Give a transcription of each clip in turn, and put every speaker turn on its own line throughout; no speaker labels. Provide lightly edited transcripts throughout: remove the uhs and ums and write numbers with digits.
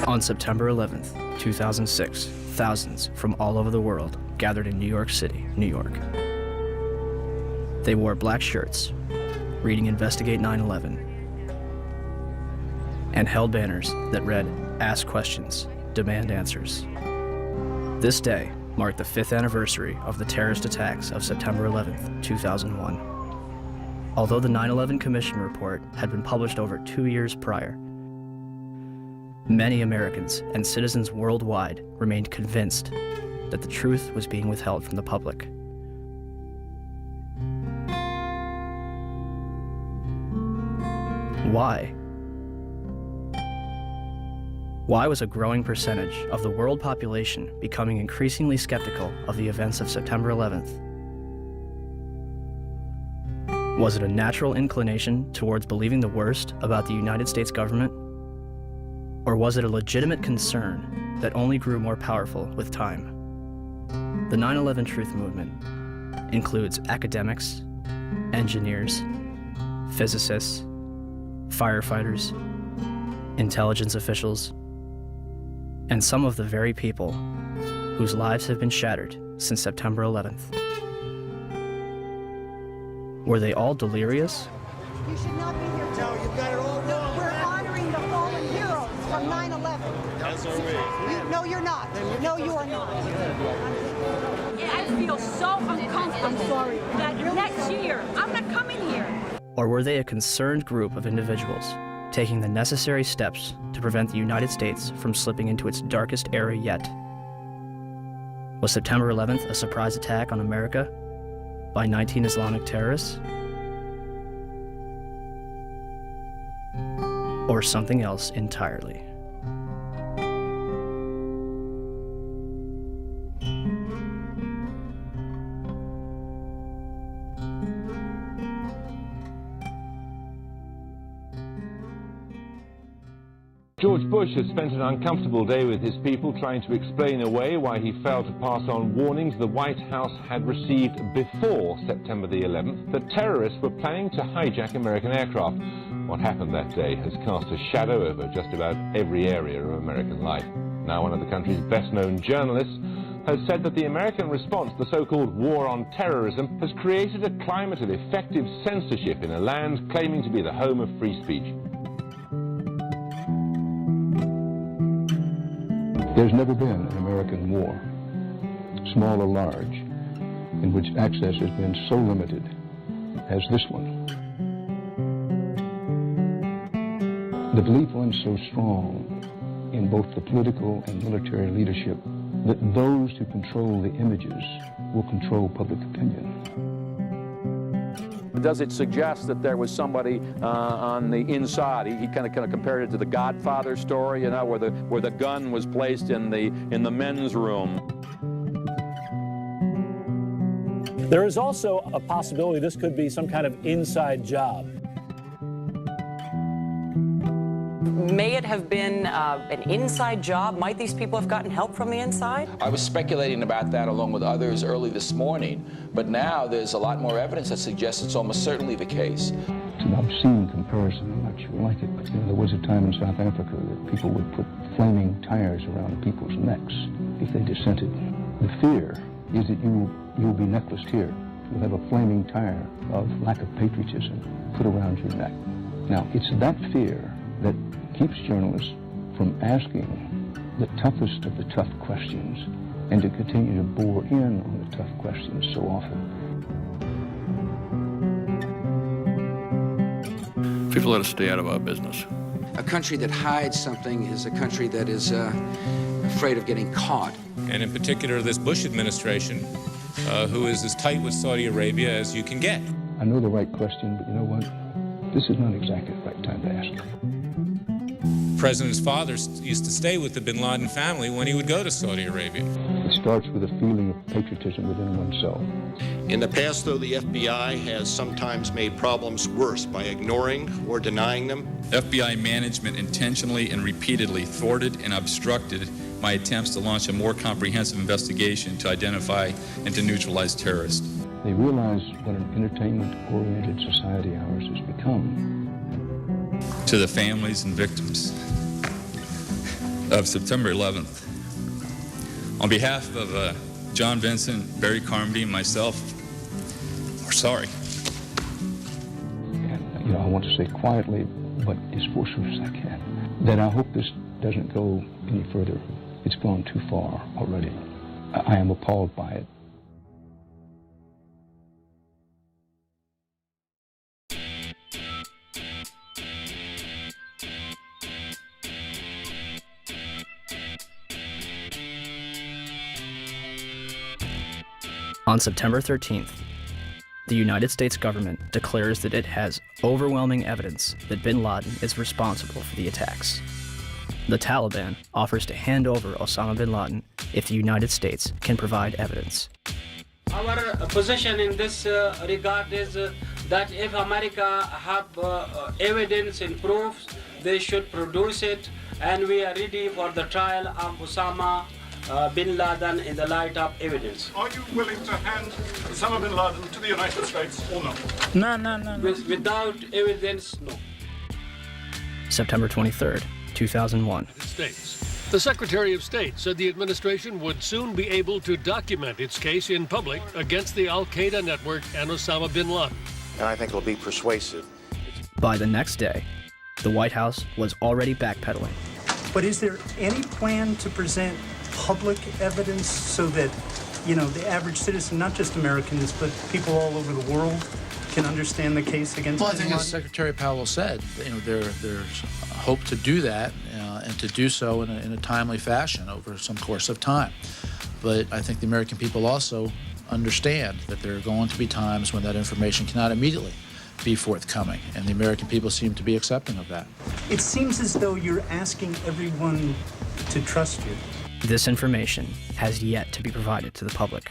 On September 11th, 2006, thousands from all over the world gathered in New York City, New York. They wore black shirts, reading Investigate 9/11, and held banners that read, "Ask questions, demand answers." This day marked the 5th anniversary of the terrorist attacks of September 11th, 2001. Although the 9/11 Commission report had been published over 2 years prior, many Americans and citizens worldwide remained convinced that the truth was being withheld from the public. Why? Why was a growing percentage of the world population becoming increasingly skeptical of the events of September 11th? Was it a natural inclination towards believing the worst about the United States government? Or was it a legitimate concern that only grew more powerful with time? The 9/11 Truth Movement includes academics, engineers, physicists, firefighters, intelligence officials, and some of the very people whose lives have been shattered since September 11th. Were they all delirious?
You should not be here.
No, you've got it all wrong.
We're honoring the fallen heroes from 9/11.
As are we.
No, you're not. No, you are not.
I feel so uncomfortable.
I'm sorry.
That next year, I'm not coming here.
Or were they a concerned group of individuals taking the necessary steps to prevent the United States from slipping into its darkest era yet? Was September 11th a surprise attack on America by 19 Islamic terrorists? Or something else entirely?
George Bush has spent an uncomfortable day with his people trying to explain away why he failed to pass on warnings the White House had received before September the 11th that terrorists were planning to hijack American aircraft. What happened that day has cast a shadow over just about every area of American life. Now one of the country's best-known journalists has said that the American response to the so-called war on terrorism has created a climate of effective censorship in a land claiming to be the home of free speech.
There's never been an American war, small or large, in which access has been so limited as this one. The belief runs so strong in both the political and military leadership that those who control the images will control public opinion.
Does it suggest that there was somebody on the inside? He kind of compared it to the Godfather story, you know, where the gun was placed in the men's room.
There is also a possibility this could be some kind of inside job.
May it have been an inside job? Might these people have gotten help from the inside?
I was speculating about that along with others early this morning, but now there's a lot more evidence that suggests it's almost certainly the case.
It's an obscene comparison. I'm not sure I like it, but you know, there was a time in South Africa that people would put flaming tires around people's necks if they dissented. The fear is that you'll be necklaced here. You'll have a flaming tire of lack of patriotism put around your neck. Now, it's that fear that keeps journalists from asking the toughest of the tough questions and to continue to bore in on the tough questions so often.
People let us stay out of our business.
A country that hides something is a country that is afraid of getting caught.
And in particular, this Bush administration, who is as tight with Saudi Arabia as you can get.
I know the right question, but you know what? This is not exactly the right time to ask it.
The president's father used to stay with the bin Laden family when he would go to Saudi Arabia.
It starts with a feeling of patriotism within oneself.
In the past, though, the FBI has sometimes made problems worse by ignoring or denying them.
FBI management intentionally and repeatedly thwarted and obstructed my attempts to launch a more comprehensive investigation to identify and to neutralize terrorists.
They realize what an entertainment-oriented society ours has become.
To the families and victims, of September 11th. On behalf of John Vincent, Barry Carmody, and myself, we're sorry.
And, I want to say quietly, but as forcefully as I can, that I hope this doesn't go any further. It's gone too far already. I am appalled by it.
On September 13th, the United States government declares that it has overwhelming evidence that bin Laden is responsible for the attacks. The Taliban offers to hand over Osama bin Laden if the United States can provide evidence.
Our position in this regard is that if America have evidence and proofs, they should produce it, and we are ready for the trial of Osama bin Laden in the light of evidence.
Are you willing to hand Osama bin Laden to the United States or no?
No. Without evidence, no.
September 23rd, 2001.
States. The Secretary of State said the administration would soon be able to document its case in public against the Al-Qaeda network and Osama bin Laden.
And I think it'll be persuasive.
By the next day, the White House was already backpedaling.
But is there any plan to present public evidence so that, the average citizen, not just Americans, but people all over the world, can understand the case against bin Laden?
Well, I think as Secretary Powell said, there's hope to do that and to do so in a timely fashion over some course of time. But I think the American people also understand that there are going to be times when that information cannot immediately be forthcoming, and the American people seem to be accepting of that.
It seems as though you're asking everyone to trust you.
This information has yet to be provided to the public.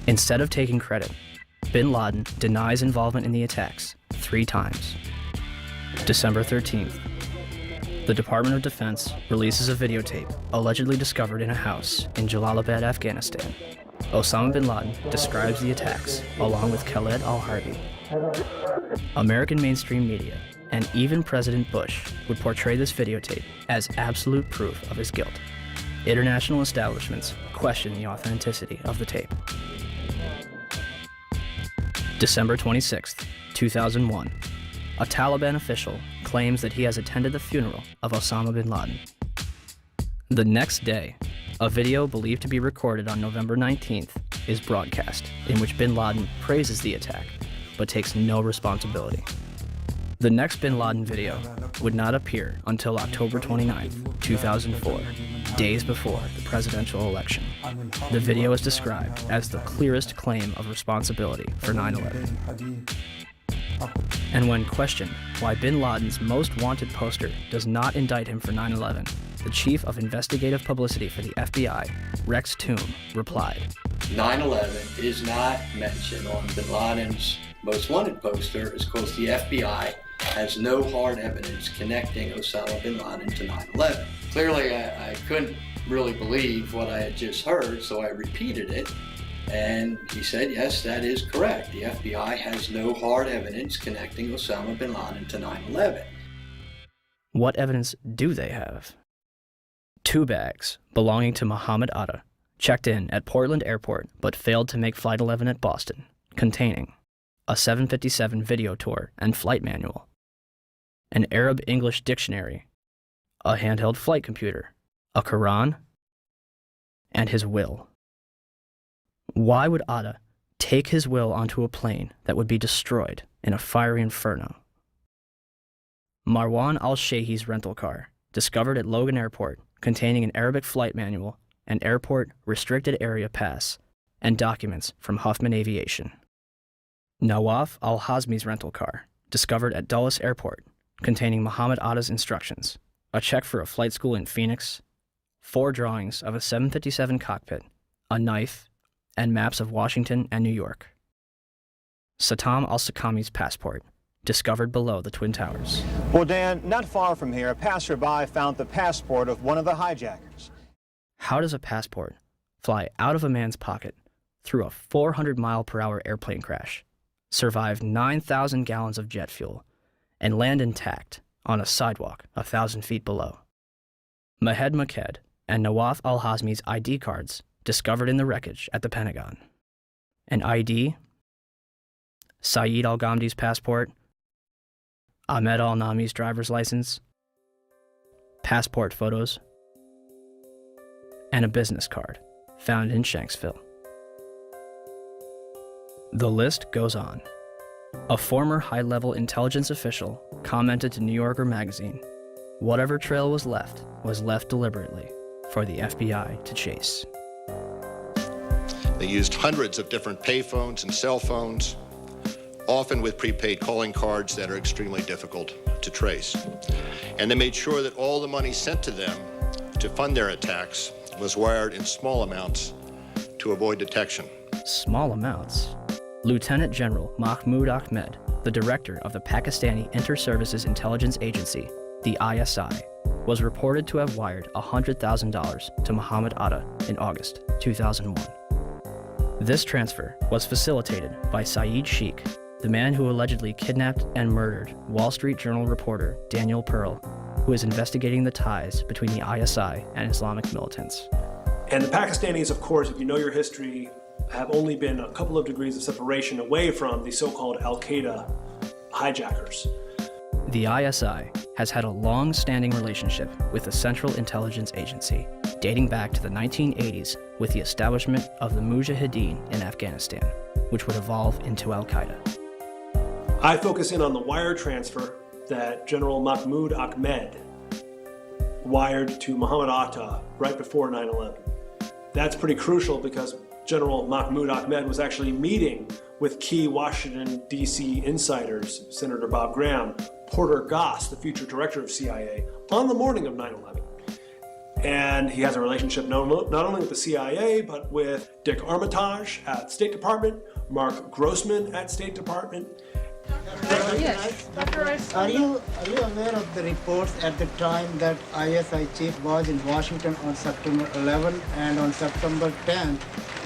Instead of taking credit, bin Laden denies involvement in the attacks 3 times. December 13th, the Department of Defense releases a videotape allegedly discovered in a house in Jalalabad, Afghanistan. Osama bin Laden describes the attacks along with Khaled al-Harbi. American mainstream media and even President Bush would portray this videotape as absolute proof of his guilt. International establishments question the authenticity of the tape. December 26th, 2001. A Taliban official claims that he has attended the funeral of Osama bin Laden. The next day, a video believed to be recorded on November 19th is broadcast, in which bin Laden praises the attack, but takes no responsibility. The next bin Laden video would not appear until October 29th, 2004, days before the presidential election. The video is described as the clearest claim of responsibility for 9/11. And when questioned why bin Laden's most wanted poster does not indict him for 9/11, the chief of investigative publicity for the FBI, Rex Toome, replied,
9/11 is not mentioned on bin Laden's most wanted poster is because the FBI has no hard evidence connecting Osama bin Laden to 9/11. Clearly, I couldn't really believe what I had just heard, so I repeated it. And he said, yes, that is correct. The FBI has no hard evidence connecting Osama bin Laden to 9/11.
What evidence do they have? 2 bags belonging to Muhammad Atta checked in at Portland Airport but failed to make Flight 11 at Boston, containing a 757 video tour and flight manual, an Arab-English dictionary, a handheld flight computer, a Quran, and his will. Why would Atta take his will onto a plane that would be destroyed in a fiery inferno? Marwan al-Sheikh's rental car, discovered at Logan Airport, containing an Arabic flight manual, an airport restricted area pass, and documents from Huffman Aviation. Nawaf al-Hazmi's rental car, discovered at Dulles Airport, containing Muhammad Atta's instructions, a check for a flight school in Phoenix, 4 drawings of a 757 cockpit, a knife, and maps of Washington and New York. Satam al-Sakami's passport, discovered below the Twin Towers.
Well, Dan, not far from here, a passerby found the passport of one of the hijackers.
How does a passport fly out of a man's pocket through a 400-mile-per-hour airplane crash, survive 9,000 gallons of jet fuel, and land intact on a sidewalk 1,000 feet below? Mahed Maked and Nawaf al-Hazmi's ID cards discovered in the wreckage at the Pentagon. An ID, Saeed al-Ghamdi's passport, Ahmed al-Nami's driver's license, passport photos, and a business card found in Shanksville. The list goes on. A former high-level intelligence official commented to New Yorker magazine, "Whatever trail was left deliberately for the FBI to chase."
They used hundreds of different payphones and cell phones, often with prepaid calling cards that are extremely difficult to trace. And they made sure that all the money sent to them to fund their attacks was wired in small amounts to avoid detection.
Small amounts? Lieutenant General Mahmoud Ahmed, the director of the Pakistani Inter-Services Intelligence Agency, the ISI, was reported to have wired $100,000 to Muhammad Atta in August 2001. This transfer was facilitated by Saeed Sheikh, the man who allegedly kidnapped and murdered Wall Street Journal reporter Daniel Pearl, who is investigating the ties between the ISI and Islamic militants.
And the Pakistanis, of course, if you know your history, have only been a couple of degrees of separation away from the so-called Al-Qaeda hijackers.
The ISI has had a long-standing relationship with the Central Intelligence Agency, dating back to the 1980s with the establishment of the Mujahideen in Afghanistan, which would evolve into Al-Qaeda.
I focus in on the wire transfer that General Mahmoud Ahmed wired to Muhammad Atta right before 9/11. That's pretty crucial because General Mahmoud Ahmed was actually meeting with key Washington, D.C. insiders, Senator Bob Graham, Porter Goss, the future director of CIA, on the morning of 9/11. And he has a relationship not only with the CIA, but with Dick Armitage at State Department, Mark Grossman at State Department.
Yes. Are you aware of the reports at the time that ISI chief was in Washington on September 11 and on September 10,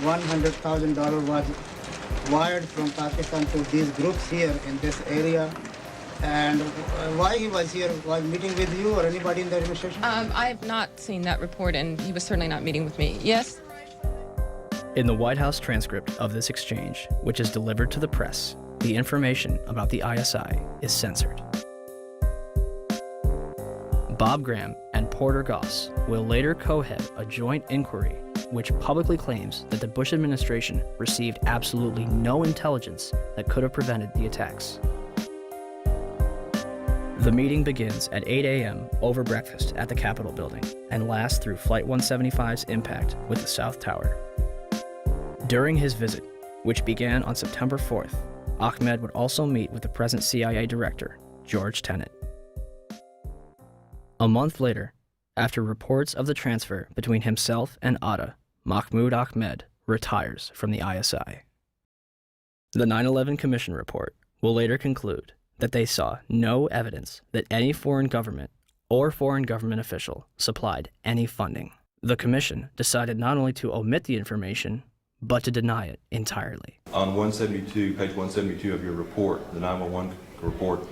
$100,000 was wired from Pakistan to these groups here in this area? And why he was here? Was meeting with you or anybody in the administration?
I have not seen that report, and he was certainly not meeting with me. Yes?
In the White House transcript of this exchange, which is delivered to the press, the information about the ISI is censored. Bob Graham and Porter Goss will later co-head a joint inquiry which publicly claims that the Bush administration received absolutely no intelligence that could have prevented the attacks. The meeting begins at 8 a.m. over breakfast at the Capitol building and lasts through Flight 175's impact with the South Tower. During his visit, which began on September 4th, Ahmed would also meet with the present CIA director, George Tenet. A month later, after reports of the transfer between himself and Atta, Mahmoud Ahmed retires from the ISI. The 9/11 Commission report will later conclude that they saw no evidence that any foreign government or foreign government official supplied any funding. The Commission decided not only to omit the information, but to deny it entirely.
On page 172 of your report, the 911 report,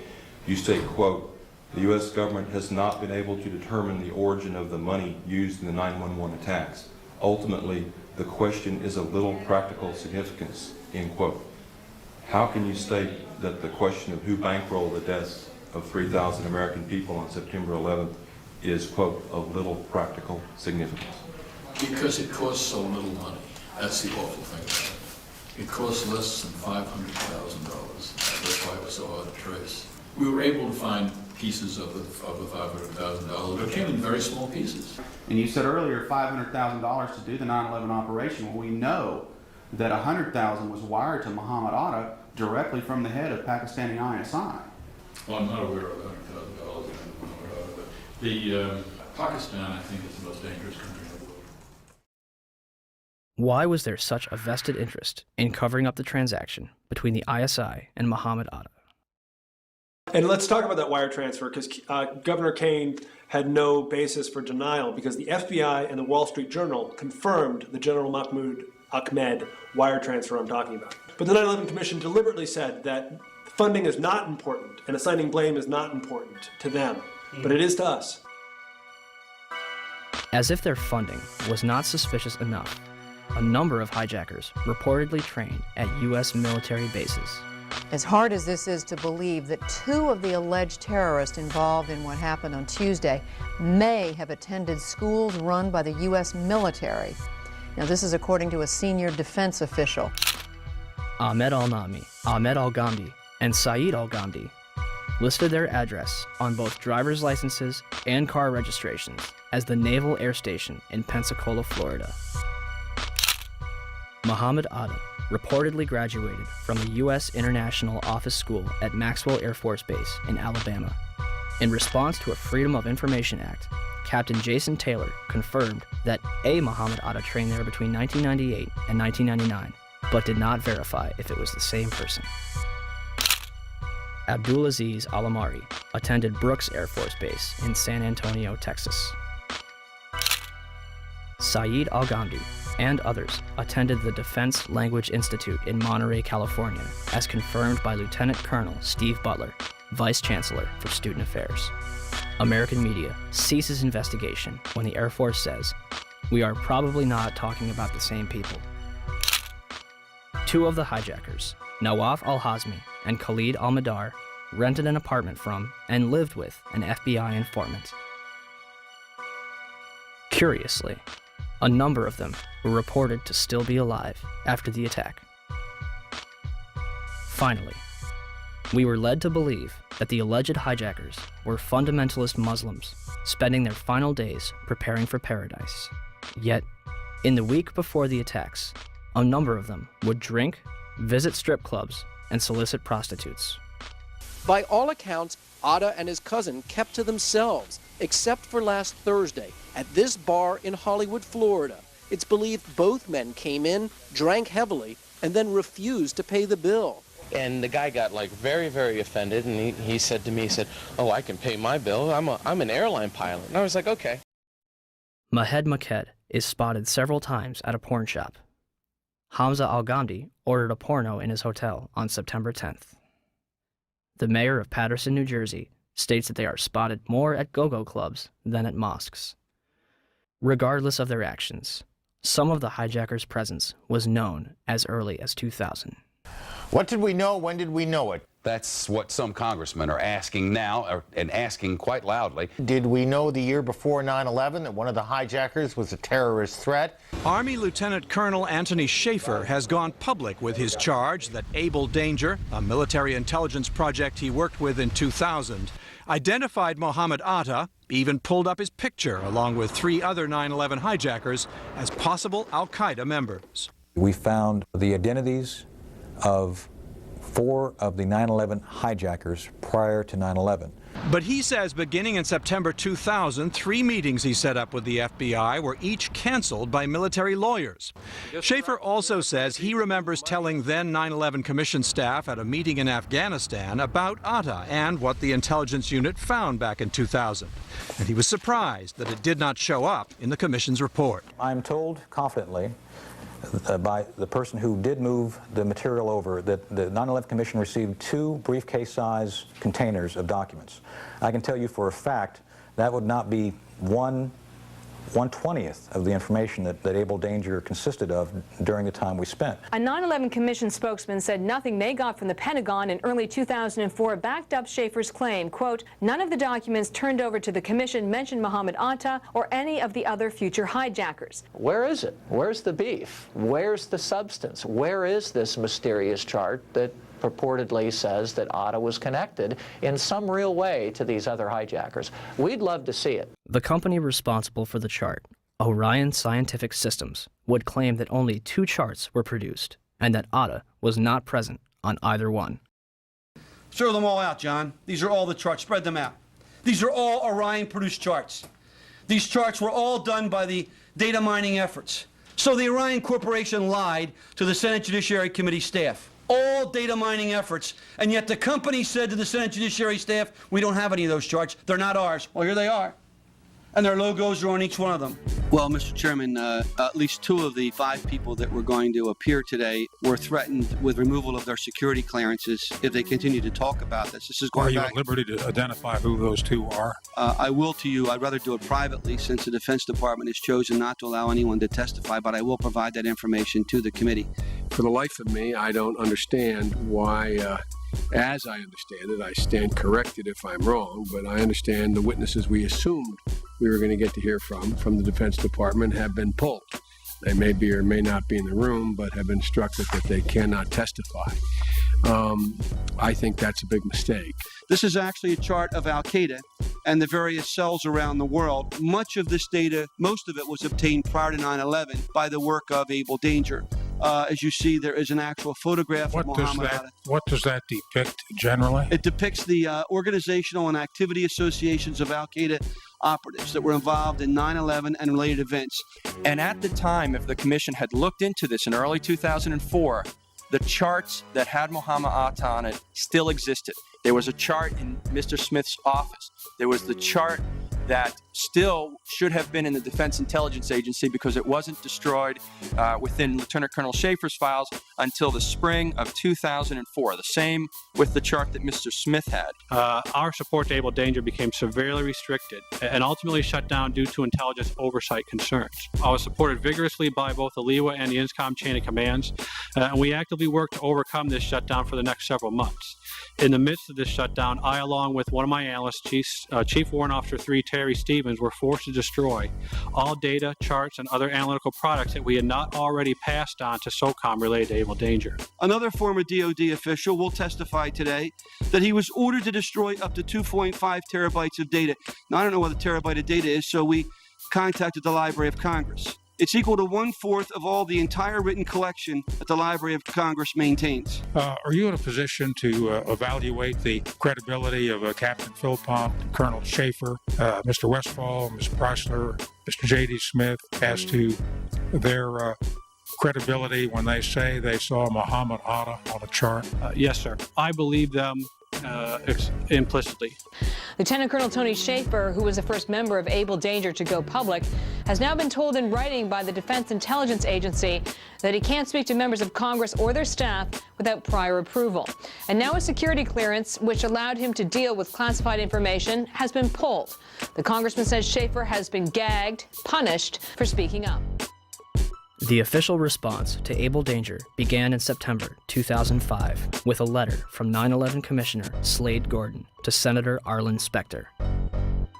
you state, quote, "The U.S. government has not been able to determine the origin of the money used in the 911 attacks. Ultimately, the question is of little practical significance," end quote. How can you state that the question of who bankrolled the deaths of 3,000 American people on September 11th is, quote, of little practical significance?
Because it costs so little money. That's the awful thing about it. It costs less than $500,000. That's why it was so hard to trace. We were able to find pieces of the $500,000, but it came in very small pieces.
And you said earlier $500,000 to do the 9/11 operation. Well, we know that $100,000 was wired to Muhammad Atta directly from the head of Pakistani ISI.
Well, I'm not aware of $100,000. The Pakistan, I think, is the most dangerous country in the world.
Why was there such a vested interest in covering up the transaction between the ISI and Muhammad Atta?
And let's talk about that wire transfer, because Governor Kaine had no basis for denial, because the FBI and the Wall Street Journal confirmed the General Mahmoud Ahmed wire transfer I'm talking about. But the 9/11 Commission deliberately said that funding is not important and assigning blame is not important to them, but it is to us.
As if their funding was not suspicious enough, a number of hijackers reportedly trained at U.S. military bases.
As hard as this is to believe that 2 of the alleged terrorists involved in what happened on Tuesday may have attended schools run by the U.S. military. Now, this is according to a senior defense official.
Ahmed al-Nami, Ahmed al-Ghamdi, and Saeed al-Ghamdi listed their address on both driver's licenses and car registrations as the Naval Air Station in Pensacola, Florida. Muhammad Atta reportedly graduated from the U.S. International Office School at Maxwell Air Force Base in Alabama. In response to a Freedom of Information Act, Captain Jason Taylor confirmed that a Muhammad Atta trained there between 1998 and 1999, but did not verify if it was the same person. Abdulaziz Al-Amari attended Brooks Air Force Base in San Antonio, Texas. Saeed al-Ghamdi and others attended the Defense Language Institute in Monterey, California, as confirmed by Lieutenant Colonel Steve Butler, Vice Chancellor for Student Affairs. American media ceases investigation when the Air Force says, "We are probably not talking about the same people." 2 of the hijackers, Nawaf al-Hazmi and Khalid al-Madar, rented an apartment from and lived with an FBI informant. Curiously, a number of them were reported to still be alive after the attack. Finally, we were led to believe that the alleged hijackers were fundamentalist Muslims spending their final days preparing for paradise. Yet, in the week before the attacks, a number of them would drink, visit strip clubs, and solicit prostitutes.
By all accounts, Atta and his cousin kept to themselves, except for last Thursday at this bar in Hollywood, Florida. It's believed both men came in, drank heavily, and then refused to pay the bill.
And the guy got like very, very offended, and he said to me, he said, "Oh, I can pay my bill. I'm an airline pilot." And I was like, okay.
Mahed Maked is spotted several times at a porn shop. Hamza al-Ghamdi ordered a porno in his hotel on September 10th. The mayor of Paterson, New Jersey, states that they are spotted more at go-go clubs than at mosques. Regardless of their actions, some of the hijackers' presence was known as early as 2000.
What did we know? When did we know it?
That's what some congressmen are asking now, and asking quite loudly.
Did we know the year before 9/11 that one of the hijackers was a terrorist threat?
Army Lieutenant Colonel Anthony Schaefer has gone public with his charge that Able Danger, a military intelligence project he worked with in 2000, identified Muhammad Atta, even pulled up his picture along with 3 other 9/11 hijackers as possible al-Qaeda members.
We found the identities of 4 of the 9/11 hijackers prior to 9/11.
But he says beginning in September 2000, 3 meetings he set up with the FBI were each canceled by military lawyers. Schaefer also says he remembers telling then 9/11 Commission staff at a meeting in Afghanistan about Atta and what the intelligence unit found back in 2000. And he was surprised that it did not show up in the Commission's report.
I'm told confidently by the person who did move the material over that the 9/11 Commission received 2 briefcase-size containers of documents. I can tell you for a fact that would not be 1/20th of the information that Able Danger consisted of during the time we spent.
A 9/11 Commission spokesman said nothing they got from the Pentagon in early 2004 backed up Schaefer's claim, quote, "None of the documents turned over to the Commission mentioned Muhammad Atta or any of the other future hijackers."
Where is it? Where's the beef? Where's the substance? Where is this mysterious chart that purportedly says that Atta was connected in some real way to these other hijackers? We'd love to see it.
The company responsible for the chart, Orion Scientific Systems, would claim that only 2 charts were produced and that Atta was not present on either one.
Throw them all out, John. These are all the charts. Spread them out. These are all Orion-produced charts. These charts were all done by the data mining efforts. So the Orion Corporation lied to the Senate Judiciary Committee staff. All data mining efforts, and yet the company said to the Senate Judiciary staff, "We don't have any of those charts. They're not ours." Well, here they are. and their logos are on each one of them. Well, Mr. Chairman, at least 2 of the 5 people that were going to appear today were threatened with removal of their security clearances if they continue to talk about this. This is going
Are you
back.
at liberty to identify who those 2 are?
I will to you. I'd rather do it privately since the Defense Department has chosen not to allow anyone to testify, but I will provide that information to the committee.
For the life of me, I don't understand why, as I understand it, I stand corrected if I'm wrong, but I understand the witnesses we assumed we were going to get to hear from the Defense Department have been pulled. They may be or may not be in the room, but have been instructed that they cannot testify. I think that's a big mistake.
This is actually a chart of Al-Qaeda and the various cells around the world. Much of this data, most of it was obtained prior to 9/11 by the work of Able Danger. As you see, there is an actual photograph of Muhammad Atta.
What does that depict generally?
It depicts the organizational and activity associations of Al-Qaeda operatives that were involved in 9/11 and related events.
And at the time, if the commission had looked into this in early 2004, the charts that had Muhammad Atta on it still existed. There was a chart in Mr. Smith's office. There was the chart that still should have been in the Defense Intelligence Agency because it wasn't destroyed within Lieutenant Colonel Schaefer's files until the spring of 2004. The same with the chart that Mr. Smith had.
Our support to Able Danger became severely restricted and ultimately shut down due to intelligence oversight concerns. I was supported vigorously by both the LEWA and the INSCOM chain of commands, and we actively worked to overcome this shutdown for the next several months. In the midst of this shutdown, I, along with one of my analysts, Chief Warrant Officer 3 Terry Stevens, were forced to destroy all data, charts, and other analytical products that we had not already passed on to SOCOM related to Able Danger.
Another former DoD official will testify today that he was ordered to destroy up to 2.5 terabytes of data. Now, I don't know what a terabyte of data is, so we contacted the Library of Congress. It's equal to 1/4 of all the entire written collection that the Library of Congress maintains.
Are you in a position to evaluate the credibility of Captain Philpott, Colonel Schaefer, Mr. Westfall, Ms. Preissler, Mr. J.D. Smith as to their credibility when they say they saw Muhammad Atta on a chart?
Yes, sir. I believe them implicitly.
Lieutenant Colonel Tony Schaefer, who was the first member of Able Danger to go public, has now been told in writing by the Defense Intelligence Agency that he can't speak to members of Congress or their staff without prior approval. And now a security clearance, which allowed him to deal with classified information, has been pulled. The congressman says Schaefer has been gagged, punished for speaking up.
The official response to Able Danger began in September 2005 with a letter from 9/11 Commissioner Slade Gordon to Senator Arlen Specter.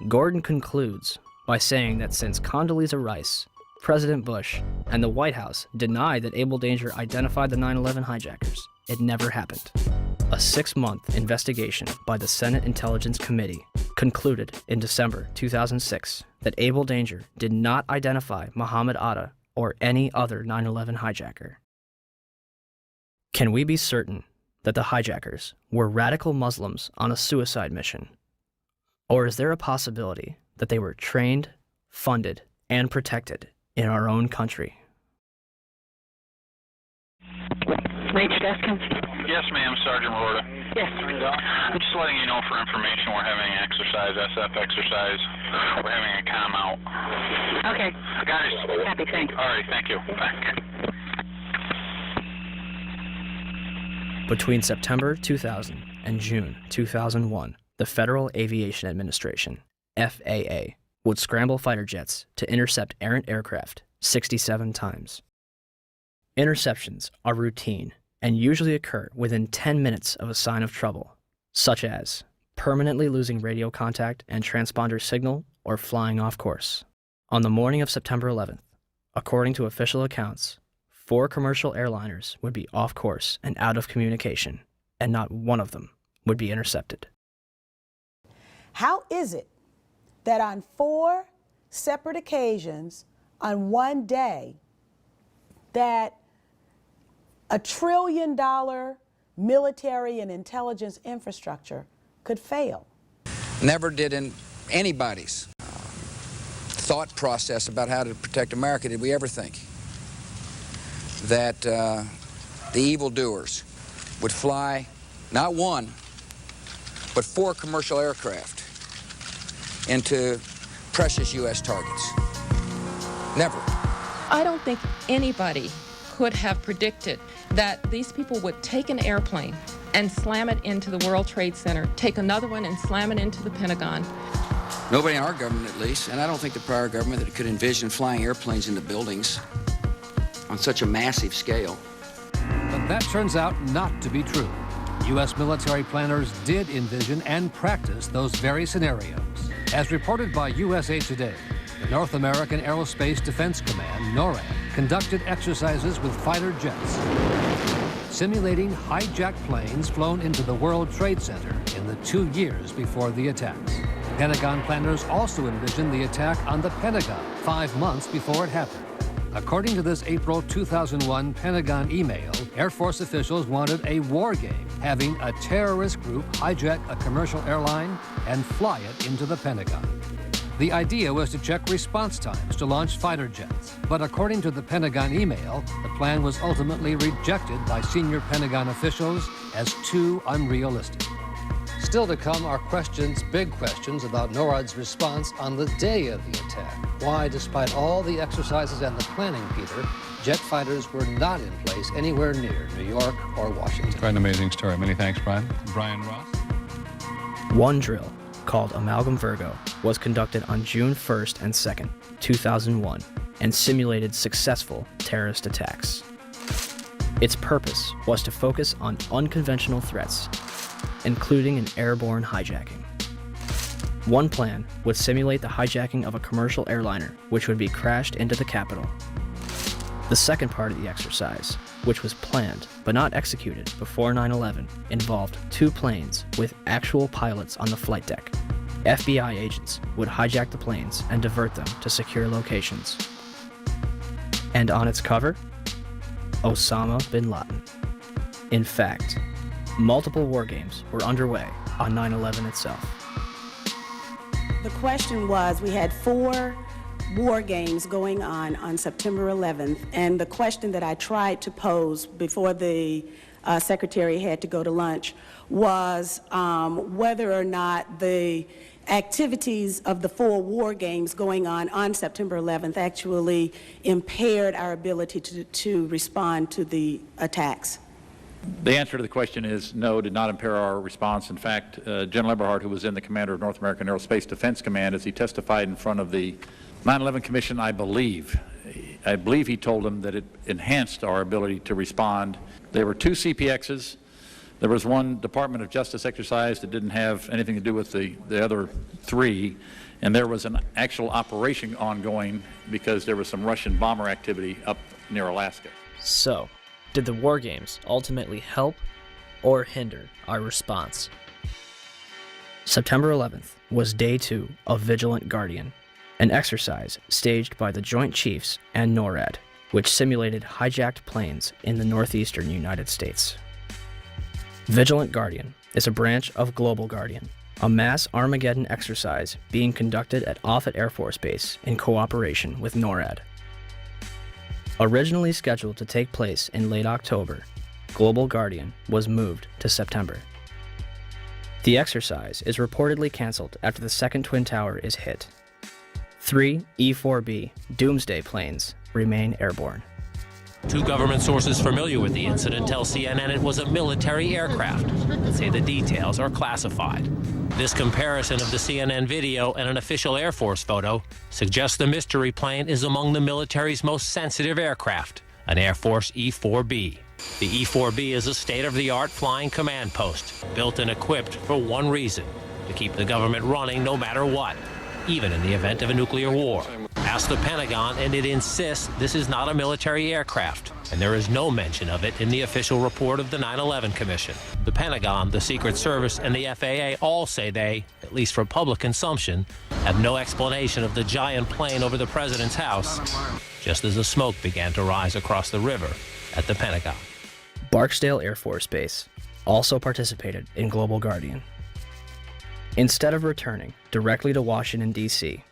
Gordon concludes by saying that since Condoleezza Rice, President Bush, and the White House denied that Able Danger identified the 9/11 hijackers, it never happened. A 6-month investigation by the Senate Intelligence Committee concluded in December 2006 that Able Danger did not identify Muhammad Atta or any other 9/11 hijacker. Can we be certain that the hijackers were radical Muslims on a suicide mission? Or is there a possibility that they were trained, funded, and protected in our own country?
Major Deskin?
Yes, ma'am, Sergeant Rorta.
Yes.
I'm just letting you know for information we're having an exercise, SF exercise. We're having a comm out.
Okay.
Guys.
Happy, thanks.
All right, thank you.
Between September 2000 and June 2001, the Federal Aviation Administration, FAA, would scramble fighter jets to intercept errant aircraft 67 times. Interceptions are routine and usually occur within 10 minutes of a sign of trouble, such as permanently losing radio contact and transponder signal or flying off course. On the morning of September 11th, according to official accounts, 4 commercial airliners would be off course and out of communication, and not one of them would be intercepted.
How is it that on 4 separate occasions on one day that $1 trillion military and intelligence infrastructure could fail?
Never did in anybody's thought process about how to protect America did we ever think that the evildoers would fly not 1, but 4 commercial aircraft into precious U.S. targets. Never.
I don't think anybody could have predicted that these people would take an airplane and slam it into the World Trade Center, take another one and slam it into the Pentagon.
Nobody in our government, at least, and I don't think the prior government that could envision flying airplanes into buildings on such a massive scale.
But that turns out not to be true. U.S. military planners did envision and practice those very scenarios. As reported by USA Today, the North American Aerospace Defense Command, NORAD, conducted exercises with fighter jets, simulating hijacked planes flown into the World Trade Center in the 2 years before the attacks. Pentagon planners also envisioned the attack on the Pentagon 5 months before it happened. According to this April 2001 Pentagon email, Air Force officials wanted a war game, having a terrorist group hijack a commercial airline and fly it into the Pentagon. The idea was to check response times to launch fighter jets, but according to the Pentagon email, the plan was ultimately rejected by senior Pentagon officials as too unrealistic. Still to come are big questions about NORAD's response on the day of the attack. Why, despite all the exercises and the planning, Peter, jet fighters were not in place anywhere near New York or Washington.
Quite an amazing story. Many thanks, Brian. Brian Ross.
One drill, called Amalgam Virgo, was conducted on June 1st and 2nd, 2001, and simulated successful terrorist attacks. Its purpose was to focus on unconventional threats, including an airborne hijacking. One plan would simulate the hijacking of a commercial airliner, which would be crashed into the Capitol. The second part of the exercise, which was planned but not executed before 9/11, involved 2 planes with actual pilots on the flight deck. FBI agents would hijack the planes and divert them to secure locations. And on its cover, Osama bin Laden. In fact, multiple war games were underway on 9/11 itself.
The question was, we had 4 war games going on September 11th, and the question that I tried to pose before the secretary had to go to lunch was whether or not the activities of the 4 war games going on September 11th actually impaired our ability to respond to the attacks.
The answer to the question is no, did not impair our response. In fact, General Eberhard, who was then the commander of North American Aerospace Defense Command, as he testified in front of the 9/11 Commission, I believe he told them that it enhanced our ability to respond. There were 2 CPXs. There was 1 Department of Justice exercise that didn't have anything to do with the other 3, and there was an actual operation ongoing because there was some Russian bomber activity up near Alaska.
So, did the war games ultimately help or hinder our response?
September 11th was day 2 of Vigilant Guardian, an exercise staged by the Joint Chiefs and NORAD, which simulated hijacked planes in the northeastern United States. Vigilant Guardian is a branch of Global Guardian, a mass Armageddon exercise being conducted at Offutt Air Force Base in cooperation with NORAD. Originally scheduled to take place in late October, Global Guardian was moved to September. The exercise is reportedly canceled after the second Twin Tower is hit. 3 E-4B Doomsday planes remain airborne.
2 government sources familiar with the incident tell CNN it was a military aircraft and say the details are classified. This comparison of the CNN video and an official Air Force photo suggests the mystery plane is among the military's most sensitive aircraft, an Air Force E-4B. The E-4B is a state-of-the-art flying command post, built and equipped for one reason: to keep the government running no matter what, even in the event of a nuclear war. Ask the Pentagon, and it insists this is not a military aircraft, and there is no mention of it in the official report of the 9/11 Commission. The Pentagon, the Secret Service, and the FAA all say they, at least for public consumption, have no explanation of the giant plane over the president's house, just as the smoke began to rise across the river at the Pentagon.
Barksdale Air Force Base also participated in Global Guardian. Instead of returning directly to Washington, D.C.,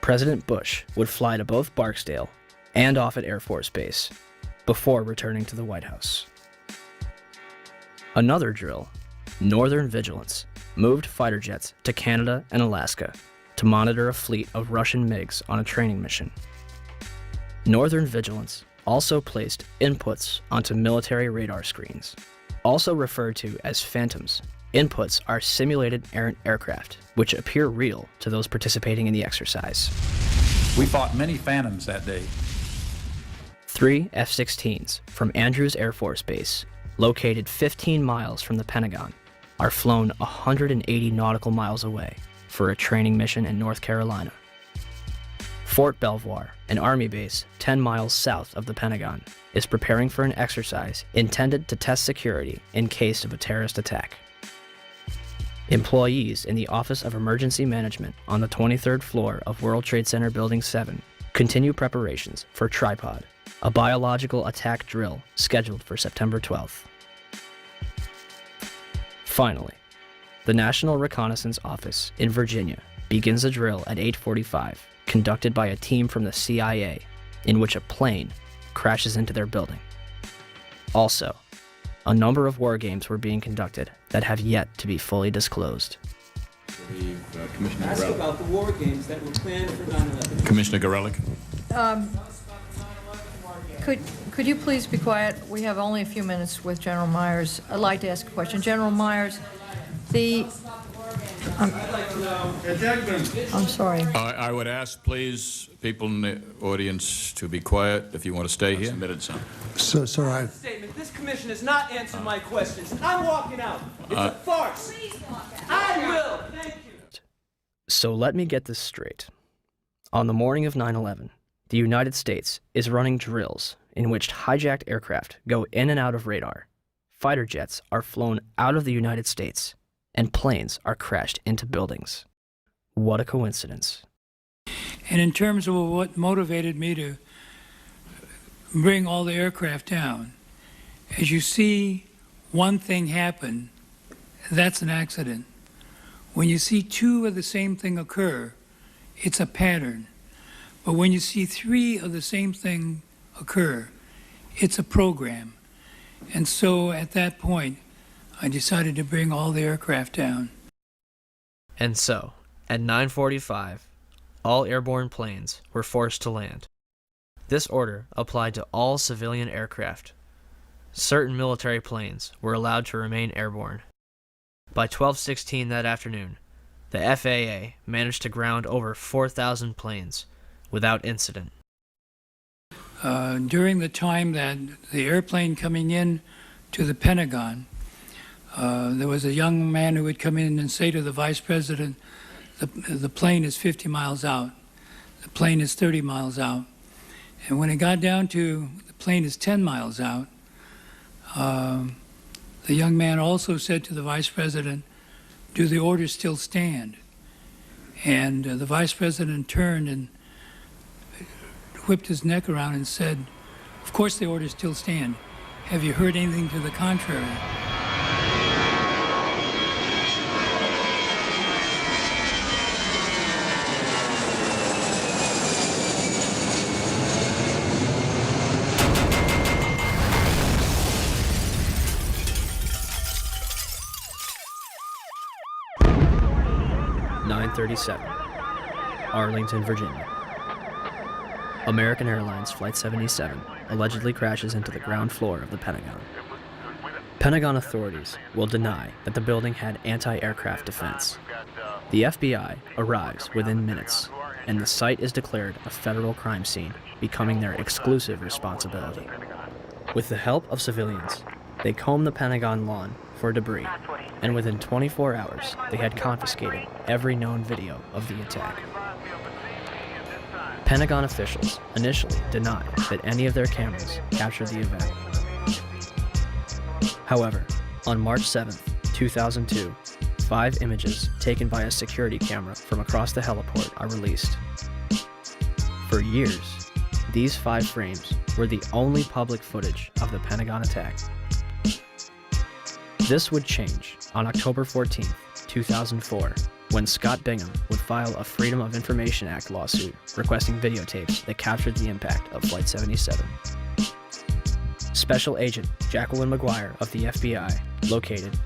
President Bush would fly to both Barksdale and Offutt Air Force Base before returning to the White House. Another drill, Northern Vigilance, moved fighter jets to Canada and Alaska to monitor a fleet of Russian MiGs on a training mission. Northern Vigilance also placed inputs onto military radar screens. Also referred to as phantoms, inputs are simulated errant aircraft, which appear real to those participating in the exercise.
We fought many phantoms that day.
3 F-16s from Andrews Air Force Base, located 15 miles from the Pentagon, are flown 180 nautical miles away for a training mission in North Carolina. Fort Belvoir, an Army base 10 miles south of the Pentagon, is preparing for an exercise intended to test security in case of a terrorist attack. Employees in the Office of Emergency Management on the 23rd floor of World Trade Center Building 7 continue preparations for Tripod, a biological attack drill scheduled for September 12th. Finally, the National Reconnaissance Office in Virginia begins a drill at 8:45, conducted by a team from the CIA, in which a plane crashes into their building. Also, a number of war games were being conducted that have yet to be fully disclosed.
Ask about the war games that were planned for 9/11.
Commissioner Gorelick.
Could you please be quiet? We have only a few minutes with General Myers. I'd like to ask a question. General Myers, I'm sorry.
I would ask, please, people in the audience to be quiet if you want to stay here. Submitted some.
So, sir,
Statement. This commission has not answered my questions. I'm walking out. It's a farce. I will. Thank you.
So let me get this straight. On the morning of 9/11, the United States is running drills in which hijacked aircraft go in and out of radar. Fighter jets are flown out of the United States, and planes are crashed into buildings. What a coincidence.
And in terms of what motivated me to bring all the aircraft down, as you see one thing happen, that's an accident. When you see two of the same thing occur, it's a pattern. But when you see three of the same thing occur, it's a program. And so at that point, I decided to bring all the aircraft down.
And so, at 9:45, all airborne planes were forced to land. This order applied to all civilian aircraft. Certain military planes were allowed to remain airborne. By 12:16 that afternoon, the FAA managed to ground over 4,000 planes without incident.
During the time that the airplane coming in to the Pentagon, there was a young man who would come in and say to the vice president, the plane is 50 miles out, the plane is 30 miles out. And when it got down to the plane is 10 miles out, the young man also said to the vice president, do the orders still stand? And the vice president turned and whipped his neck around and said, of course the orders still stand. Have you heard anything to the contrary?
Arlington, Virginia. American Airlines Flight 77 allegedly crashes into the ground floor of the Pentagon. Pentagon authorities will deny that the building had anti-aircraft defense. The FBI arrives within minutes, and the site is declared a federal crime scene, becoming their exclusive responsibility. With the help of civilians, they comb the Pentagon lawn for debris, and within 24 hours, they had confiscated every known video of the attack. Pentagon officials initially denied that any of their cameras captured the event. However, on March 7, 2002, 5 images taken by a security camera from across the heliport are released. For years, these 5 frames were the only public footage of the Pentagon attack. This would change on October 14, 2004, when Scott Bingham would file a Freedom of Information Act lawsuit requesting videotapes that captured the impact of Flight 77. Special Agent Jacqueline McGuire of the FBI located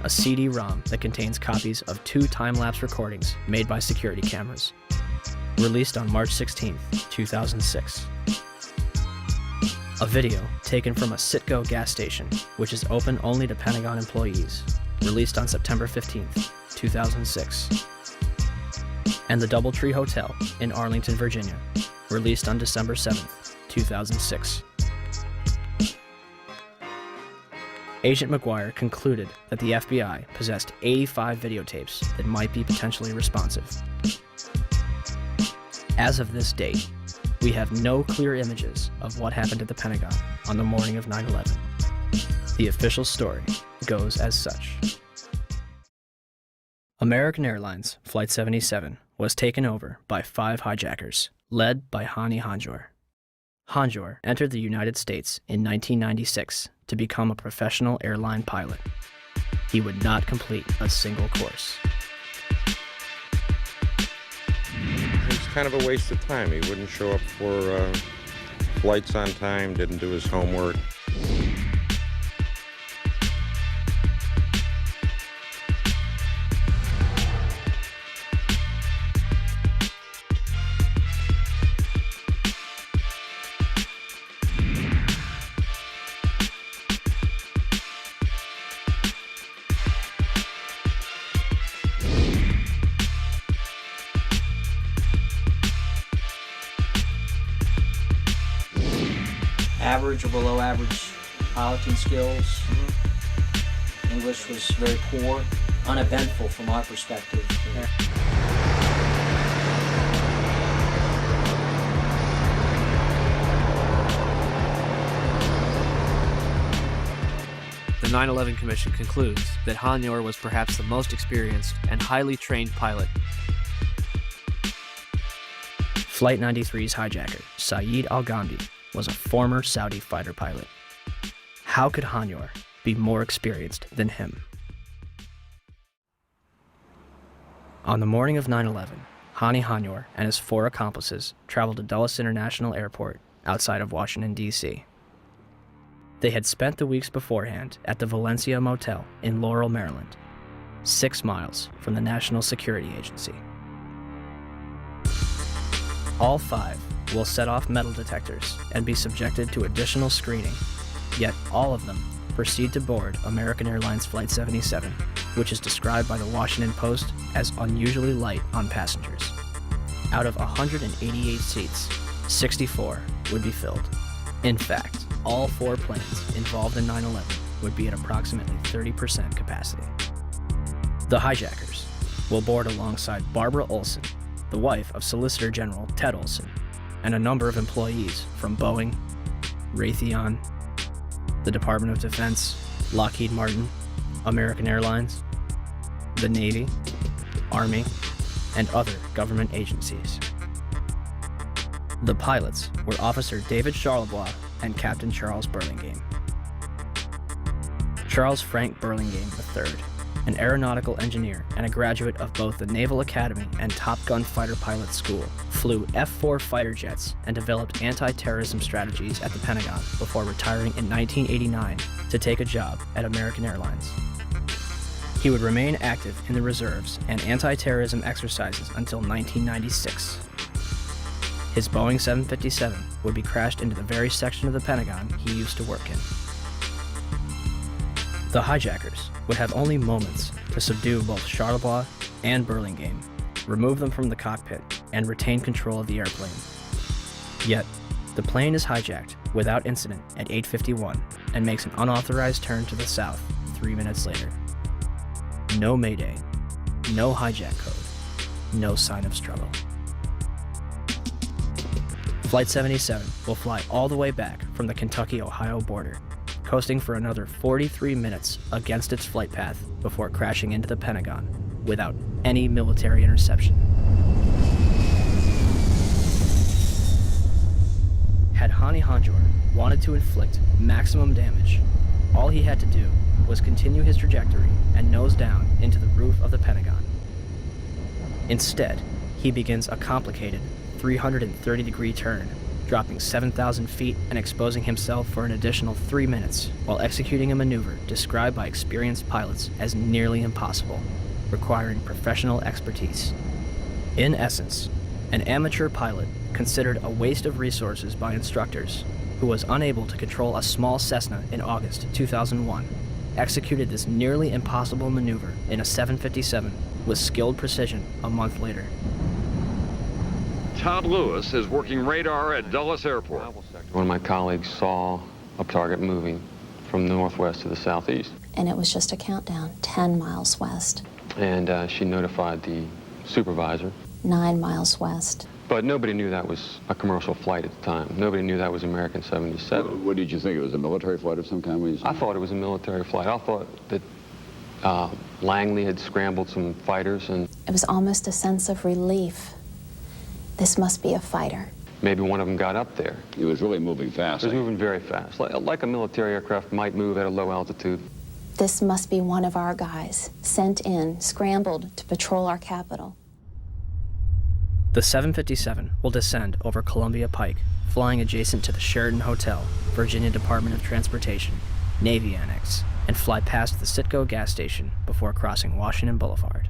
a CD-ROM that contains copies of 2 time-lapse recordings made by security cameras, released on March 16, 2006. A video taken from a Citgo gas station, which is open only to Pentagon employees, released on September 15, 2006. And the Doubletree Hotel in Arlington, Virginia, released on December 7, 2006. Agent McGuire concluded that the FBI possessed 85 videotapes that might be potentially responsive. As of this date, we have no clear images of what happened at the Pentagon on the morning of 9/11. The official story goes as such. American Airlines Flight 77 was taken over by 5 hijackers, led by Hani Hanjour. Hanjour entered the United States in 1996 to become a professional airline pilot. He would not complete a single course.
It's kind of a waste of time. He wouldn't show up for flights on time, didn't do his homework.
Average or below average piloting skills. English was very poor, uneventful from our perspective.
The 9/11 Commission concludes that Hanjour was perhaps the most experienced and highly trained pilot.
Flight 93's hijacker, Saeed Al-Ghamdi, was a former Saudi fighter pilot. How could Hanjour be more experienced than him? On the morning of 9/11, Hani Hanjour and his 4 accomplices traveled to Dulles International Airport outside of Washington, D.C. They had spent the weeks beforehand at the Valencia Motel in Laurel, Maryland, 6 miles from the National Security Agency. All 5 will set off metal detectors and be subjected to additional screening, yet all of them proceed to board American Airlines Flight 77, which is described by the Washington Post as unusually light on passengers. Out of 188 seats, 64 would be filled. In fact, all 4 planes involved in 9/11 would be at approximately 30% capacity. The hijackers will board alongside Barbara Olson, the wife of Solicitor General Ted Olson, and a number of employees from Boeing, Raytheon, the Department of Defense, Lockheed Martin, American Airlines, the Navy, Army, and other government agencies. The pilots were Officer David Charlebois and Captain Charles Burlingame. Charles Frank Burlingame III, an aeronautical engineer and a graduate of both the Naval Academy and Top Gun Fighter Pilot School, flew F-4 fighter jets and developed anti-terrorism strategies at the Pentagon before retiring in 1989 to take a job at American Airlines. He would remain active in the reserves and anti-terrorism exercises until 1996. His Boeing 757 would be crashed into the very section of the Pentagon he used to work in. The hijackers would have only moments to subdue both Charlebois and Burlingame, remove them from the cockpit, and retain control of the airplane. Yet, the plane is hijacked without incident at 8:51 and makes an unauthorized turn to the south 3 minutes later. No mayday, no hijack code, no sign of struggle. Flight 77 will fly all the way back from the Kentucky-Ohio border, coasting for another 43 minutes against its flight path before crashing into the Pentagon without any military interception. Had Hani Hanjour wanted to inflict maximum damage, all he had to do was continue his trajectory and nose down into the roof of the Pentagon. Instead, he begins a complicated 330-degree turn, dropping 7,000 feet and exposing himself for an additional 3 minutes while executing a maneuver described by experienced pilots as nearly impossible, requiring professional expertise. In essence, an amateur pilot considered a waste of resources by instructors who was unable to control a small Cessna in August 2001, executed this nearly impossible maneuver in a 757 with skilled precision a month later.
Todd Lewis is working radar at Dulles Airport.
One of my colleagues saw a target moving from the northwest to the southeast.
And it was just a countdown, 10 miles west.
And she notified the supervisor.
9 miles west.
But nobody knew that was a commercial flight at the time. Nobody knew that was American 77.
What did you think? It was a military flight of some kind?
I thought it was a military flight. I thought that Langley had scrambled some fighters and...
It was almost a sense of relief. This must be a fighter.
Maybe one of them got up there.
It was really moving fast.
It was moving very fast, like a military aircraft might move at a low altitude.
This must be one of our guys, sent in, scrambled to patrol our capital.
The 757 will descend over Columbia Pike, flying adjacent to the Sheraton Hotel, Virginia Department of Transportation, Navy Annex, and fly past the Citgo gas station before crossing Washington Boulevard.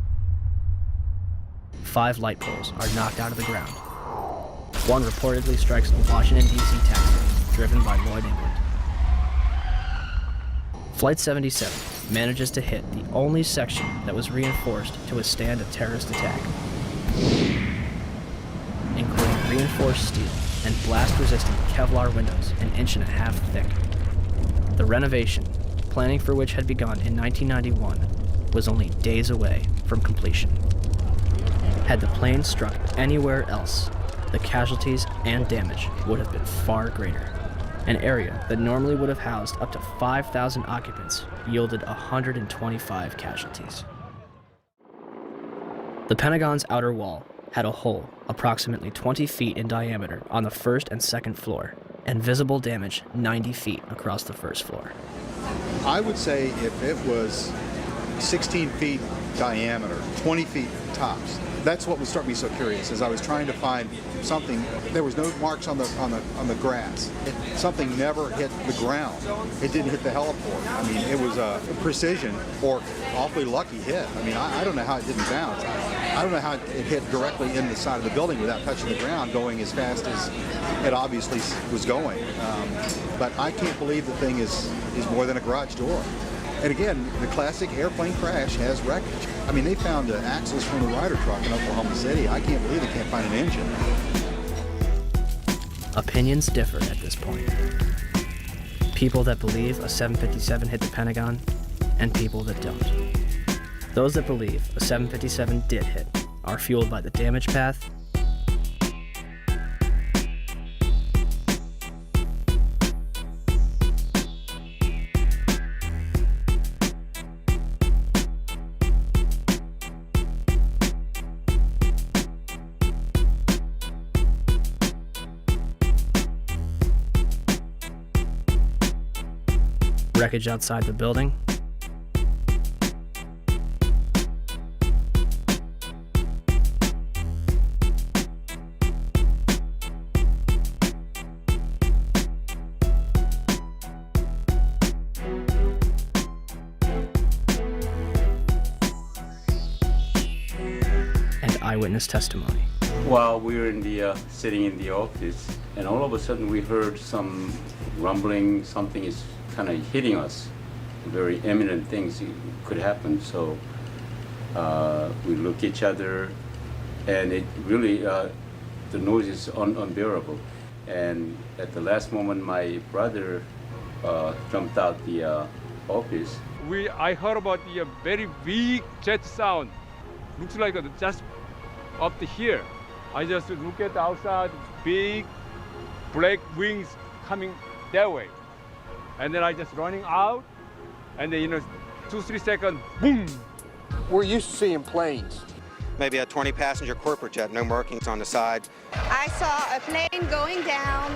5 light poles are knocked out of the ground. One reportedly strikes a Washington, D.C. taxi, driven by Lloyd England. Flight 77 manages to hit the only section that was reinforced to withstand a terrorist attack, including reinforced steel and blast-resistant Kevlar windows an 1.5 inches thick. The renovation, planning for which had begun in 1991, was only days away from completion. Had the plane struck anywhere else, the casualties and damage would have been far greater. An area that normally would have housed up to 5,000 occupants yielded 125 casualties. The Pentagon's outer wall had a hole approximately 20 feet in diameter on the first and second floor, and visible damage 90 feet across the first floor.
I would say if it was 16 feet diameter, 20 feet tops, that's what would start me so curious. As I was trying to find something, there was no marks on the grass. Something never hit the ground. It didn't hit the heliport. I mean, it was a precision or awfully lucky hit. I mean, I don't know how it didn't bounce. I don't know how it hit directly in the side of the building without touching the ground, going as fast as it obviously was going. But I can't believe the thing is more than a garage door. And again, the classic airplane crash has wreckage. I mean, they found axles from the Ryder truck in Oklahoma City. I can't believe they can't find an engine.
Opinions differ at this point. People that believe a 757 hit the Pentagon, and people that don't. Those that believe a 757 did hit are fueled by the damage path, wreckage outside the building, and eyewitness testimony.
While we were sitting in the office, and all of a sudden we heard some rumbling, something is kind of hitting us. Very imminent things could happen. So we look at each other, and it really, the noise is unbearable. And at the last moment, my brother jumped out the office.
I heard about the very weak jet sound. Looks like just up to here. I just look at the outside, big black wings coming that way. And then I just running out, and then 2-3 seconds, boom.
We're used to seeing planes.
Maybe a 20-passenger corporate jet, no markings on the side.
I saw a plane going down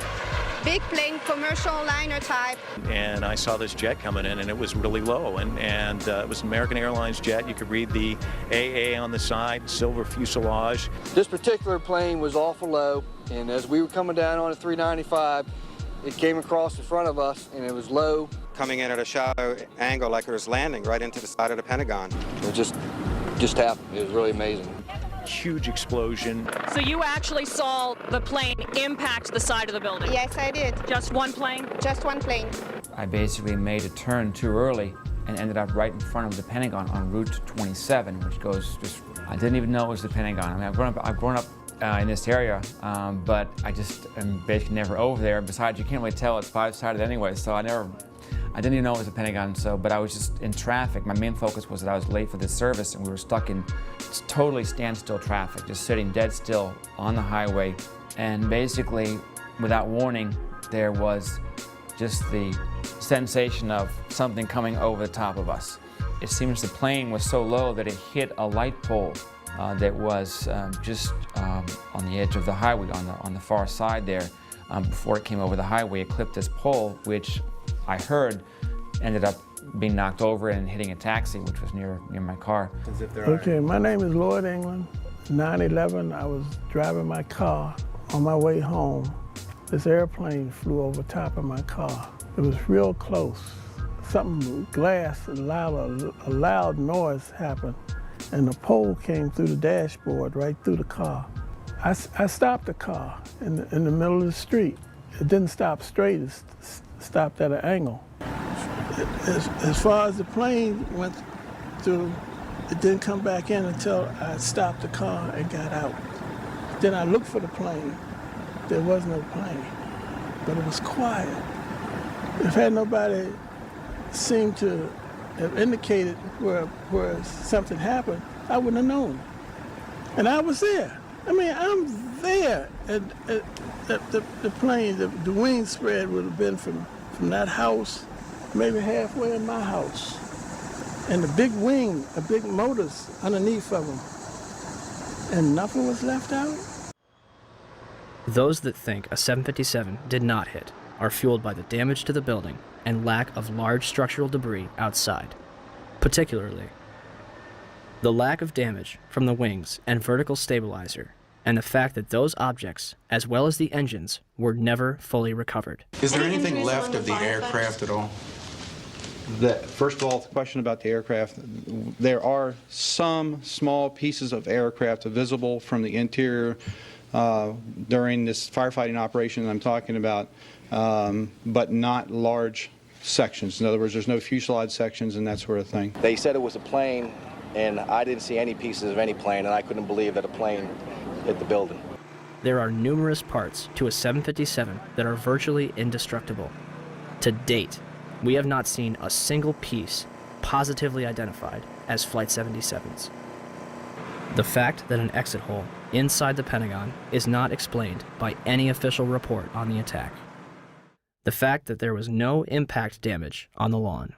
big plane, commercial liner type.
And I saw this jet coming in, and it was really low, and it was an American Airlines jet. You could read the AA on the side, silver fuselage.
This particular plane was awful low, and as we were coming down on a 395, it came across the front of us, and it was low.
Coming in at a shallow angle like it was landing right into the side of the Pentagon.
It just happened. It was really amazing.
Huge explosion.
So you actually saw the plane impact the side of the building?
Yes, I did.
Just one plane?
Just one plane.
I basically made a turn too early and ended up right in front of the Pentagon on Route 27, which goes just, I didn't even know it was the Pentagon. I mean, I've grown up in this area, but I just am basically never over there. Besides, you can't really tell it's five-sided anyway, so I didn't even know it was a Pentagon, but I was just in traffic. My main focus was that I was late for this service, and we were stuck in totally standstill traffic, just sitting dead still on the highway. And basically, without warning, there was just the sensation of something coming over the top of us. It seems the plane was so low that it hit a light pole that was just on the edge of the highway, on the far side there. Before it came over the highway, it clipped this pole, which I heard ended up being knocked over and hitting a taxi, which was near my car.
Okay, my name is Lloyd England. 9/11, I was driving my car on my way home. This airplane flew over top of my car. It was real close. Glass, a loud noise happened, and the pole came through the dashboard, right through the car. I stopped the car in the middle of the street. It didn't stop straight, it stopped at an angle. As far as the plane went through, it didn't come back in until I stopped the car and got out. Then I looked for the plane. There was no plane, but it was quiet. If had nobody seemed to have indicated where something happened, I wouldn't have known. And I was there. I mean, I'm there. And the plane, the wing spread would have been from that house, maybe halfway in my house. And the big wing, the big motors underneath of them. And nothing was left out?
Those that think a 757 did not hit are fueled by the damage to the building and lack of large structural debris outside, particularly the lack of damage from the wings and vertical stabilizer, and the fact that those objects, as well as the engines, were never fully recovered.
Is there anything left of the aircraft at all?
First of all, the question about the aircraft, there are some small pieces of aircraft visible from the interior during this firefighting operation that I'm talking about, but not large sections. In other words, there's no fuselage sections and that sort of thing.
They said it was a plane, and I didn't see any pieces of any plane, and I couldn't believe that a plane hit the building.
There are numerous parts to a 757 that are virtually indestructible. To date, we have not seen a single piece positively identified as Flight 77's. The fact that an exit hole inside the Pentagon is not explained by any official report on the attack. The fact that there was no impact damage on the lawn.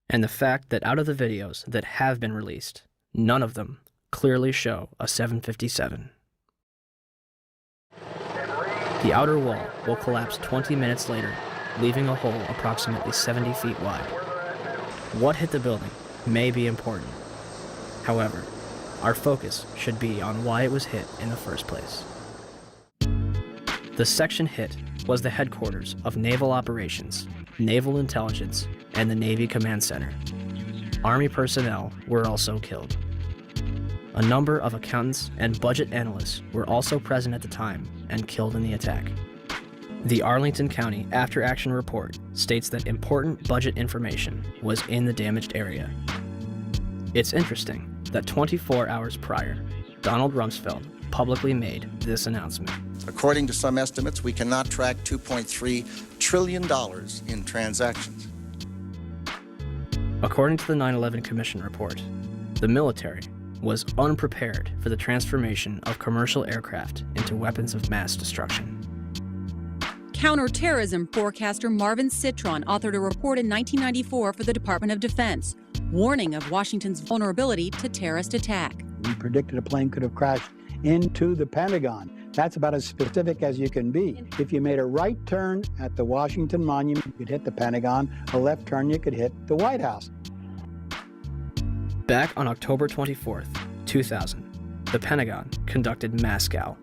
And the fact that out of the videos that have been released, none of them clearly show a 757. The outer wall will collapse 20 minutes later, leaving a hole approximately 70 feet wide. What hit the building may be important. However, our focus should be on why it was hit in the first place. The section hit was the headquarters of Naval Operations, Naval Intelligence, and the Navy Command Center. Army personnel were also killed. A number of accountants and budget analysts were also present at the time and killed in the attack. The Arlington County After Action Report states that important budget information was in the damaged area. It's interesting that 24 hours prior, Donald Rumsfeld publicly made this announcement.
According to some estimates, we cannot track $2.3 trillion in transactions.
According to the 9/11 Commission report, the military was unprepared for the transformation of commercial aircraft into weapons of mass destruction.
Counterterrorism forecaster Marvin Citron authored a report in 1994 for the Department of Defense, warning of Washington's vulnerability to terrorist attack.
We predicted a plane could have crashed into the Pentagon.
That's about as specific as you can be. If you made a right turn at the Washington Monument, you could hit the Pentagon. A left turn, you could hit the White House.
Back on October 24th, 2000, the Pentagon conducted MASSCOW,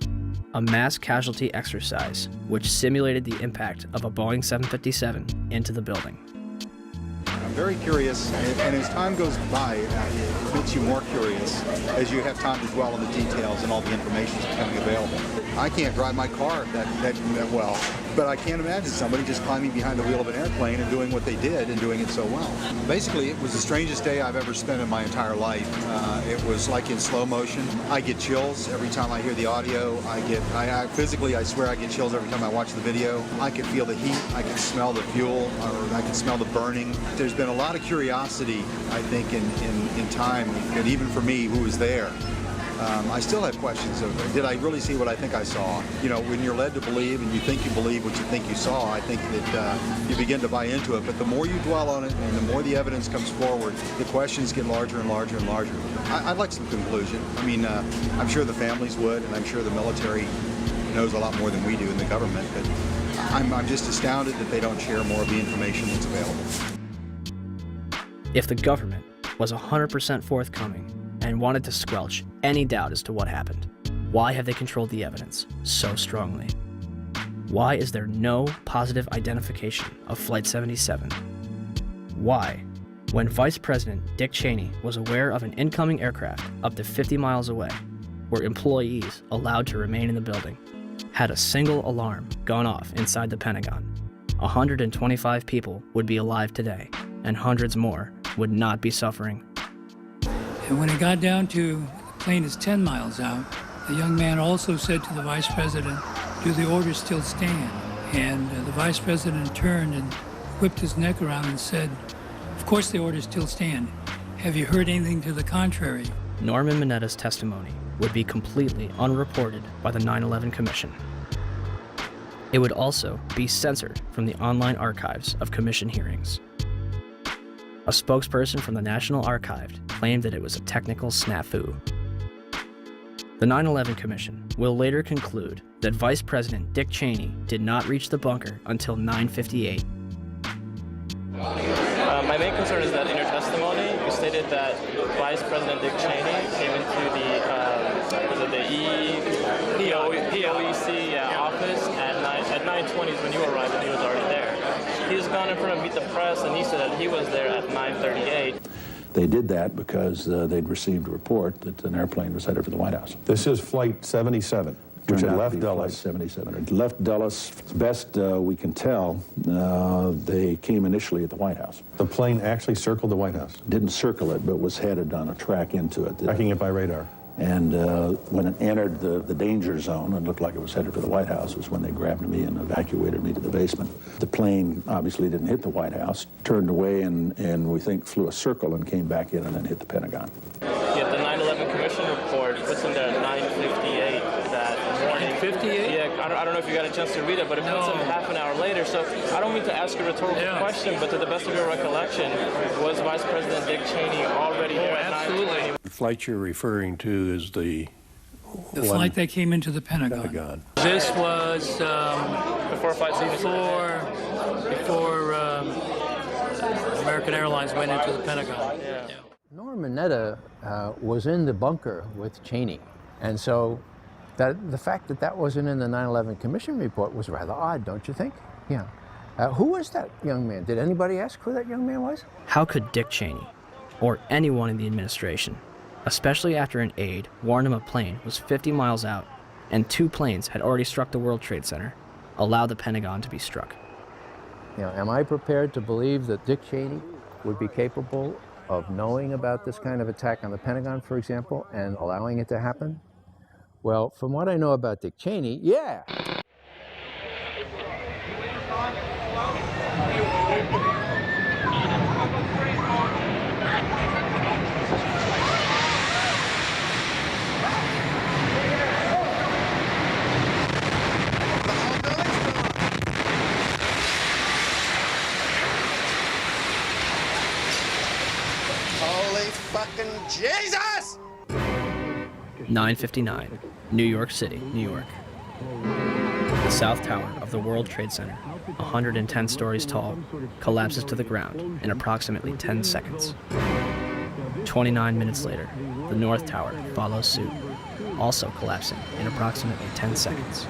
a mass casualty exercise which simulated the impact of a Boeing 757 into the building.
I'm very curious, and as time goes by, it makes you more curious as you have time to dwell on the details and all the information is becoming available. I can't drive my car that well, but I can't imagine somebody just climbing behind the wheel of an airplane and doing what they did and doing it so well. Basically, it was the strangest day I've ever spent in my entire life. It was like in slow motion. I get chills every time I hear the audio. Physically, I swear I get chills every time I watch the video. I can feel the heat. I can smell the fuel, or I can smell the burning. There's been a lot of curiosity, I think, in time, and even for me, who was there. I still have questions of, did I really see what I think I saw? You know, when you're led to believe and you think you believe what you think you saw, I think that you begin to buy into it. But the more you dwell on it and the more the evidence comes forward, the questions get larger and larger and larger. I'd like some conclusion. I mean, I'm sure the families would, and I'm sure the military knows a lot more than we do in the government, but I'm just astounded that they don't share more of the information that's available.
If the government was 100% forthcoming and wanted to squelch any doubt as to what happened, why have they controlled the evidence so strongly? Why is there no positive identification of Flight 77? Why, when Vice President Dick Cheney was aware of an incoming aircraft up to 50 miles away, were employees allowed to remain in the building? Had a single alarm gone off inside the Pentagon, 125 people would be alive today, and hundreds more would not be suffering.
And when it got down to the plane is 10 miles out, the young man also said to the vice president, "Do the orders still stand?" And the vice president turned and whipped his neck around and said, "Of course the orders still stand. Have you heard anything to the contrary?"
Norman Mineta's testimony would be completely unreported by the 9/11 Commission. It would also be censored from the online archives of commission hearings. A spokesperson from the National Archive claimed that it was a technical snafu. The 9/11 Commission will later conclude that Vice President Dick Cheney did not reach the bunker until 9:58.
My main concern is that in your testimony, you stated that Vice President Dick Cheney came into the POEC office at 9:20 when you arrived, and he was already there. He was gone in front of Meet the Press, and he said that he was there at 9:38.
They did that because they'd received a report that an airplane was headed for the White House.
This is Flight 77, which had left Dulles.
Flight 77. It left Dulles. As best we can tell, they came initially at the White House.
The plane actually circled the White House?
Didn't circle it, but was headed on a track into it.
Tracking it by radar.
And when it entered the danger zone and looked like it was headed for the White House was when they grabbed me and evacuated me to the basement. The plane obviously didn't hit the White House, turned away and we think flew a circle and came back in and then hit the Pentagon.
Yeah, the 9/11 Commission report puts him there at 9:58 that morning. 9:58? Yeah, I don't know if you got a chance to read it, but it puts him half an hour later. So I don't mean to ask a rhetorical question, but to the best of your recollection, was Vice President Dick Cheney already there at 9:20?
The flight you're referring to is the
flight that came into the Pentagon. This was
before Flight 77.
Before American Airlines went into the Pentagon.
Yeah.
Norman Mineta was in the bunker with Cheney, and so the fact that that wasn't in the 9/11 Commission report was rather odd, don't you think? Yeah. Who was that young man? Did anybody ask who that young man was?
How could Dick Cheney, or anyone in the administration, especially after an aide warned him a plane was 50 miles out and 2 planes had already struck the World Trade Center, allow the Pentagon to be struck?
You know, am I prepared to believe that Dick Cheney would be capable of knowing about this kind of attack on the Pentagon, for example, and allowing it to happen? Well, from what I know about Dick Cheney, yeah.
Holy fucking Jesus!
9:59, New York City, New York. The South Tower of the World Trade Center, 110 stories tall, collapses to the ground in approximately 10 seconds. 29 minutes later, the North Tower follows suit, also collapsing in approximately 10 seconds.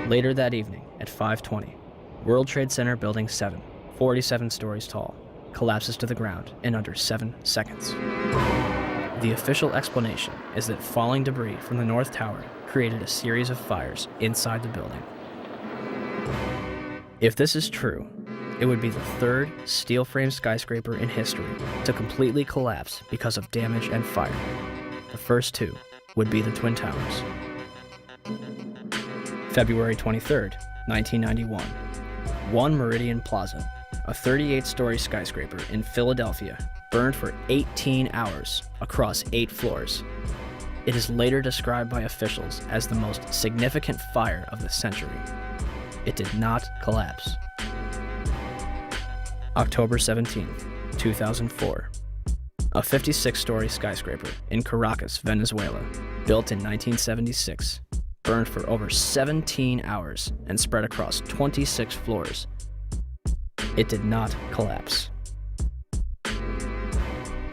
Later that evening, at 5:20, World Trade Center Building 7, 47 stories tall, collapses to the ground in under 7 seconds. The official explanation is that falling debris from the North Tower created a series of fires inside the building. If this is true, it would be the third steel-frame skyscraper in history to completely collapse because of damage and fire. The first two would be the Twin Towers. February 23rd, 1991. One Meridian Plaza, a 38-story skyscraper in Philadelphia, burned for 18 hours across 8 floors. It is later described by officials as the most significant fire of the century. It did not collapse. October 17, 2004. A 56-story skyscraper in Caracas, Venezuela, built in 1976, burned for over 17 hours and spread across 26 floors. It did not collapse.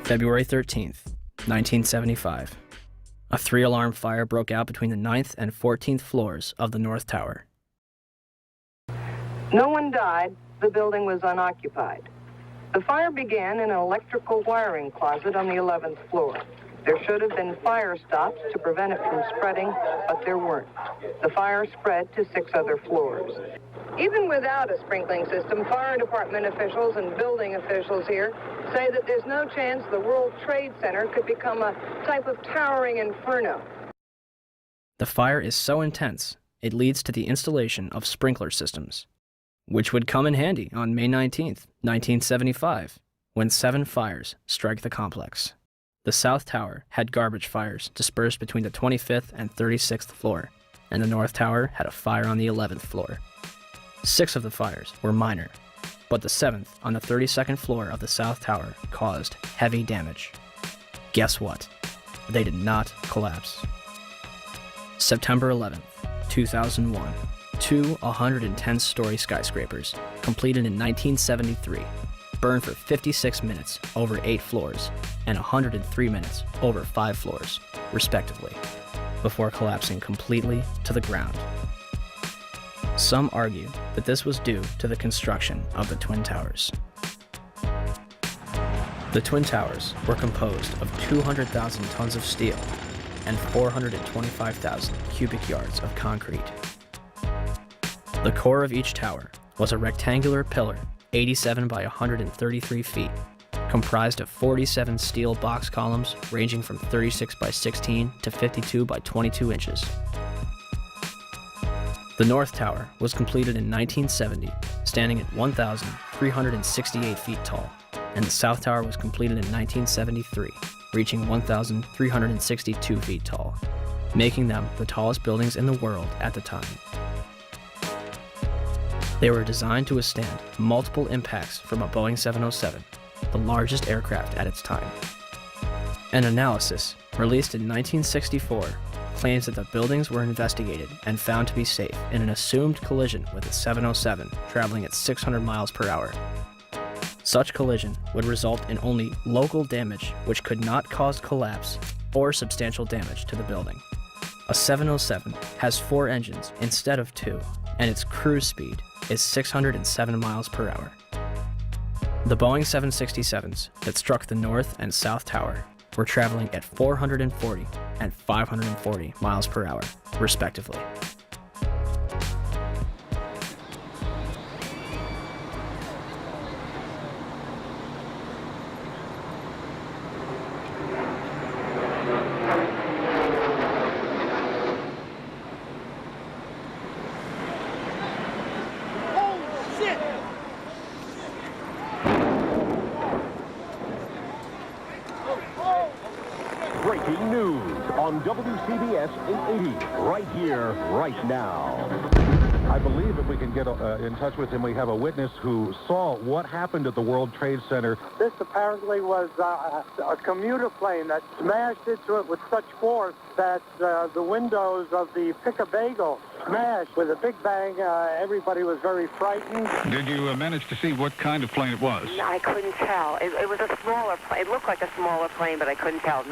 February 13th, 1975. A 3-alarm fire broke out between the 9th and 14th floors of the North Tower.
No one died. The building was unoccupied. The fire began in an electrical wiring closet on the 11th floor. There should have been fire stops to prevent it from spreading, but there weren't. The fire spread to 6 other floors. Even without a sprinkling system, fire department officials and building officials here say that there's no chance the World Trade Center could become a type of towering inferno.
The fire is so intense, it leads to the installation of sprinkler systems, which would come in handy on May 19th, 1975, when 7 fires strike the complex. The South Tower had garbage fires dispersed between the 25th and 36th floor, and the North Tower had a fire on the 11th floor. 6 of the fires were minor, but the 7th on the 32nd floor of the South Tower caused heavy damage. Guess what? They did not collapse. September 11th, 2001. 2 110-story skyscrapers, completed in 1973, burned for 56 minutes over 8 floors and 103 minutes over 5 floors, respectively, before collapsing completely to the ground. Some argue that this was due to the construction of the Twin Towers. The Twin Towers were composed of 200,000 tons of steel and 425,000 cubic yards of concrete. The core of each tower was a rectangular pillar 87 by 133 feet, comprised of 47 steel box columns ranging from 36 by 16 to 52 by 22 inches. The North Tower was completed in 1970, standing at 1,368 feet tall, and the South Tower was completed in 1973, reaching 1,362 feet tall, making them the tallest buildings in the world at the time. They were designed to withstand multiple impacts from a Boeing 707, the largest aircraft at its time. An analysis released in 1964 claims that the buildings were investigated and found to be safe in an assumed collision with a 707 traveling at 600 miles per hour. Such collision would result in only local damage which could not cause collapse or substantial damage to the building. A 707 has 4 engines instead of 2, and its cruise speed is 607 miles per hour. The Boeing 767s that struck the North and South Tower were traveling at 440 and 540 miles per hour, respectively.
Breaking news on WCBS 880, right here, right now. I believe it
if we can get in touch with him. We have a witness who saw what happened at the World Trade Center.
This apparently was a commuter plane that smashed into it with such force that the windows of the Pick-a-Bagel smashed with a big bang. Everybody was very frightened.
Did you manage to see what kind of plane it was?
No, I couldn't tell. It was a smaller plane. It looked like a smaller plane, but I couldn't tell.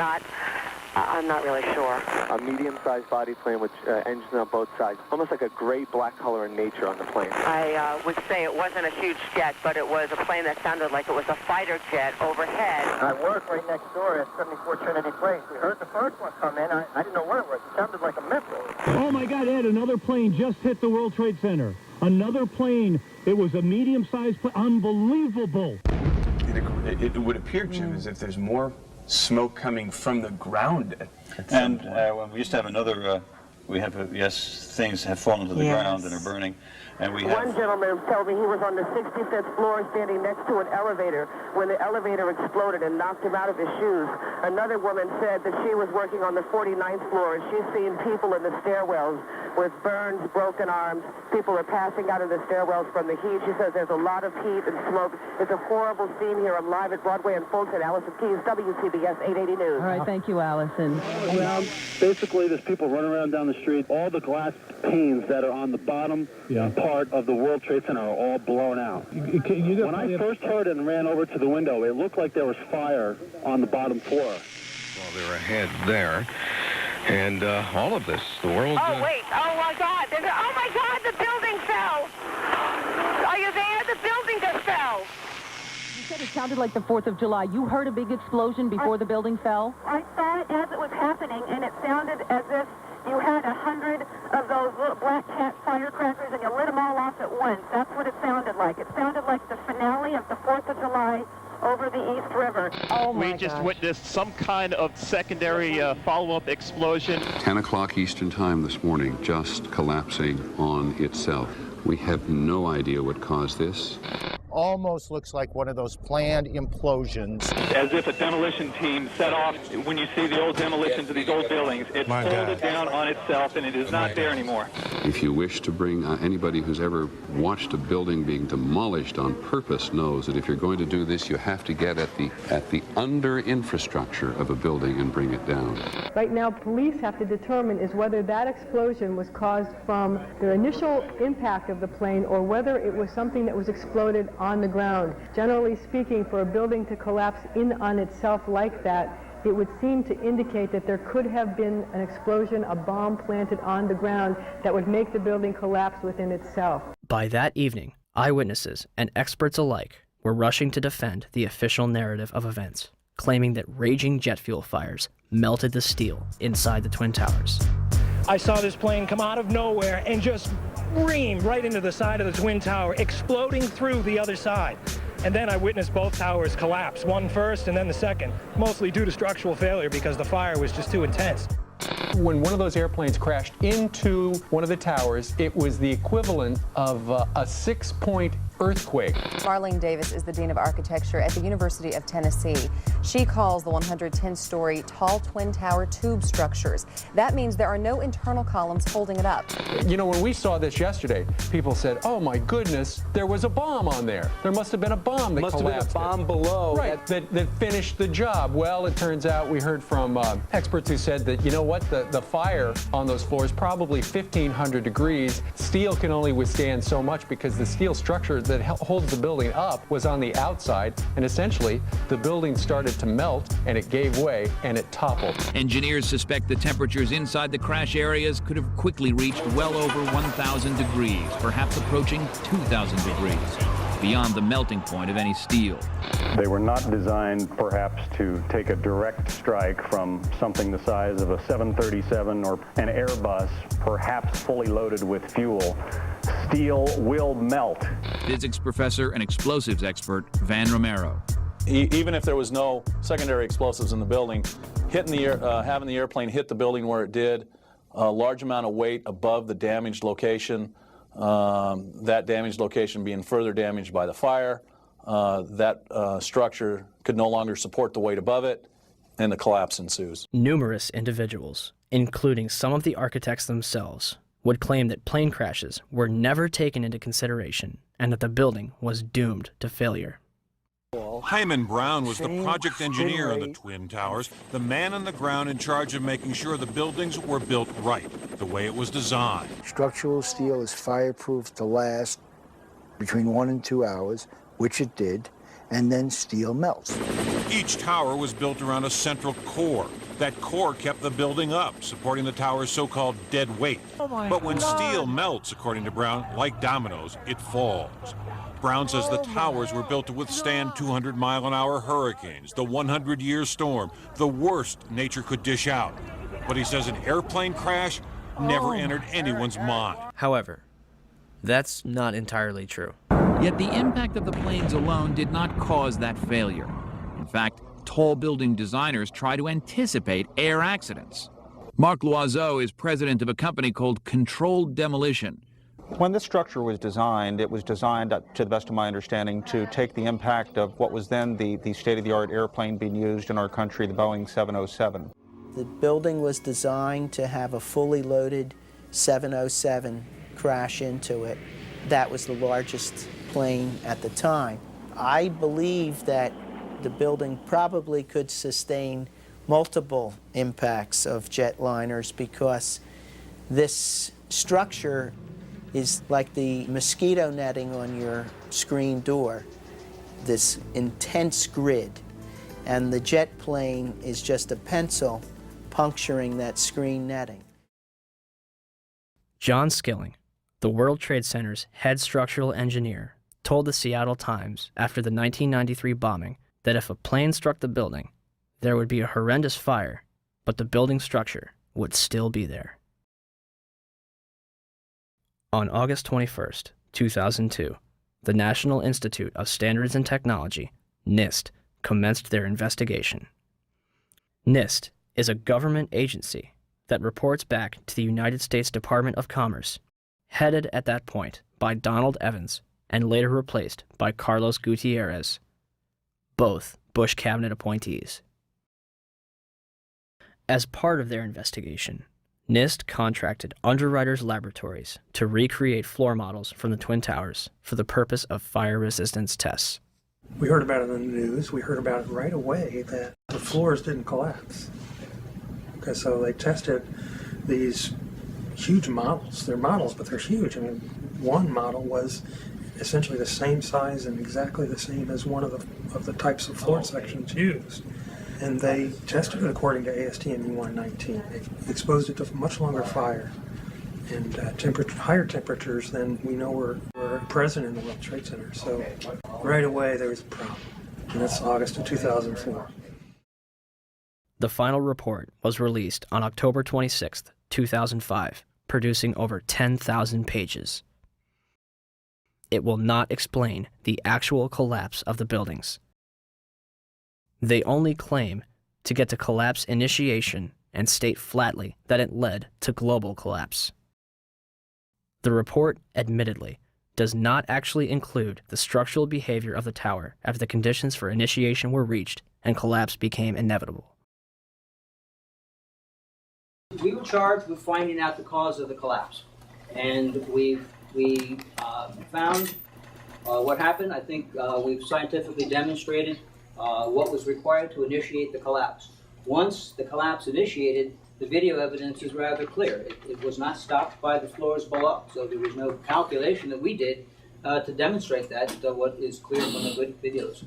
I'm not really sure.
A medium-sized body plane with engines on both sides. Almost like a gray-black color in nature on the plane.
I would say it wasn't a huge jet, but it was a plane that sounded like it was a fighter jet overhead.
I work right next door at 74 Trinity Place. We heard the first one come in. I didn't know what it was. It sounded like a missile.
Oh, my God, Ed, another plane just hit the World Trade Center. Another plane. It was a medium-sized plane. Unbelievable.
It would appear, Jim, as if there's more smoke coming from the ground at some point.
Well, we used to have another, things have fallen to the ground and are burning. And we have...
One gentleman told me he was on the 65th floor standing next to an elevator when the elevator exploded and knocked him out of his shoes. Another woman said that she was working on the 49th floor and she's seen people in the stairwells with burns, broken arms. People are passing out of the stairwells from the heat. She says there's a lot of heat and smoke. It's a horrible scene here. I'm live at Broadway and Fulton. Allison Keyes, WCBS 880 News.
All right, thank you, Allison.
Well, basically, there's people running around down the street. All the glass panes that are on the bottom part of the World Trade Center are all blown out. When I first heard it and ran over to the window, it looked like there was fire on the bottom floor.
Well, they're ahead there. And all of this, the world...
Oh, wait. Oh, my God. Oh, my God, the building fell. Are you there? The building just fell.
You said it sounded like the 4th of July. You heard a big explosion before the building fell?
I saw it as it was happening, and it sounded as if you had 100 of those little black cat firecrackers and you lit them all off at once. That's what it sounded like. It sounded like the finale of the 4th of July over the East River.
Oh, my
We just witnessed some kind of secondary follow-up explosion.
10 o'clock Eastern Time this morning, just collapsing on itself. We have no idea what caused this.
Almost looks like one of those planned implosions.
As if a demolition team set off. When you see the old demolitions of these old buildings, it folded down on itself and it is not there anymore.
If you wish to bring anybody who's ever watched a building being demolished on purpose knows that if you're going to do this, you have to get at the under infrastructure of a building and bring it down.
Right now, police have to determine is whether that explosion was caused from the initial impact of the plane or whether it was something that was exploded on the ground. Generally speaking, for a building to collapse in on itself like that, it would seem to indicate that there could have been an explosion, a bomb planted on the ground that would make the building collapse within itself.
By that evening, eyewitnesses and experts alike were rushing to defend the official narrative of events, claiming that raging jet fuel fires melted the steel inside the Twin Towers.
I saw this plane come out of nowhere and just ream right into the side of the Twin Tower, exploding through the other side. And then I witnessed both towers collapse, one first and then the second, mostly due to structural failure because the fire was just too intense.
When one of those airplanes crashed into one of the towers, it was the equivalent of a 6-point earthquake.
Marlene Davis is the Dean of Architecture at the University of Tennessee. She calls the 110-story tall twin tower tube structures. That means there are no internal columns holding it up.
You know, when we saw this yesterday, people said, oh my goodness, there was a bomb on there. There must have been a bomb that collapsed. Must have been a bomb below. Right, that finished the job. Well, it turns out we heard from experts who said that, you know what, the fire on those floors, probably 1,500 degrees. Steel can only withstand so much because the steel structure that holds the building up was on the outside, and essentially the building started to melt and it gave way and it toppled.
Engineers suspect the temperatures inside the crash areas could have quickly reached well over 1,000 degrees, perhaps approaching 2,000 degrees, beyond the melting point of any steel.
They were not designed, perhaps, to take a direct strike from something the size of a 737 or an Airbus, perhaps fully loaded with fuel. Steel will melt.
Physics professor and explosives expert Van Romero.
Even if there was no secondary explosives in the building, having the airplane hit the building where it did, a large amount of weight above the damaged location, that damaged location being further damaged by the fire, that structure could no longer support the weight above it, and the collapse ensues.
Numerous individuals, including some of the architects themselves, would claim that plane crashes were never taken into consideration and that the building was doomed to failure.
Hyman Brown was the project engineer on the Twin Towers, the man on the ground in charge of making sure the buildings were built right, the way it was designed.
Structural steel is fireproof to last between 1 and 2 hours, which it did, and then steel melts.
Each tower was built around a central core. That core kept the building up, supporting the tower's so-called dead weight. But when steel melts, according to Brown, like dominoes, it falls. Brown says the towers were built to withstand 200-mile-an-hour hurricanes, the 100-year storm, the worst nature could dish out. But he says an airplane crash never entered anyone's mind.
However, that's not entirely true.
Yet the impact of the planes alone did not cause that failure. In fact, tall building designers try to anticipate air accidents. Marc Loiseau is president of a company called Controlled Demolition.
When this structure was designed, it was designed, to the best of my understanding, to take the impact of what was then the state-of-the-art airplane being used in our country, the Boeing 707.
The building was designed to have a fully loaded 707 crash into it. That was the largest plane at the time. I believe that the building probably could sustain multiple impacts of jetliners because this structure is like the mosquito netting on your screen door, this intense grid, and the jet plane is just a pencil puncturing that screen netting.
John Skilling, the World Trade Center's head structural engineer, told the Seattle Times after the 1993 bombing that if a plane struck the building, there would be a horrendous fire, but the building structure would still be there. On August 21st, 2002, the National Institute of Standards and Technology, NIST, commenced their investigation. NIST is a government agency that reports back to the United States Department of Commerce, headed at that point by Donald Evans and later replaced by Carlos Gutierrez, both Bush cabinet appointees. As part of their investigation, NIST contracted Underwriters Laboratories to recreate floor models from the Twin Towers for the purpose of fire resistance tests.
We heard about it in the news. We heard about it right away that the floors didn't collapse. Okay, so they tested these huge models. They're models, but they're huge. I mean, one model was essentially the same size and exactly the same as one of the types of floor sections used. And they tested it according to ASTM E119. They exposed it to much longer fire and higher temperatures than we know were present in the World Trade Center. So right away there was a problem. And that's August of 2004.
The final report was released on October 26, 2005, producing over 10,000 pages. It will not explain the actual collapse of the buildings. They only claim to get to collapse initiation and state flatly that it led to global collapse. The report, admittedly, does not actually include the structural behavior of the tower after the conditions for initiation were reached and collapse became inevitable.
We were charged with finding out the cause of the collapse, and we found what happened. I think we've scientifically demonstrated what was required to initiate the collapse. Once the collapse initiated, the video evidence is rather clear. It was not stopped by the floors below, so there was no calculation that we did to demonstrate that, what is clear from the good videos.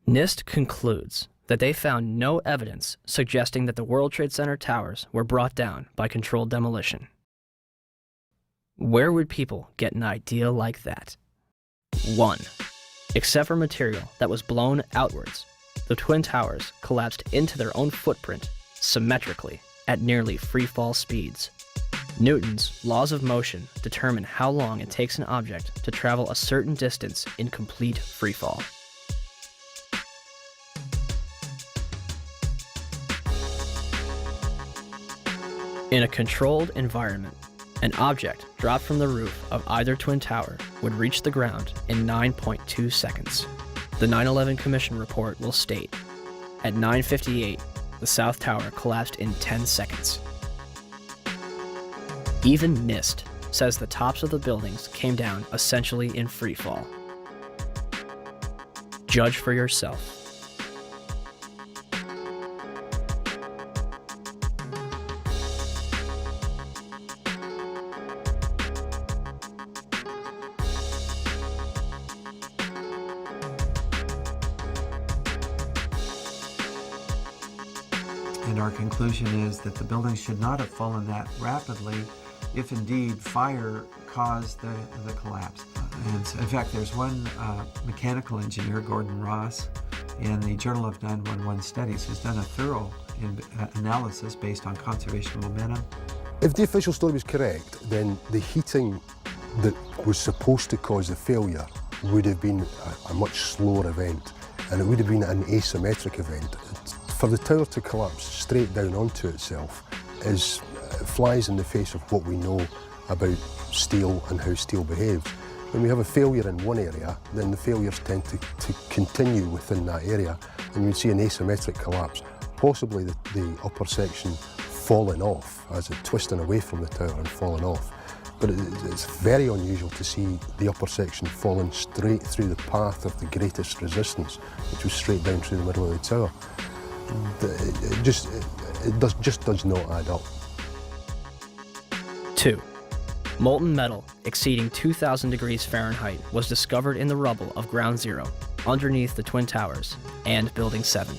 NIST concludes that they found no evidence suggesting that the World Trade Center towers were brought down by controlled demolition. Where would people get an idea like that? 1. Except for material that was blown outwards, the Twin Towers collapsed into their own footprint symmetrically at nearly free-fall speeds. Newton's laws of motion determine how long it takes an object to travel a certain distance in complete freefall. In a controlled environment, an object dropped from the roof of either twin tower would reach the ground in 9.2 seconds. The 9/11 Commission report will state, at 9:58, the South Tower collapsed in 10 seconds. Even NIST says the tops of the buildings came down essentially in free fall. Judge for yourself.
And our conclusion is that the building should not have fallen that rapidly if indeed fire caused the collapse. And so, in fact, there's one mechanical engineer, Gordon Ross, in the Journal of 911 Studies, who's done a thorough analysis based on conservation momentum.
If the official story was correct, then the heating that was supposed to cause the failure would have been a much slower event, and it would have been an asymmetric event. For the tower to collapse straight down onto itself flies in the face of what we know about steel and how steel behaves. When we have a failure in one area, then the failures tend to continue within that area, and you'd see an asymmetric collapse, possibly the upper section falling off as it twisting away from the tower and falling off. But it's very unusual to see the upper section falling straight through the path of the greatest resistance, which was straight down through the middle of the tower. It just does not add up.
2. Molten metal exceeding 2,000 degrees Fahrenheit was discovered in the rubble of Ground Zero, underneath the Twin Towers and Building 7.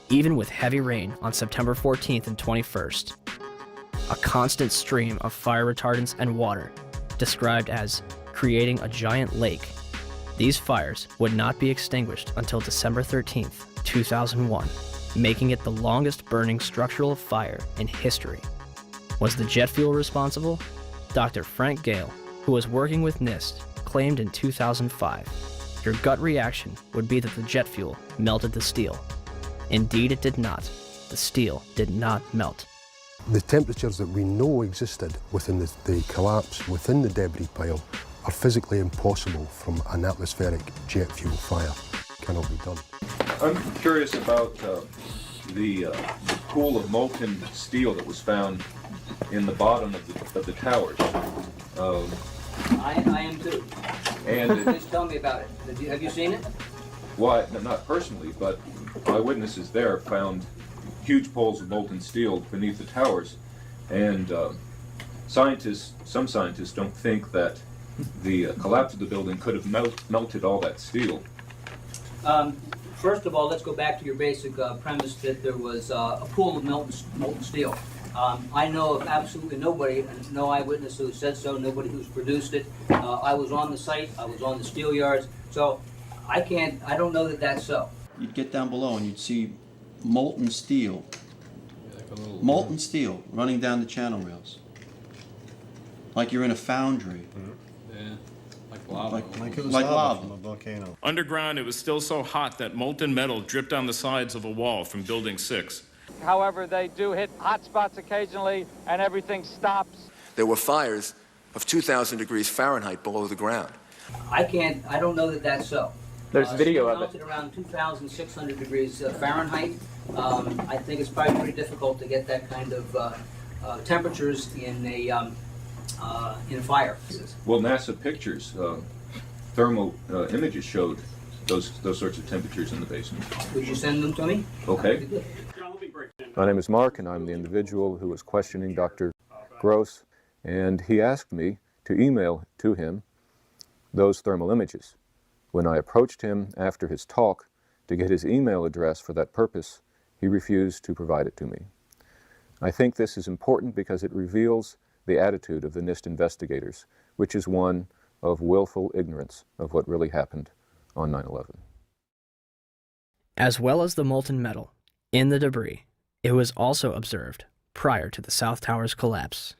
Even with heavy rain on September 14th and 21st, a constant stream of fire retardants and water, described as creating a giant lake, these fires would not be extinguished until December 13th, 2001, making it the longest burning structural fire in history. Was the jet fuel responsible? Dr. Frank Gale, who was working with NIST, claimed in 2005, your gut reaction would be that the jet fuel melted the steel. Indeed, it did not. The steel did not melt.
The temperatures that we know existed within the collapse, within the debris pile, are physically impossible from an atmospheric jet fuel fire. Cannot be done.
I'm curious about the pool of molten steel that was found in the bottom of the towers.
I am too.
And
Please tell me about it. Have you seen it?
Well, not personally, but eyewitnesses there found huge pools of molten steel beneath the towers, and some scientists don't think that the collapse of the building could have melted all that steel.
First of all, let's go back to your basic premise that there was a pool of molten steel. I know of absolutely nobody, no eyewitness who said so, nobody who's produced it. I was on the site, I was on the steel yards, so I don't know that that's so.
You'd get down below and you'd see molten steel running down the channel rails. Like you're in a foundry.
Yeah, like lava.
Like it was lava
from a volcano. Underground, it was still so hot that molten metal dripped down the sides of a wall from Building 6.
However, they do hit hot spots occasionally, and everything stops.
There were fires of 2,000 degrees Fahrenheit below the ground.
I don't know that that's so.
There's video of it.
Melted around 2,600 degrees Fahrenheit. I think it's probably pretty difficult to get that kind of temperatures in a fire.
Well, NASA pictures, thermal images showed those sorts of temperatures in the basement.
Would you send them to me?
Okay.
My name is Mark, and I'm the individual who was questioning Dr. Gross, and he asked me to email to him those thermal images. When I approached him after his talk to get his email address for that purpose, he refused to provide it to me. I think this is important because it reveals the attitude of the NIST investigators, which is one of willful ignorance of what really happened on 9/11.
As well as the molten metal in the debris, it was also observed prior to the South Tower's collapse.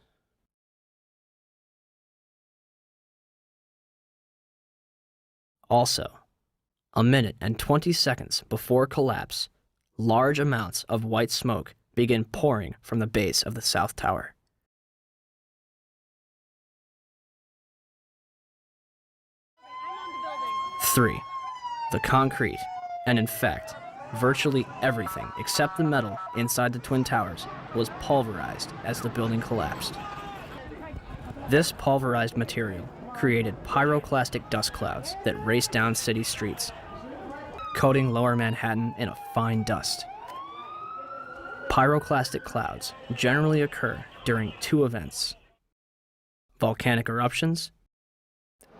Also, a minute and 20 seconds before collapse, large amounts of white smoke begin pouring from the base of the South Tower. Three, the concrete, and in fact, virtually everything except the metal inside the Twin Towers was pulverized as the building collapsed. This pulverized material created pyroclastic dust clouds that raced down city streets, coating lower Manhattan in a fine dust. Pyroclastic clouds generally occur during two events: volcanic eruptions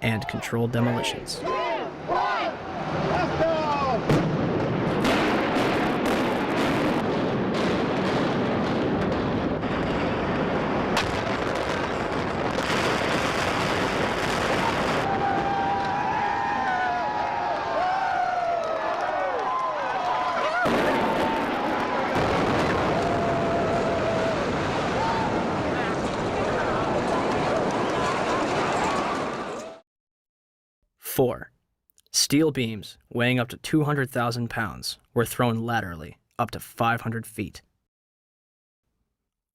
and controlled demolitions. Four, steel beams weighing up to 200,000 pounds were thrown laterally up to 500 feet.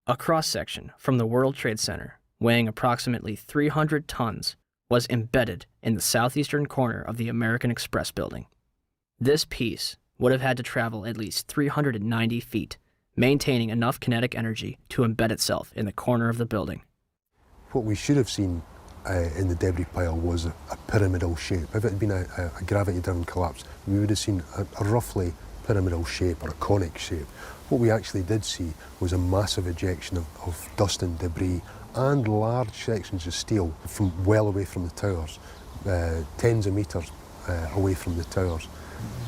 A cross-section from the World Trade Center weighing approximately 300 tons was embedded in the southeastern corner of the American Express building. This piece would have had to travel at least 390 feet, maintaining enough kinetic energy to embed itself in the corner of the building.
What we should have seen in the debris pile was a pyramidal shape. If it had been a gravity-driven collapse, we would have seen a roughly pyramidal shape or a conic shape. What we actually did see was a massive ejection of dust and debris and large sections of steel from well away from the towers, tens of meters away from the towers.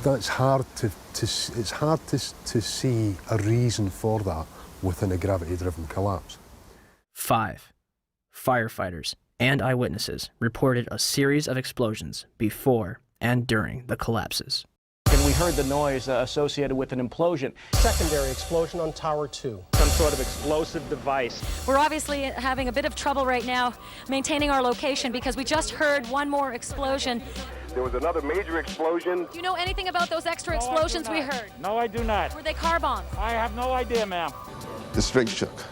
That's hard it's hard to see a reason for that within a gravity-driven collapse.
5. Firefighters and eyewitnesses reported a series of explosions before and during the collapses.
And we heard the noise associated with an implosion.
Secondary explosion on Tower 2.
Some sort of explosive device.
We're obviously having a bit of trouble right now maintaining our location because we just heard one more explosion.
There was another major explosion.
Do you know anything about those extra explosions we heard?
No, I do not.
Were they car bombs?
I have no idea, ma'am.
The street shook,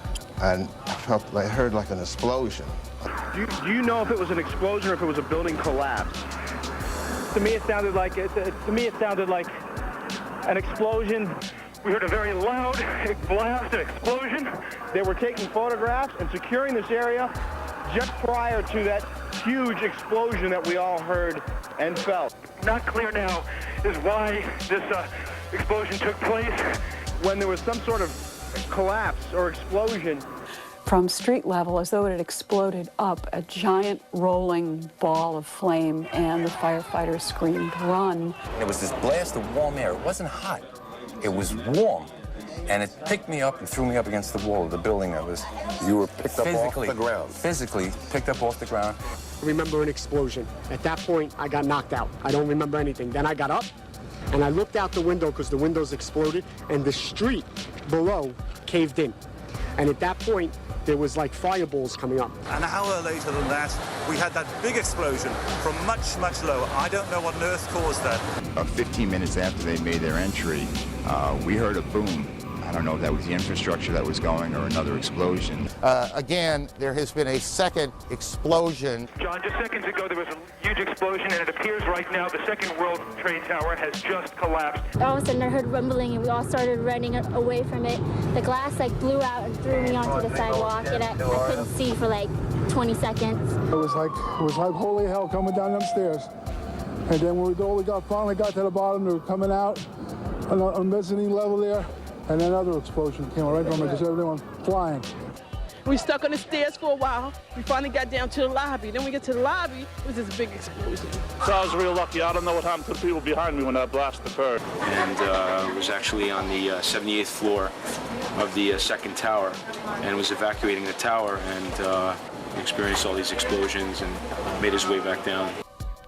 and I heard like an explosion.
Do you know if it was an explosion or if it was a building collapse? To me, it sounded like an explosion. We heard a very loud blast, an explosion. They were taking photographs and securing this area just prior to that huge explosion that we all heard and felt. Not clear now is why this explosion took place. When there was some sort of collapse or explosion,
from street level, as though it had exploded up, a giant rolling ball of flame, and the firefighters screamed, "Run!"
It was this blast of warm air. It wasn't hot. It was warm. And it picked me up and threw me up against the wall of the building.
You were picked up off the ground.
Physically picked up off the ground.
I remember an explosion. At that point, I got knocked out. I don't remember anything. Then I got up, and I looked out the window because the windows exploded, and the street below caved in. And at that point, there was like fireballs coming up.
An hour later than that, we had that big explosion from much, much lower. I don't know what on earth caused that.
About 15 minutes after they made their entry, we heard a boom. I don't know if that was the infrastructure that was going or another explosion.
Again, there has been a second explosion.
John, just seconds ago there was a huge explosion, and it appears right now the second World Trade Tower has just collapsed.
All of a sudden I heard rumbling, and we all started running away from it. The glass blew out and threw me onto the sidewalk, and I couldn't see for 20 seconds.
It was like holy hell coming down them stairs. And then when we finally got to the bottom, they were coming out on the mezzanine level there. And another explosion came right from it, just everyone flying.
We stuck on the stairs for a while. We finally got down to the lobby. Then we get to the lobby, it was this big explosion.
So I was real lucky. I don't know what happened to the people behind me when that blast occurred.
And was actually on the 78th floor of the second tower and was evacuating the tower and experienced all these explosions and made his way back down.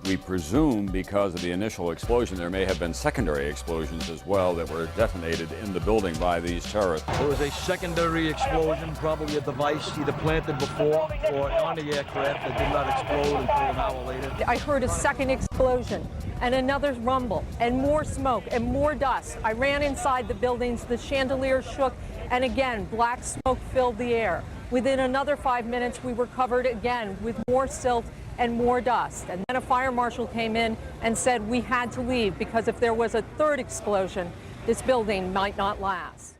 We presume because of the initial explosion, there may have been secondary explosions as well that were detonated in the building by these terrorists.
There was a secondary explosion, probably a device either planted before or on the aircraft that did not explode until an hour later.
I heard a second explosion and another rumble and more smoke and more dust. I ran inside the buildings, the chandeliers shook, and again, black smoke filled the air. Within another 5 minutes, we were covered again with more silt and more dust. And then a fire marshal came in and said we had to leave because if there was a third explosion, this building might not last.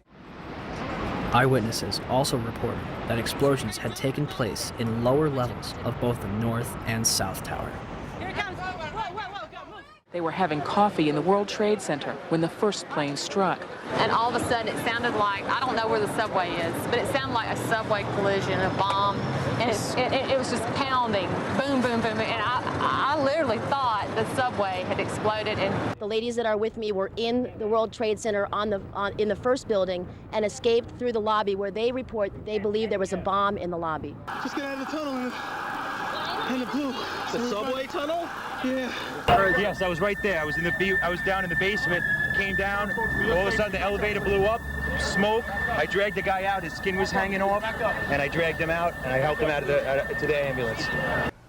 Eyewitnesses also reported that explosions had taken place in lower levels of both the North and South Tower.
They were having coffee in the World Trade Center when the first plane struck.
And all of a sudden it sounded like, I don't know where the subway is, but it sounded like a subway collision, a bomb, and it was just pounding, boom, boom, boom, and I literally thought the subway had exploded. And
the ladies that are with me were in the World Trade Center in the first building and escaped through the lobby where they report they believe there was a bomb in the lobby.
Just get out of the tunnel in the blue.
The subway tunnel?
Yeah.
Yes, I was right there. I was down in the basement, came down, all of a sudden the elevator blew up, smoke. I dragged the guy out, his skin was hanging off, and I dragged him out, and I helped him out to the ambulance.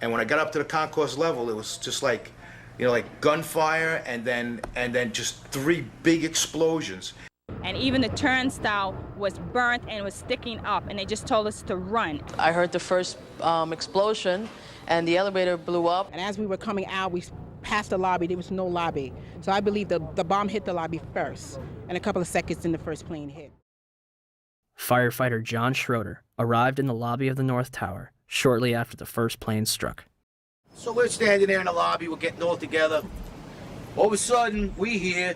And when I got up to the concourse level, it was just like, like gunfire, and then just 3 big explosions.
And even the turnstile was burnt and was sticking up, and they just told us to run.
I heard the first explosion, and the elevator blew up.
And as we were coming out, we passed the lobby. There was no lobby. So I believe the bomb hit the lobby first, and a couple of seconds then the first plane hit.
Firefighter John Schroeder arrived in the lobby of the North Tower shortly after the first plane struck.
So we're standing there in the lobby, we're getting all together. All of a sudden, we hear...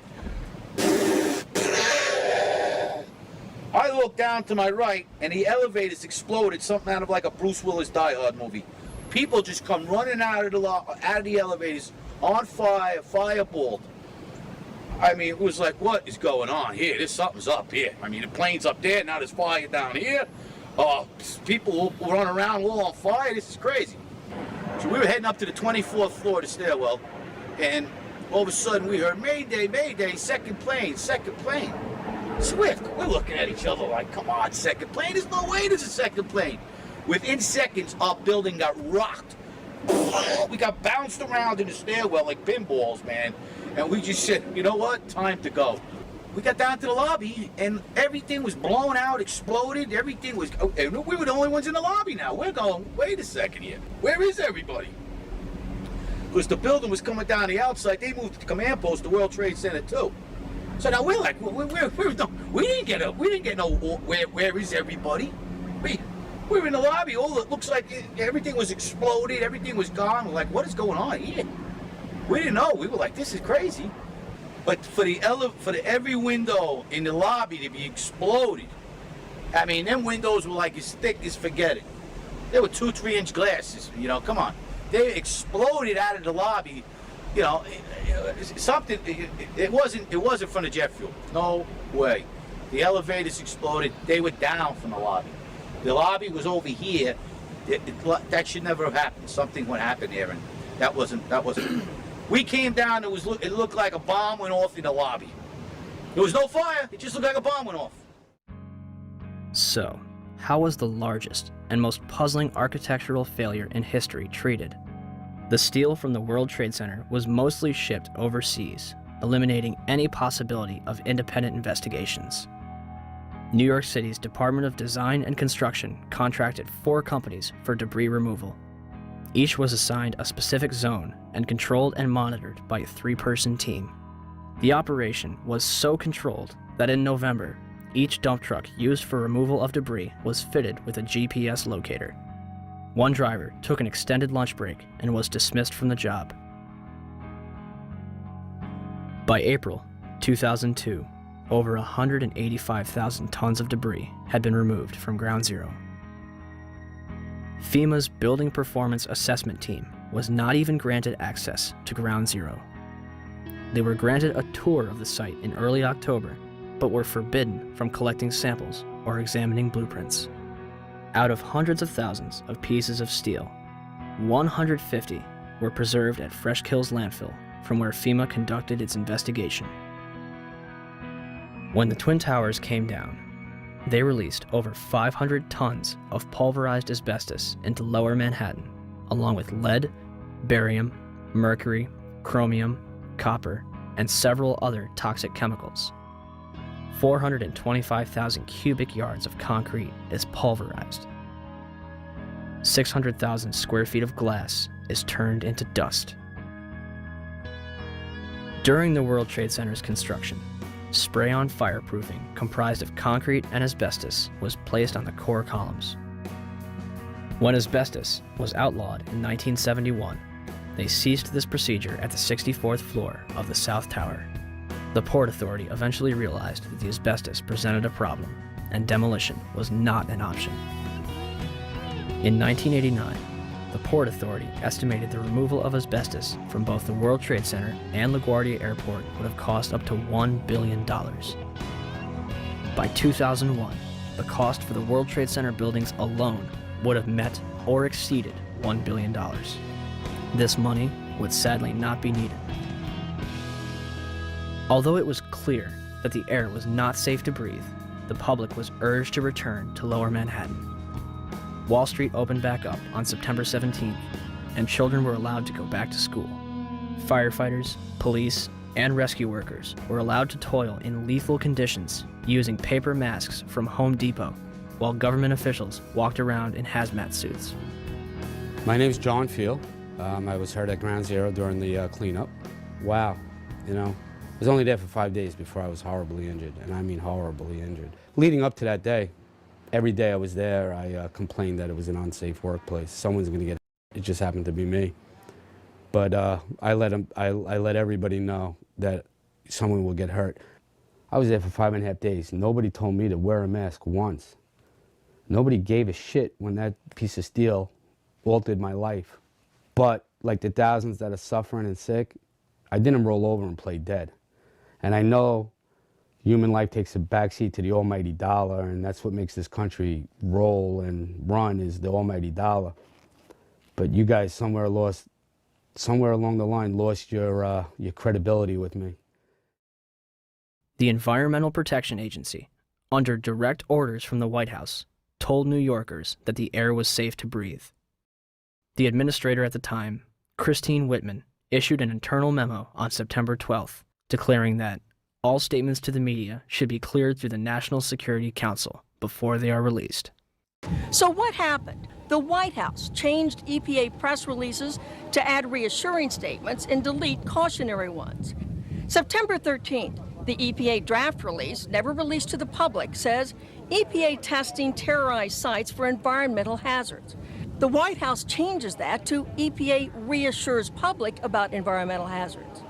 I look down to my right, and the elevators exploded, something out of like a Bruce Willis Die Hard movie. People just come running out of the elevators, on fire, fireballed. I mean, it was like, what is going on here? Something's up here. I mean, the plane's up there, now there's fire down here. People will run around all on fire. This is crazy. So we were heading up to the 24th floor of the stairwell, and all of a sudden we heard, Mayday, Mayday, second plane, second plane. Swift, we're looking at each other like, come on, second plane? There's no way there's a second plane. Within seconds, our building got rocked. We got bounced around in the stairwell like pinballs, man. And we just said, you know what? Time to go. We got down to the lobby, and everything was blown out, exploded. Everything was... And we were the only ones in the lobby now. We're going, wait a second here. Where is everybody? Because the building was coming down the outside. They moved the command post to World Trade Center, too. So now we're like, we didn't get no, where is everybody? We were in the lobby. It looks like everything was exploded. Everything was gone. We're like, what is going on here? We didn't know. We were like, this is crazy. But for every window in the lobby to be exploded, I mean, them windows were like as thick as forget it. They were 2-3-inch glasses. Come on. They exploded out of the lobby. Something. It wasn't from the jet fuel. No way. The elevators exploded. They were down from the lobby. The lobby was over here. That should never have happened. Something would happen there, and that wasn't. We came down. It looked like a bomb went off in the lobby. There was no fire. It just looked like a bomb went off.
So, how was the largest and most puzzling architectural failure in history treated? The steel from the World Trade Center was mostly shipped overseas, eliminating any possibility of independent investigations. New York City's Department of Design and Construction contracted 4 companies for debris removal. Each was assigned a specific zone and controlled and monitored by a 3-person team. The operation was so controlled that in November, each dump truck used for removal of debris was fitted with a GPS locator. One driver took an extended lunch break and was dismissed from the job. By April 2002, over 185,000 tons of debris had been removed from Ground Zero. FEMA's Building Performance Assessment Team was not even granted access to Ground Zero. They were granted a tour of the site in early October, but were forbidden from collecting samples or examining blueprints. Out of hundreds of thousands of pieces of steel, 150 were preserved at Fresh Kills landfill, from where FEMA conducted its investigation. When the Twin Towers came down, they released over 500 tons of pulverized asbestos into Lower Manhattan, along with lead, barium, mercury, chromium, copper, and several other toxic chemicals. 425,000 cubic yards of concrete is pulverized. 600,000 square feet of glass is turned into dust. During the World Trade Center's construction, spray-on fireproofing comprised of concrete and asbestos was placed on the core columns. When asbestos was outlawed in 1971, they ceased this procedure at the 64th floor of the South Tower. The Port Authority eventually realized that the asbestos presented a problem, and demolition was not an option. In 1989, the Port Authority estimated the removal of asbestos from both the World Trade Center and LaGuardia Airport would have cost up to $1 billion. By 2001, the cost for the World Trade Center buildings alone would have met or exceeded $1 billion. This money would sadly not be needed. Although it was clear that the air was not safe to breathe, the public was urged to return to Lower Manhattan. Wall Street opened back up on September 17th, and children were allowed to go back to school. Firefighters, police, and rescue workers were allowed to toil in lethal conditions using paper masks from Home Depot, while government officials walked around in hazmat suits.
My name's John Field. I was hurt at Ground Zero during the cleanup. Wow, I was only there for 5 days before I was horribly injured, and I mean horribly injured. Leading up to that day, every day I was there, I complained that it was an unsafe workplace. Someone's going to get hurt. It just happened to be me. But I let everybody know that someone will get hurt. I was there for 5.5 days. Nobody told me to wear a mask once. Nobody gave a shit when that piece of steel altered my life. But like the thousands that are suffering and sick, I didn't roll over and play dead. And I know human life takes a backseat to the almighty dollar, and that's what makes this country roll and run, is the almighty dollar. But you guys somewhere along the line lost your credibility with me.
The Environmental Protection Agency, under direct orders from the White House, told New Yorkers that the air was safe to breathe. The administrator at the time, Christine Whitman, issued an internal memo on September 12th, declaring that all statements to the media should be cleared through the National Security Council before they are released.
So what happened? The White House changed EPA press releases to add reassuring statements and delete cautionary ones. September 13th, the EPA draft release, never released to the public, says EPA testing terrorized sites for environmental hazards. The White House changes that to EPA reassures public about environmental hazards.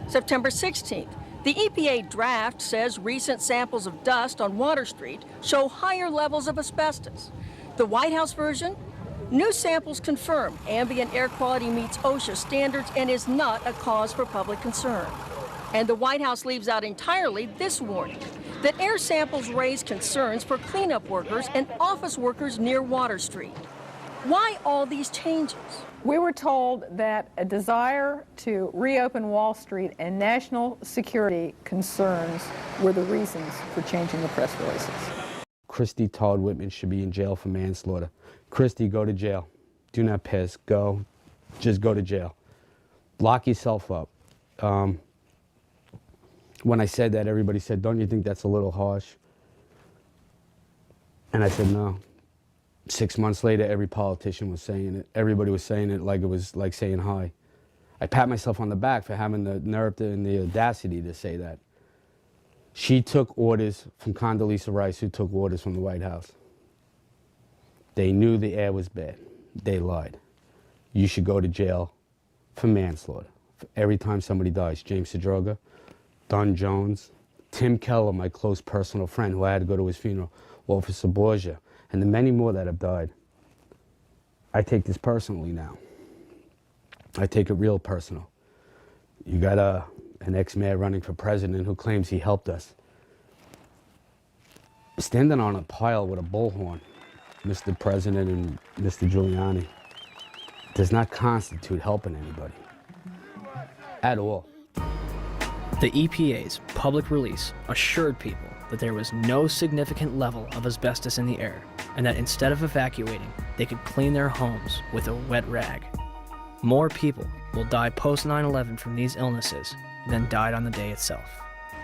September 16th, the EPA draft says recent samples of dust on Water Street show higher levels of asbestos. The White House version, new samples confirm ambient air quality meets OSHA standards and is not a cause for public concern. And the White House leaves out entirely this warning, that air samples raise concerns for cleanup workers and office workers near Water Street. Why all these changes?
We were told that a desire to reopen Wall Street and national security concerns were the reasons for changing the press releases.
Christy Todd Whitman should be in jail for manslaughter. Christy, go to jail. Do not piss. Go. Just go to jail. Lock yourself up. When I said that, everybody said, "Don't you think that's a little harsh?" And I said, no. 6 months later, every politician was saying it. Everybody was saying it like it was like saying hi. I pat myself on the back for having the nerve and the audacity to say that. She took orders from Condoleezza Rice, who took orders from the White House. They knew the air was bad. They lied. You should go to jail for manslaughter. For every time somebody dies. James Sedroga, Don Jones, Tim Keller, my close personal friend who I had to go to his funeral, Officer Borgia, and the many more that have died. I take this personally now. I take it real personal. You got an ex-mayor running for president who claims he helped us. Standing on a pile with a bullhorn, Mr. President and Mr. Giuliani, does not constitute helping anybody. At all.
The EPA's public release assured people that there was no significant level of asbestos in the air, and that instead of evacuating, they could clean their homes with a wet rag. More people will die post 9/11 from these illnesses than died on the day itself.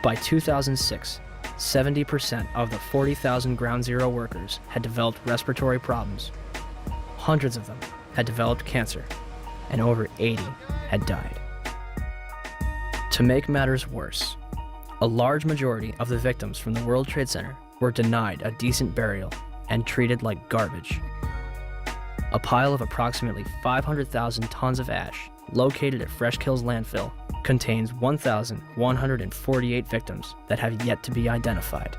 By 2006, 70% of the 40,000 Ground Zero workers had developed respiratory problems. Hundreds of them had developed cancer, and over 80 had died. To make matters worse, A large majority of the victims from the World Trade Center were denied a decent burial and treated like garbage. A pile of approximately 500,000 tons of ash located at Fresh Kills landfill contains 1,148 victims that have yet to be identified.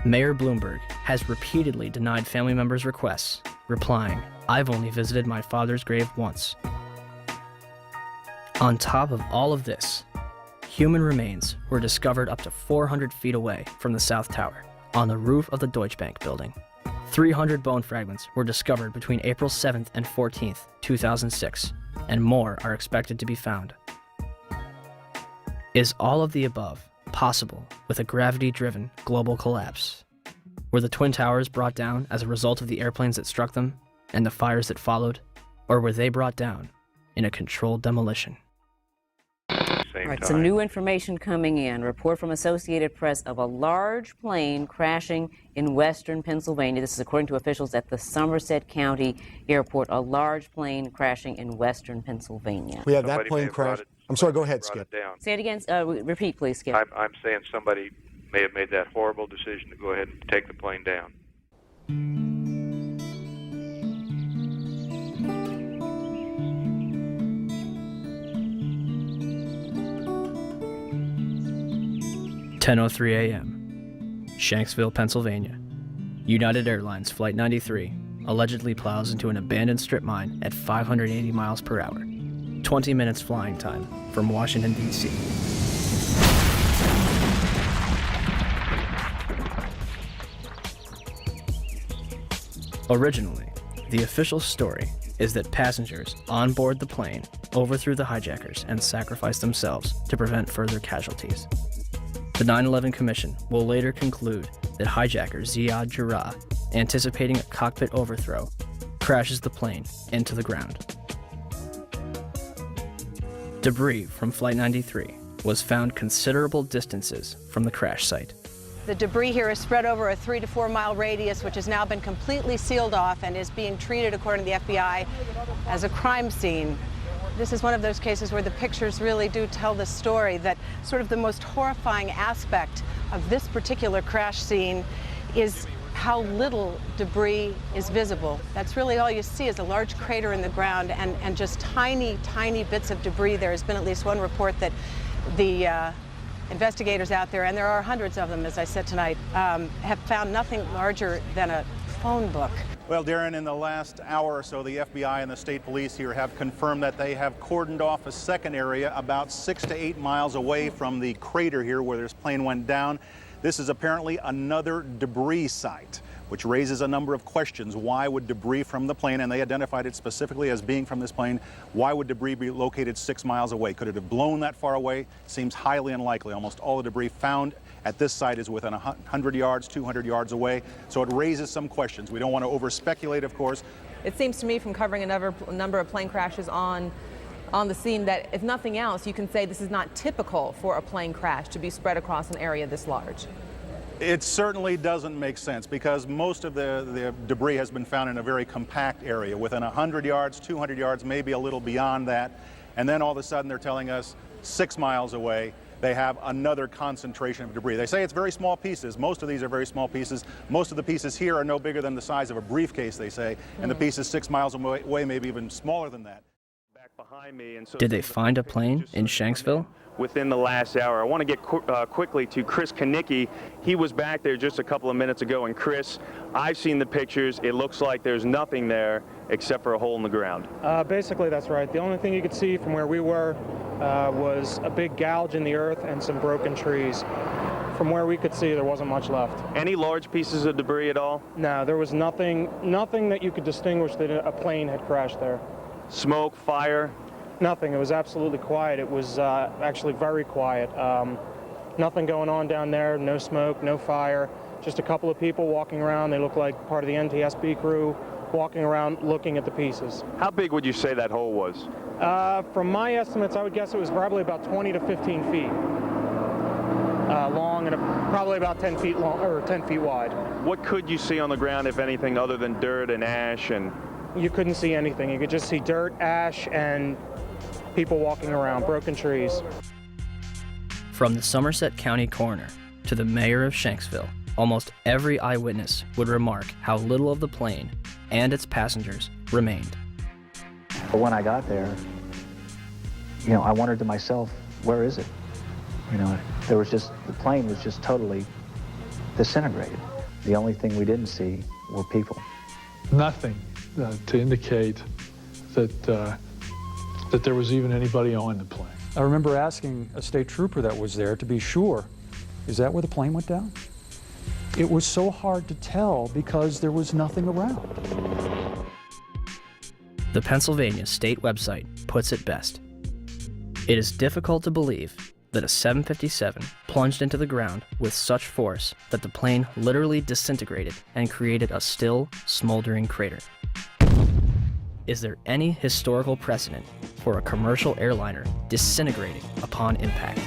Mayor Bloomberg has repeatedly denied family members' requests, replying, "I've only visited my father's grave once." On top of all of this, human remains were discovered up to 400 feet away from the South Tower, on the roof of the Deutsche Bank building. 300 bone fragments were discovered between April 7th and 14th, 2006, and more are expected to be found. Is all of the above possible with a gravity-driven global collapse? Were the Twin Towers brought down as a result of the airplanes that struck them and the fires that followed, or were they brought down in a controlled demolition?
All right, some new information coming in. Report from Associated Press of a large plane crashing in western Pennsylvania. This is according to officials at the Somerset County Airport. A large plane crashing in western Pennsylvania.
We had that plane crash. I'm sorry, go ahead, Skip.
Say it again. Repeat, please, Skip.
I'm saying somebody may have made that horrible decision to go ahead and take the plane down.
10:03 a.m., Shanksville, Pennsylvania. United Airlines Flight 93 allegedly plows into an abandoned strip mine at 580 miles per hour. 20 minutes flying time from Washington, D.C. Originally, the official story is that passengers on board the plane overthrew the hijackers and sacrificed themselves to prevent further casualties. The 9/11 Commission will later conclude that hijacker Ziad Jarrah, anticipating a cockpit overthrow, crashes the plane into the ground. Debris from Flight 93 was found considerable distances from the crash site.
The debris here is spread over a 3 to 4 mile radius, which has now been completely sealed off and is being treated, according to the FBI, as a crime scene. This is one of those cases where the pictures really do tell the story, that sort of the most horrifying aspect of this particular crash scene is how little debris is visible. That's really all you see is a large crater in the ground and just tiny, tiny bits of debris. There has been at least one report that the investigators out there, and there are hundreds of them, as I said tonight, have found nothing larger than a phone book.
Well, Darren, in the last hour or so, the FBI and the state police here have confirmed that they have cordoned off a second area about 6 to 8 miles away from the crater here where this plane went down. This is apparently another debris site, which raises a number of questions. Why would debris from the plane, and they identified it specifically as being from this plane, why would debris be located 6 miles away? Could it have blown that far away? Seems highly unlikely. Almost all the debris found at this site is within 100 yards, 200 yards away. So it raises some questions. We don't want to over-speculate, of course.
It seems to me from covering a number of plane crashes on the scene that, if nothing else, you can say this is not typical for a plane crash to be spread across an area this large.
It certainly doesn't make sense because most of the debris has been found in a very compact area within 100 yards, 200 yards, maybe a little beyond that. And then all of a sudden they're telling us 6 miles away they have another concentration of debris. They say it's very small pieces. Most of these are very small pieces. Most of the pieces here are no bigger than the size of a briefcase, they say, and the pieces 6 miles away, maybe even smaller than that.
Behind me, and so
Did they find a plane in Shanksville?
within the last hour. I want to get quickly to Chris Kanicki. He was back there just a couple of minutes ago, and Chris, I've seen the pictures. It looks like there's nothing there except for a hole in the ground.
Basically, that's right. The only thing you could see from where we were was a big gouge in the earth and some broken trees. From where we could see, there wasn't much left.
Any large pieces of debris at all?
No, there was nothing that you could distinguish that a plane had crashed there.
Smoke, fire?
Nothing. It was absolutely quiet. It was actually very quiet. Nothing going on down there, no smoke, no fire, just a couple of people walking around. They look like part of the NTSB crew walking around looking at the pieces.
How big would you say that hole was?
From my estimates, I would guess it was probably about 20 to 15 feet long and probably about 10 feet long or 10 feet wide.
What could you see on the ground, if anything, other than dirt and ash? And
you couldn't see anything. You could just see dirt, ash, and people walking around, broken trees.
From the Somerset County coroner to the mayor of Shanksville, almost every eyewitness would remark how little of the plane and its passengers remained.
But when I got there, I wondered to myself, where is it? There was just, the plane was just totally disintegrated. The only thing we didn't see were people.
Nothing to indicate that there was even anybody on the plane.
I remember asking a state trooper that was there to be sure, is that where the plane went down? It was so hard to tell because there was nothing around.
The Pennsylvania state website puts it best. It is difficult to believe that a 757 plunged into the ground with such force that the plane literally disintegrated and created a still, smoldering crater. Is there any historical precedent for a commercial airliner disintegrating upon impact?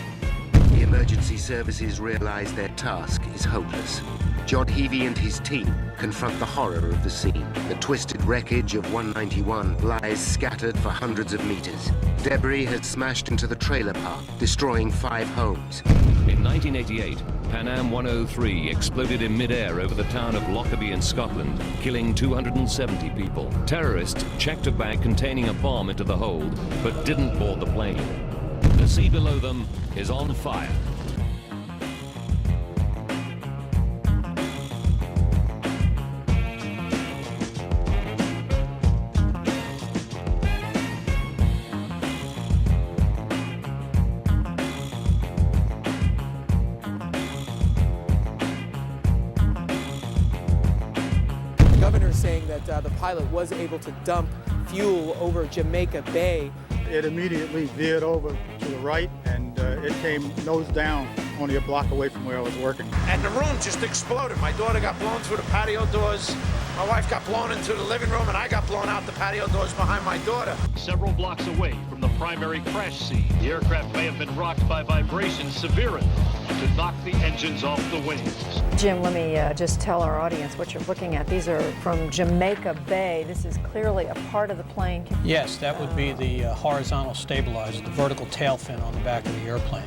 The emergency services realize their task is hopeless. John Heavey and his team confront the horror of the scene. The twisted wreckage of 191 lies scattered for hundreds of meters. Debris has smashed into the trailer park, destroying 5 homes.
In 1988, Pan Am 103 exploded in mid-air over the town of Lockerbie in Scotland, killing 270 people. Terrorists checked a bag containing a bomb into the hold, but didn't board the plane. The sea below them is on fire.
The governor is saying that the pilot was able to dump fuel over Jamaica Bay.
It immediately veered over to the right, and it came nose down, only a block away from where I was working.
And the room just exploded. My daughter got blown through the patio doors. My wife got blown into the living room, and I got blown out the patio doors behind my daughter.
Several blocks away from the primary crash scene, the aircraft may have been rocked by vibrations severe enough to knock the engines off the wings.
Jim, let me just tell our audience what you're looking at. These are from Jamaica Bay. This is clearly a part of the plane.
Yes, that would be the horizontal stabilizer, the vertical tail fin on the back of the airplane.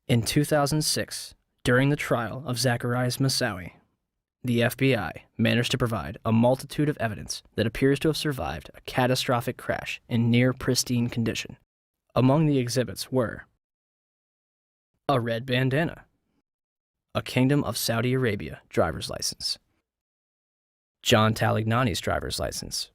In 2006, during the trial of Zacharias Moussaoui, the FBI managed to provide a multitude of evidence that appears to have survived a catastrophic crash in near pristine condition. Among the exhibits were a red bandana, a Kingdom of Saudi Arabia driver's license, John Talignani's driver's license,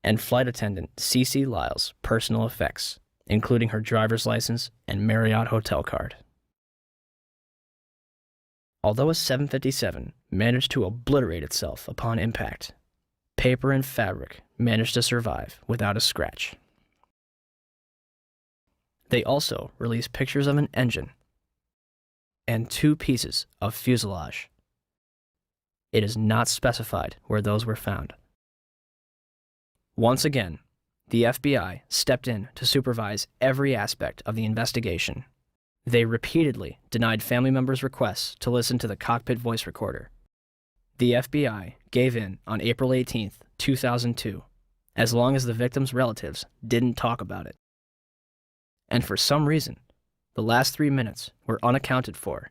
and flight attendant Cece Lyle's personal effects, including her driver's license and Marriott hotel card. Although a 757 managed to obliterate itself upon impact, paper and fabric managed to survive without a scratch. They also released pictures of an engine and 2 pieces of fuselage. It is not specified where those were found. Once again, the FBI stepped in to supervise every aspect of the investigation. They repeatedly denied family members' requests to listen to the cockpit voice recorder. The FBI gave in on April 18, 2002, as long as the victims' relatives didn't talk about it. And for some reason, the last 3 minutes were unaccounted for.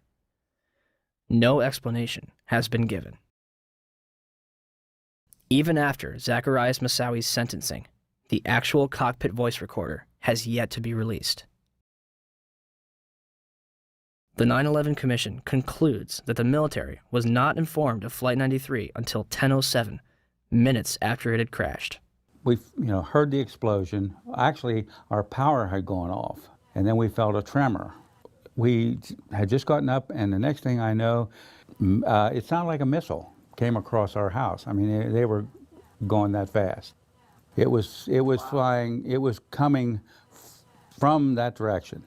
No explanation has been given. Even after Zacharias Moussaoui's sentencing, the actual cockpit voice recorder has yet to be released. The 9/11 Commission concludes that the military was not informed of Flight 93 until 10:07, minutes after it had crashed.
We heard the explosion. Actually, our power had gone off, and then we felt a tremor. We had just gotten up, and the next thing I know, it sounded like a missile came across our house. I mean, they were going that fast. It was flying. It was coming from that direction.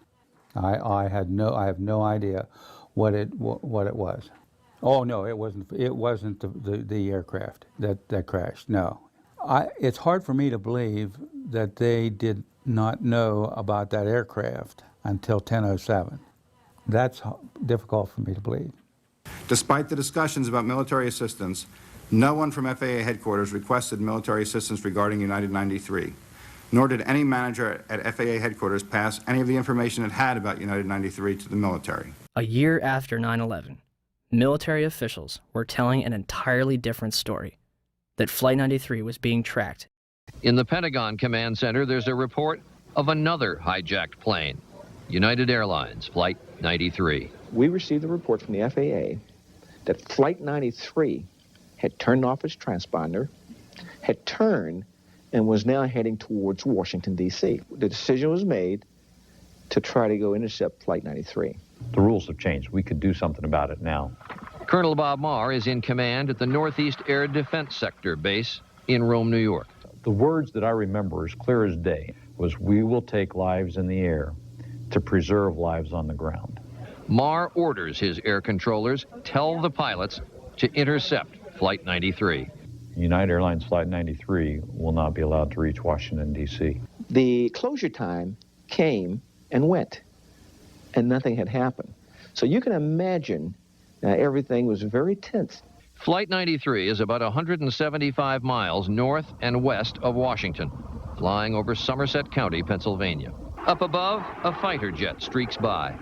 I have no idea what it was. Oh no, it wasn't. It wasn't the aircraft that crashed. No, It's hard for me to believe that they did not know about that aircraft until 10:07. That's difficult for me to believe.
Despite the discussions about military assistance, no one from FAA headquarters requested military assistance regarding United 93, nor did any manager at FAA headquarters pass any of the information it had about United 93 to the military.
A year after 9/11, military officials were telling an entirely different story, that Flight 93 was being tracked.
In the Pentagon Command Center, there's a report of another hijacked plane, United Airlines Flight 93.
We received a report from the FAA that Flight 93 had turned off its transponder, had turned, and was now heading towards Washington, D.C. The decision was made to try to go intercept Flight 93.
The rules have changed. We could do something about it now.
Colonel Bob Marr is in command at the Northeast Air Defense Sector base in Rome, New York.
The words that I remember as clear as day was, "We will take lives in the air to preserve lives on the ground."
Marr orders his air controllers tell the pilots to intercept Flight 93.
United Airlines Flight 93 will not be allowed to reach Washington, D.C.
The closure time came and went, and nothing had happened. So you can imagine everything was very tense.
Flight 93 is about 175 miles north and west of Washington, flying over Somerset County, Pennsylvania. Up above, a fighter jet streaks by.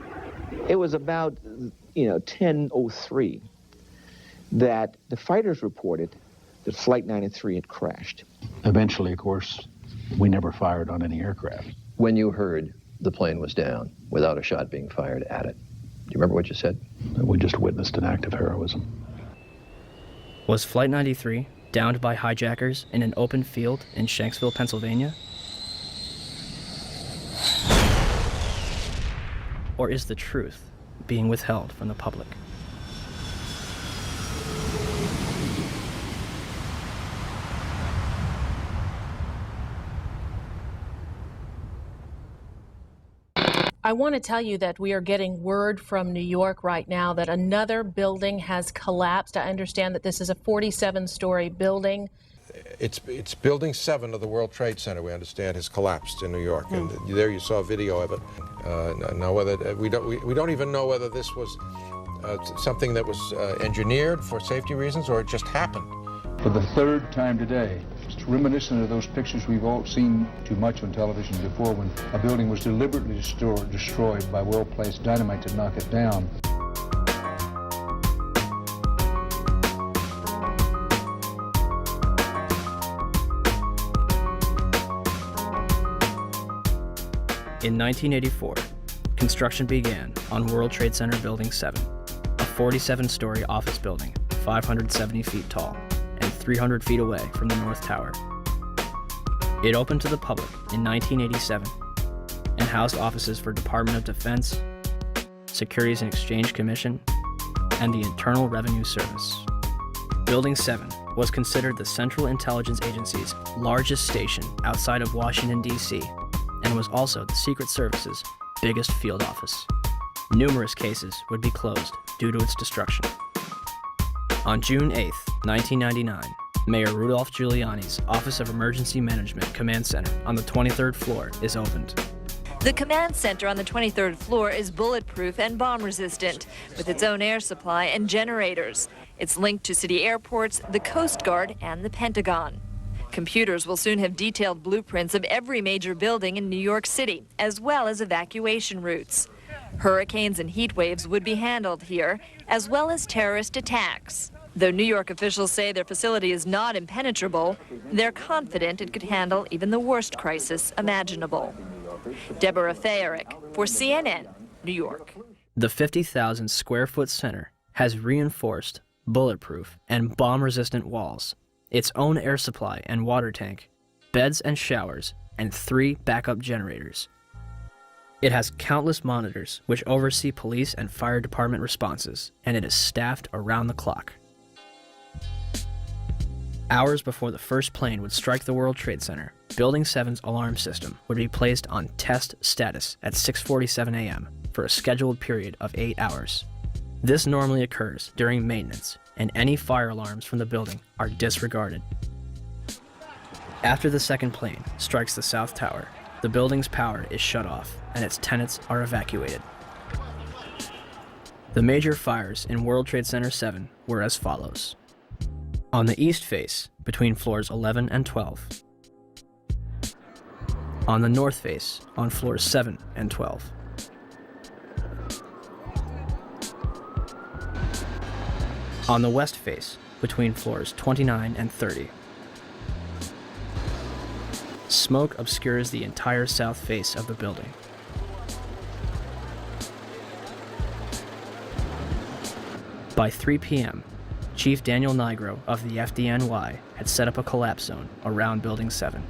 It was about, 10:03 that the fighters reported that Flight 93 had crashed.
Eventually, of course, we never fired on any aircraft.
When you heard the plane was down without a shot being fired at it, do you remember what you said?
We just witnessed an act of heroism.
Was Flight 93 downed by hijackers in an open field in Shanksville, Pennsylvania? Or is the truth being withheld from the public?
I want to tell you that we are getting word from New York right now that another building has collapsed. I understand that this is a 47-story building.
It's Building 7 of the World Trade Center, we understand, has collapsed in New York, and there you saw a video of it. Now, whether we don't even know whether this was something that was engineered for safety reasons or it just happened.
For the third time today, it's reminiscent of those pictures we've all seen too much on television before, when a building was deliberately destroyed by well-placed dynamite to knock it down.
In 1984, construction began on World Trade Center Building 7, a 47-story office building, 570 feet tall, and 300 feet away from the North Tower. It opened to the public in 1987 and housed offices for Department of Defense, Securities and Exchange Commission, and the Internal Revenue Service. Building 7 was considered the Central Intelligence Agency's largest station outside of Washington, D.C., and was also the Secret Service's biggest field office. Numerous cases would be closed due to its destruction. On June 8, 1999, Mayor Rudolph Giuliani's Office of Emergency Management Command Center on the 23rd floor is opened.
The command center on the 23rd floor is bulletproof and bomb-resistant, with its own air supply and generators. It's linked to city airports, the Coast Guard, and the Pentagon. Computers will soon have detailed blueprints of every major building in New York City, as well as evacuation routes. Hurricanes and heat waves would be handled here, as well as terrorist attacks. Though New York officials say their facility is not impenetrable, they're confident it could handle even the worst crisis imaginable. Deborah Fayerick for CNN, New York.
The 50,000 square foot center has reinforced, bulletproof, and bomb-resistant walls, its own air supply and water tank, beds and showers, and 3 backup generators. It has countless monitors which oversee police and fire department responses, and it is staffed around the clock. Hours before the first plane would strike the World Trade Center, Building 7's alarm system would be placed on test status at 6:47 a.m. for a scheduled period of 8 hours. This normally occurs during maintenance, and any fire alarms from the building are disregarded. After the second plane strikes the South Tower, the building's power is shut off and its tenants are evacuated. The major fires in World Trade Center 7 were as follows. On the east face, between floors 11 and 12. On the north face, on floors 7 and 12. On the west face, between floors 29 and 30. Smoke obscures the entire south face of the building. By 3 p.m., Chief Daniel Nigro of the FDNY had set up a collapse zone around Building 7.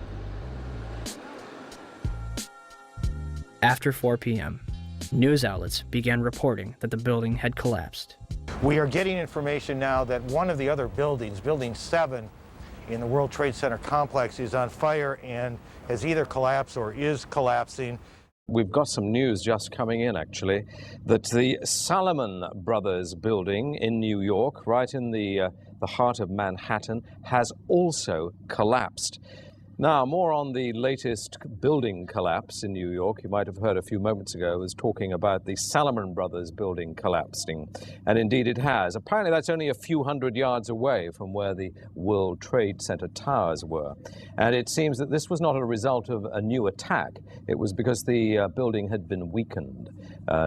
After 4 p.m., news outlets began reporting that the building had collapsed.
We are getting information now that one of the other buildings, Building 7, in the World Trade Center complex is on fire and has either collapsed or is collapsing.
We've got some news just coming in, actually, that the Salomon Brothers building in New York, right in the heart of Manhattan, has also collapsed. Now, more on the latest building collapse in New York. You might have heard a few moments ago I was talking about the Salomon Brothers building collapsing, and indeed it has. Apparently that's only a few hundred yards away from where the World Trade Center towers were. And it seems that this was not a result of a new attack. It was because the building had been weakened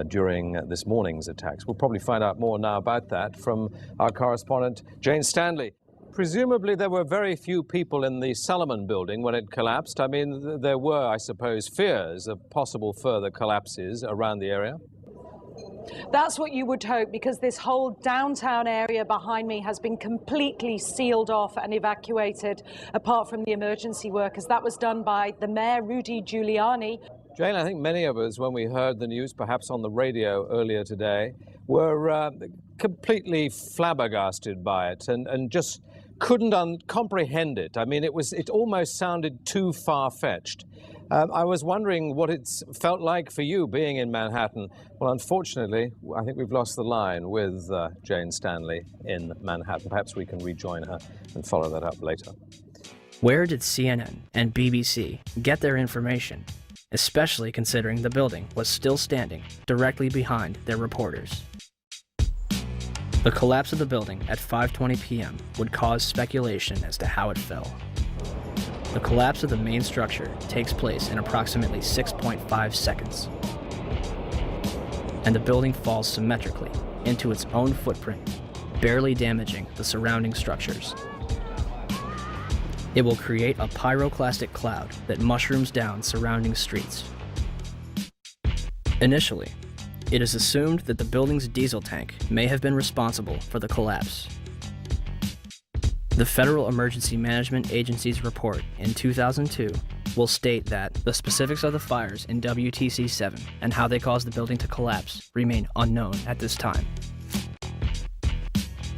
during this morning's attacks. We'll probably find out more now about that from our correspondent, Jane Stanley. Presumably there were very few people in the Salomon building when it collapsed. I mean, there were, I suppose, fears of possible further collapses around the area.
That's what you would hope, because this whole downtown area behind me has been completely sealed off and evacuated, apart from the emergency workers. That was done by the mayor, Rudy Giuliani.
Jane, I think many of us, when we heard the news, perhaps on the radio earlier today, were completely flabbergasted by it and just couldn't comprehend it. I mean, it almost sounded too far-fetched. I was wondering what it's felt like for you being in Manhattan. Well, unfortunately, I think we've lost the line with Jane Stanley in Manhattan. Perhaps we can rejoin her and follow that up later.
Where did CNN and BBC get their information, especially considering the building was still standing directly behind their reporters? The collapse of the building at 5:20 p.m. would cause speculation as to how it fell. The collapse of the main structure takes place in approximately 6.5 seconds, and the building falls symmetrically into its own footprint, barely damaging the surrounding structures. It will create a pyroclastic cloud that mushrooms down surrounding streets. Initially, it is assumed that the building's diesel tank may have been responsible for the collapse. The Federal Emergency Management Agency's report in 2002 will state that the specifics of the fires in WTC 7 and how they caused the building to collapse remain unknown at this time.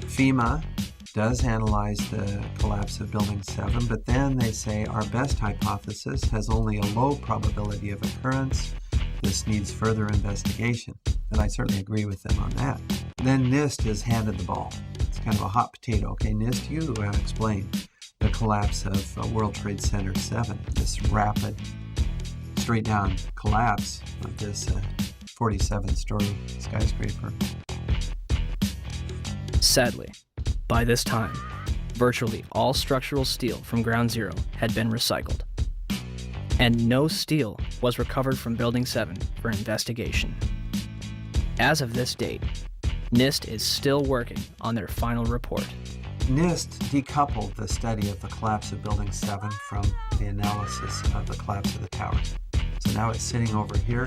FEMA does analyze the collapse of Building 7, but then they say our best hypothesis has only a low probability of occurrence. This needs further investigation, and I certainly agree with them on that. Then NIST is handed the ball. It's kind of a hot potato. Okay, NIST, you explain the collapse of World Trade Center 7, this rapid, straight-down collapse of this 47-story skyscraper.
Sadly, by this time, virtually all structural steel from Ground Zero had been recycled, and no steel was recovered from Building 7 for investigation. As of this date, NIST is still working on their final report.
NIST decoupled the study of the collapse of Building 7 from the analysis of the collapse of the towers. So now it's sitting over here.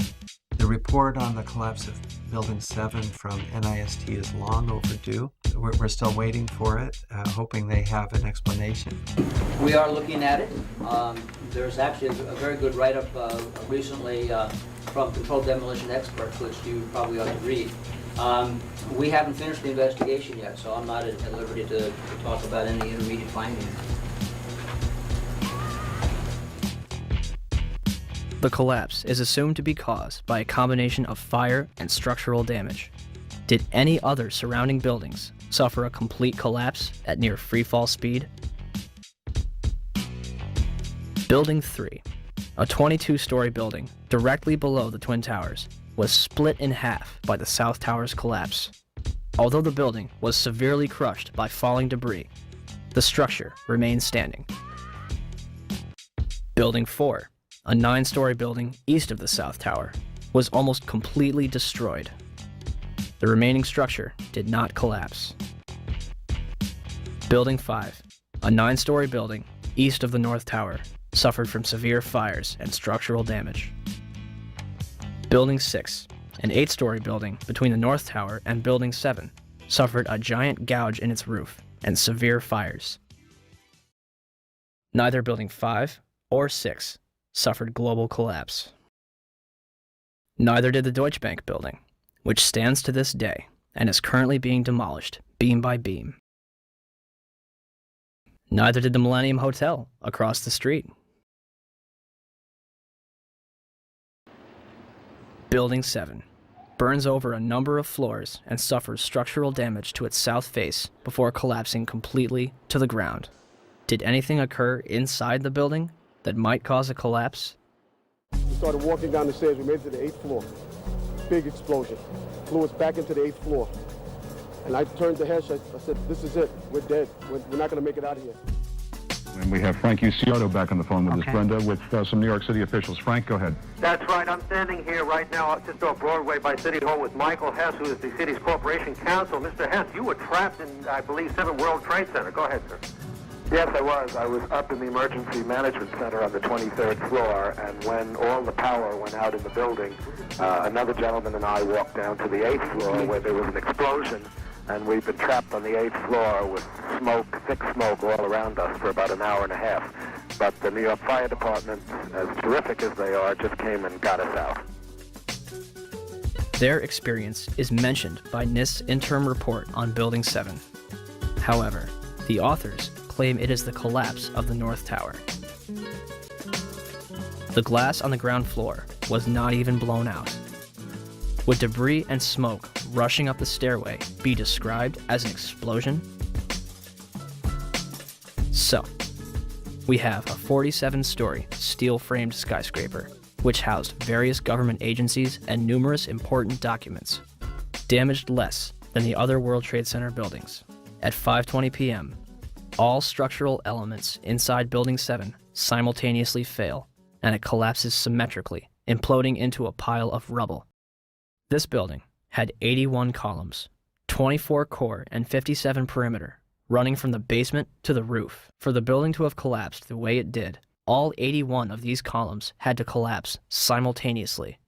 The report on the collapse of Building 7 from NIST is long overdue. We're still waiting for it, hoping they have an explanation.
We are looking at it. There's actually a very good write-up recently from Controlled Demolition Experts, which you probably ought to read. We haven't finished the investigation yet, so I'm not at liberty to talk about any intermediate findings.
The collapse is assumed to be caused by a combination of fire and structural damage. Did any other surrounding buildings suffer a complete collapse at near freefall speed? Building 3, a 22-story building directly below the Twin Towers, was split in half by the South Tower's collapse. Although the building was severely crushed by falling debris, the structure remained standing. Building 4, a 9-story building east of the South Tower, was almost completely destroyed. The remaining structure did not collapse. Building 5, a 9-story building east of the North Tower, suffered from severe fires and structural damage. Building 6, an 8-story building between the North Tower and Building 7, suffered a giant gouge in its roof and severe fires. Neither Building 5 or 6 suffered global collapse. Neither did the Deutsche Bank building, which stands to this day and is currently being demolished beam by beam. Neither did the Millennium Hotel across the street. Building 7 burns over a number of floors and suffers structural damage to its south face before collapsing completely to the ground. Did anything occur inside the building that might cause a collapse?
We started walking down the stairs. We made it to the 8th floor. Big explosion. Flew us back into the 8th floor. And I turned to Hesh. I said, this is it. We're dead. We're not going to make it out of here.
And we have Frank Ucioto back on the phone with us, Brenda, with some New York City officials. Frank, go ahead.
That's right. I'm standing here right now just off Broadway by City Hall with Michael Hess, who is the city's corporation counsel. Mr. Hess, you were trapped in, I believe, 7 World Trade Center. Go ahead, sir.
Yes, I was. I was up in the Emergency Management Center on the 23rd floor, and when all the power went out in the building, another gentleman and I walked down to the 8th floor where there was an explosion, and we've been trapped on the 8th floor with smoke, thick smoke all around us for about an hour and a half. But the New York Fire Department, as terrific as they are, just came and got us out.
Their experience is mentioned by NIST's interim report on Building 7. However, the authors claim it is the collapse of the North Tower. The glass on the ground floor was not even blown out. Would debris and smoke rushing up the stairway be described as an explosion? So, we have a 47-story steel-framed skyscraper, which housed various government agencies and numerous important documents, damaged less than the other World Trade Center buildings. At 5:20 p.m., all structural elements inside Building 7 simultaneously fail, and it collapses symmetrically, imploding into a pile of rubble. This building had 81 columns, 24 core and 57 perimeter, running from the basement to the roof. For the building to have collapsed the way it did, all 81 of these columns had to collapse simultaneously.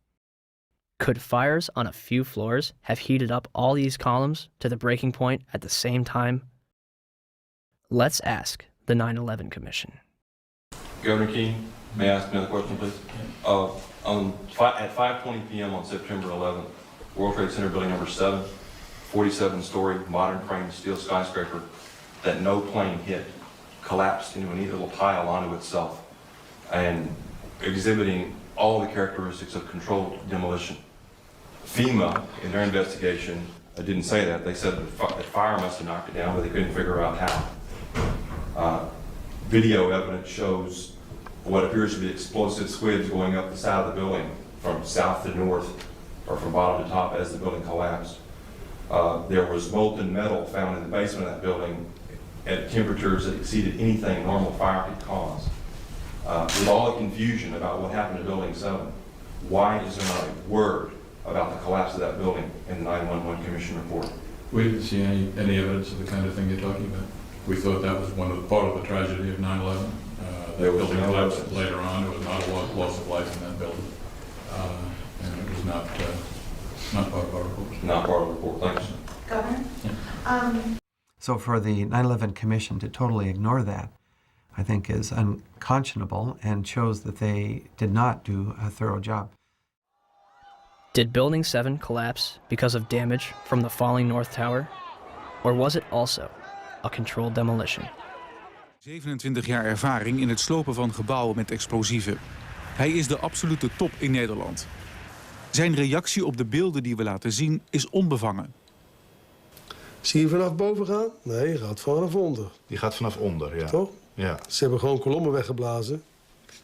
Could fires on a few floors have heated up all these columns to the breaking point at the same time? Let's ask the 9/11 Commission.
Governor Keane, may I ask another question, please? At 5:20 p.m. on September 11th, World Trade Center building number 7, 47-story modern frame steel skyscraper that no plane hit, collapsed into a neat little pile onto itself and exhibiting all the characteristics of controlled demolition. FEMA, in their investigation, didn't say that. They said that fire must have knocked it down, but they couldn't figure out how. Video evidence shows what appears to be explosive squids going up the side of the building from south to north or from bottom to top as the building collapsed. There was molten metal found in the basement of that building at temperatures that exceeded anything normal fire could cause. With all the confusion about what happened to Building 7, why is there not a word about the collapse of that building in the 911 Commission report?
We didn't see any evidence of the kind of thing you're talking about. We thought that was part of the tragedy of 9/11. The building collapsed later on. There was not a loss of life in that building. And it was not part of our report.
Not part of the report. Thanks.
Governor?
Yeah.
So for the 9/11 Commission to totally ignore that, I think is unconscionable and shows that they did not do a thorough job.
Did Building 7 collapse because of damage from the falling North Tower? Or was it also a controlled demolition?
27 jaar ervaring in het slopen van gebouwen met explosieven. Hij is de absolute top in Nederland. Zijn reactie op de beelden die we laten zien is onbevangen.
Zie je vanaf boven gaan? Nee, je gaat vanaf onder.
Die gaat vanaf onder, ja.
Toch?
Ja.
Ze hebben gewoon kolommen weggeblazen.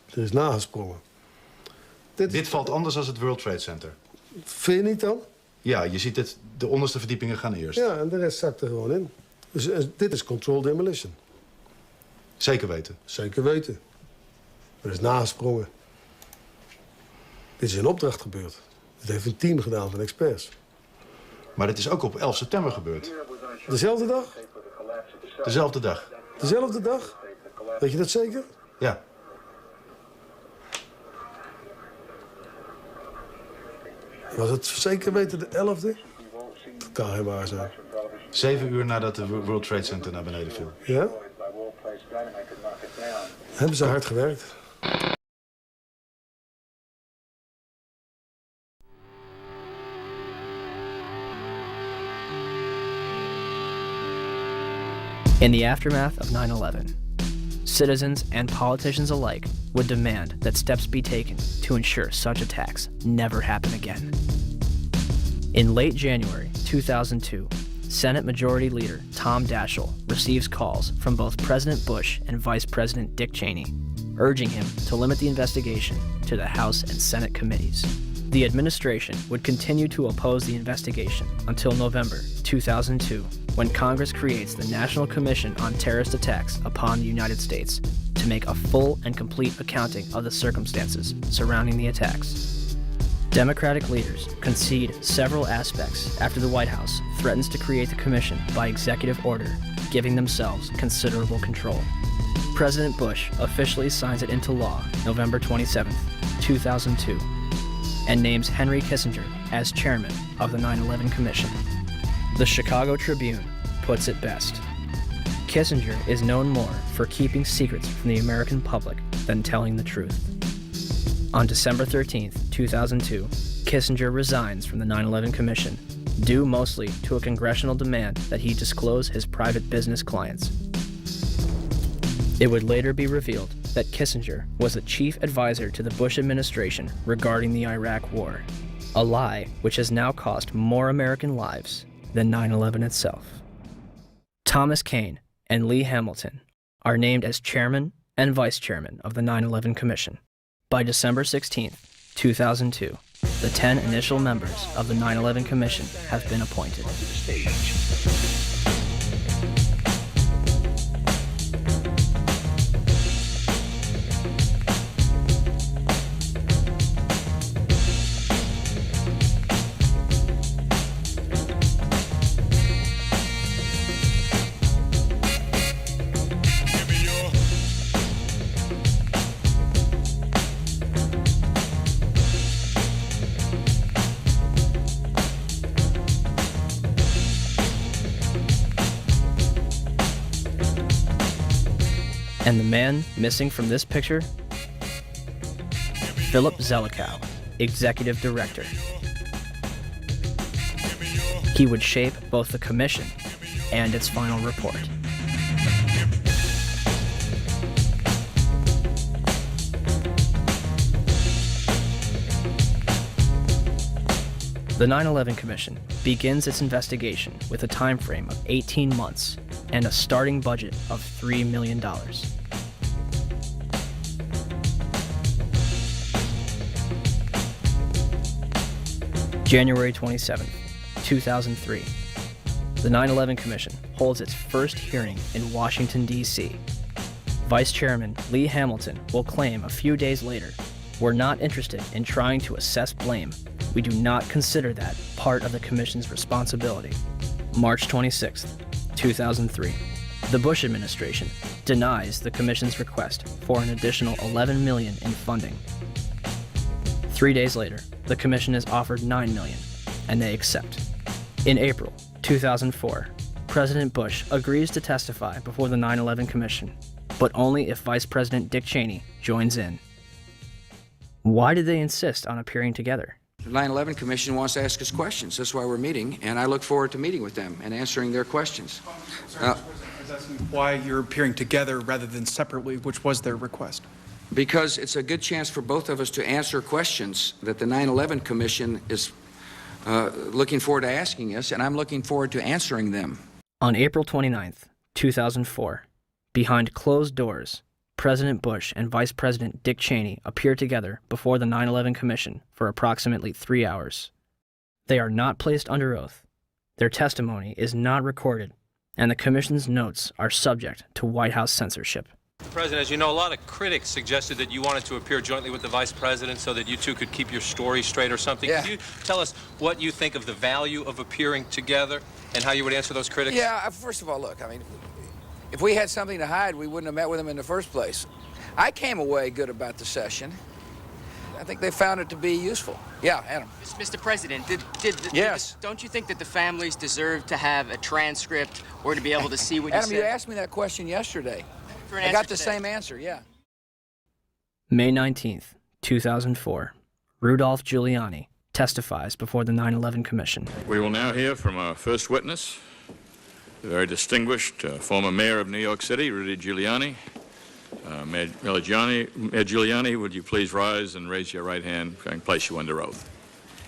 Er is nagesprongen.
Dit valt anders dan het World Trade Center.
Vind je niet dan?
Ja, je ziet het, de onderste verdiepingen gaan eerst.
Ja, en de rest zakt er gewoon in. Dus dit is controlled demolition.
Zeker weten?
Zeker weten. Er is nagesprongen. Dit is in opdracht gebeurd. Dit heeft een team gedaan van experts.
Maar dit is ook op 11 september gebeurd.
Dezelfde dag?
Dezelfde dag.
Dezelfde dag? Weet je dat zeker?
Ja.
Was het zeker weten de 11e? Dat kan geen waar zijn.
7 uur nadat de World Trade Center naar beneden viel.
Ja? Hebben ze hard gewerkt.
In the aftermath of 9/11, citizens and politicians alike would demand that steps be taken to ensure such attacks never happen again. In late January 2002, Senate Majority Leader Tom Daschle receives calls from both President Bush and Vice President Dick Cheney, urging him to limit the investigation to the House and Senate committees. The administration would continue to oppose the investigation until November 2002, when Congress creates the National Commission on Terrorist Attacks upon the United States to make a full and complete accounting of the circumstances surrounding the attacks. Democratic leaders concede several aspects after the White House threatens to create the commission by executive order, giving themselves considerable control. President Bush officially signs it into law November 27, 2002, and names Henry Kissinger as chairman of the 9/11 Commission. The Chicago Tribune puts it best. Kissinger is known more for keeping secrets from the American public than telling the truth. On December 13, 2002, Kissinger resigns from the 9/11 Commission, due mostly to a congressional demand that he disclose his private business clients. It would later be revealed that Kissinger was the chief advisor to the Bush administration regarding the Iraq War, a lie which has now cost more American lives than 9/11 itself. Thomas Kean and Lee Hamilton are named as chairman and vice chairman of the 9/11 Commission. By December 16, 2002, the 10 initial members of the 9/11 Commission have been appointed. And the man missing from this picture? Philip Zelikow, Executive Director. He would shape both the commission and its final report. The 9/11 Commission begins its investigation with a time frame of 18 months and a starting budget of $3 million. January 27, 2003. The 9/11 Commission holds its first hearing in Washington, D.C. Vice Chairman Lee Hamilton will claim a few days later, "We're not interested in trying to assess blame. We do not consider that part of the Commission's responsibility." March 26, 2003. The Bush administration denies the Commission's request for an additional $11 million in funding. 3 days later, the Commission is offered $9 million, and they accept. In April 2004, President Bush agrees to testify before the 9/11 Commission, but only if Vice President Dick Cheney joins in. Why did they insist on appearing together?
The 9/11 Commission wants to ask us questions. That's why we're meeting, and I look forward to meeting with them and answering their questions.
I was asking why you're appearing together rather than separately, which was their request.
Because it's a good chance for both of us to answer questions that the 9/11 Commission is looking forward to asking us, and I'm looking forward to answering them.
On April 29, 2004, behind closed doors, President Bush and Vice President Dick Cheney appear together before the 9/11 Commission for approximately 3 hours. They are not placed under oath, their testimony is not recorded, and the Commission's notes are subject to White House censorship.
Mr. President, as you know, a lot of critics suggested that you wanted to appear jointly with the Vice President so that you two could keep your story straight or something.
Yeah.
Could you tell us what you think of the value of appearing together and how you would answer those critics?
Yeah, first of all, look, I mean, if we had something to hide, we wouldn't have met with him in the first place. I came away good about the session. I think they found it to be useful. Yeah, Adam.
Mr. President,
Yes.
don't you think that the families deserve to have a transcript or to be able to see what
Adam,
you
you
said?
asked me that question yesterday.
For an
I
answer
got the
today.
same answer, yeah.
May 19th, 2004, Rudolph Giuliani testifies before the 9/11 Commission.
We will now hear from our first witness, the very distinguished former mayor of New York City, Rudy Giuliani. Mayor Giuliani, would you please rise and raise your right hand so I can place you under oath?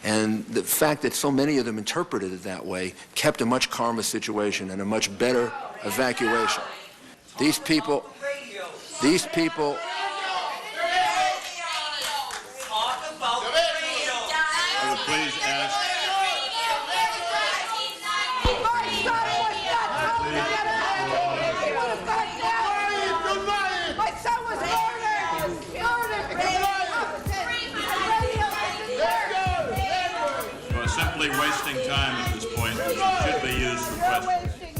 And the fact that so many of them interpreted it that way kept a much calmer situation and a much better evacuation. These people, I
would please ask. We're simply wasting time at this point, which should be used for questions.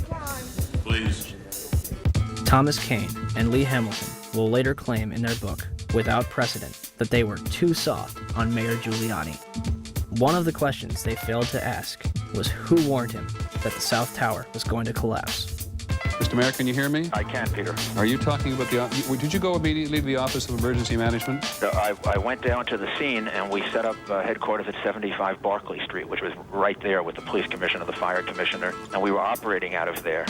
Please.
Thomas Kane and Lee Hamilton will later claim in their book, Without Precedent, that they were too soft on Mayor Giuliani. One of the questions they failed to ask was who warned him that the South Tower was going to collapse.
Mr. Mayor, can you hear me?
I can, Peter.
Are you talking about did you go immediately to the Office of Emergency Management?
I went down to the scene and we set up headquarters at 75 Barclay Street, which was right there with the police commissioner, the fire commissioner, and we were operating out of there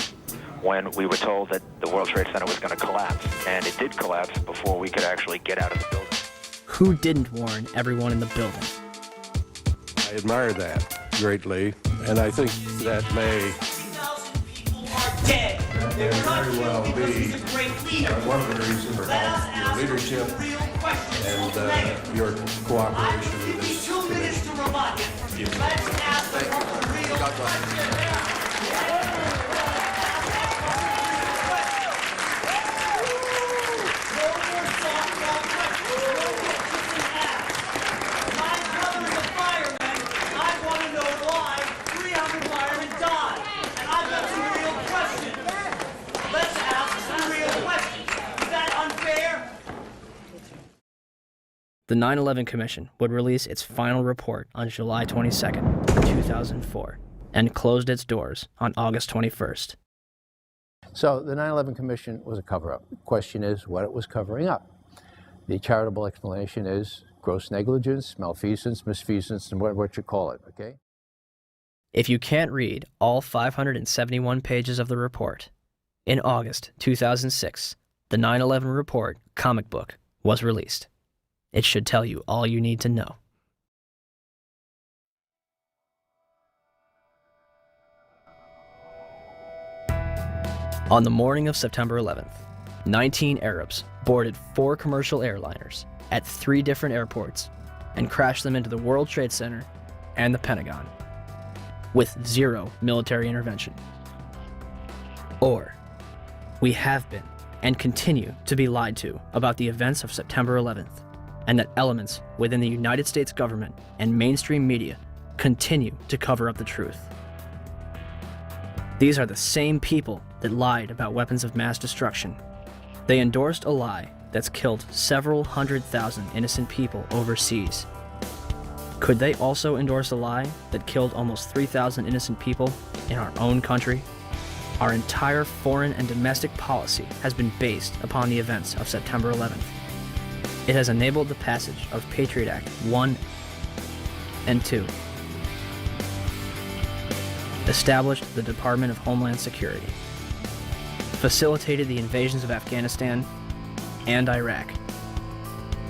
when we were told that the World Trade Center was going to collapse. And it did collapse before we could actually get out of the building.
Who didn't warn everyone in the building?
I admire that greatly, and I think that may very well be one of the reasons for your leadership and your cooperation with this commission.
God bless.
The 9/11 Commission would release its final report on July 22nd, 2004, and closed its doors on August 21st.
So the 9/11 Commission was a cover-up. The question is what it was covering up. The charitable explanation is gross negligence, malfeasance, misfeasance, and what you call it, okay?
If you can't read all 571 pages of the report, in August 2006, the 9/11 Report comic book was released. It should tell you all you need to know. On the morning of September 11th, 19 Arabs boarded 4 commercial airliners at 3 different airports and crashed them into the World Trade Center and the Pentagon, with 0 military intervention. Or, we have been and continue to be lied to about the events of September 11th, and that elements within the United States government and mainstream media continue to cover up the truth. These are the same people that lied about weapons of mass destruction. They endorsed a lie that's killed several 100,000 innocent people overseas. Could they also endorse a lie that killed almost 3,000 innocent people in our own country? Our entire foreign and domestic policy has been based upon the events of September 11th. It has enabled the passage of Patriot Act 1 and 2, established the Department of Homeland Security, facilitated the invasions of Afghanistan and Iraq,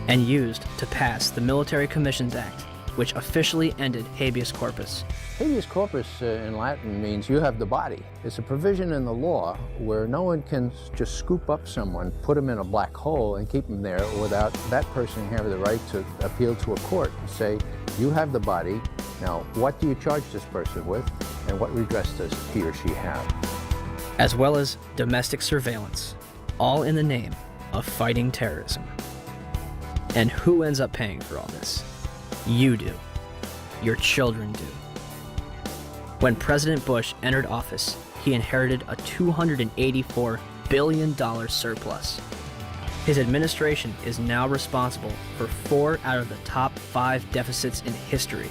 and used to pass the Military Commissions Act which officially ended habeas corpus.
Habeas corpus in Latin means you have the body. It's a provision in the law where no one can just scoop up someone, put them in a black hole, and keep them there without that person having the right to appeal to a court and say, you have the body, now what do you charge this person with, and what redress does he or she have?
As well as domestic surveillance, all in the name of fighting terrorism. And who ends up paying for all this? You do. Your children do. When President Bush entered office, he inherited a $284 billion surplus. His administration is now responsible for 4 out of the top 5 deficits in history.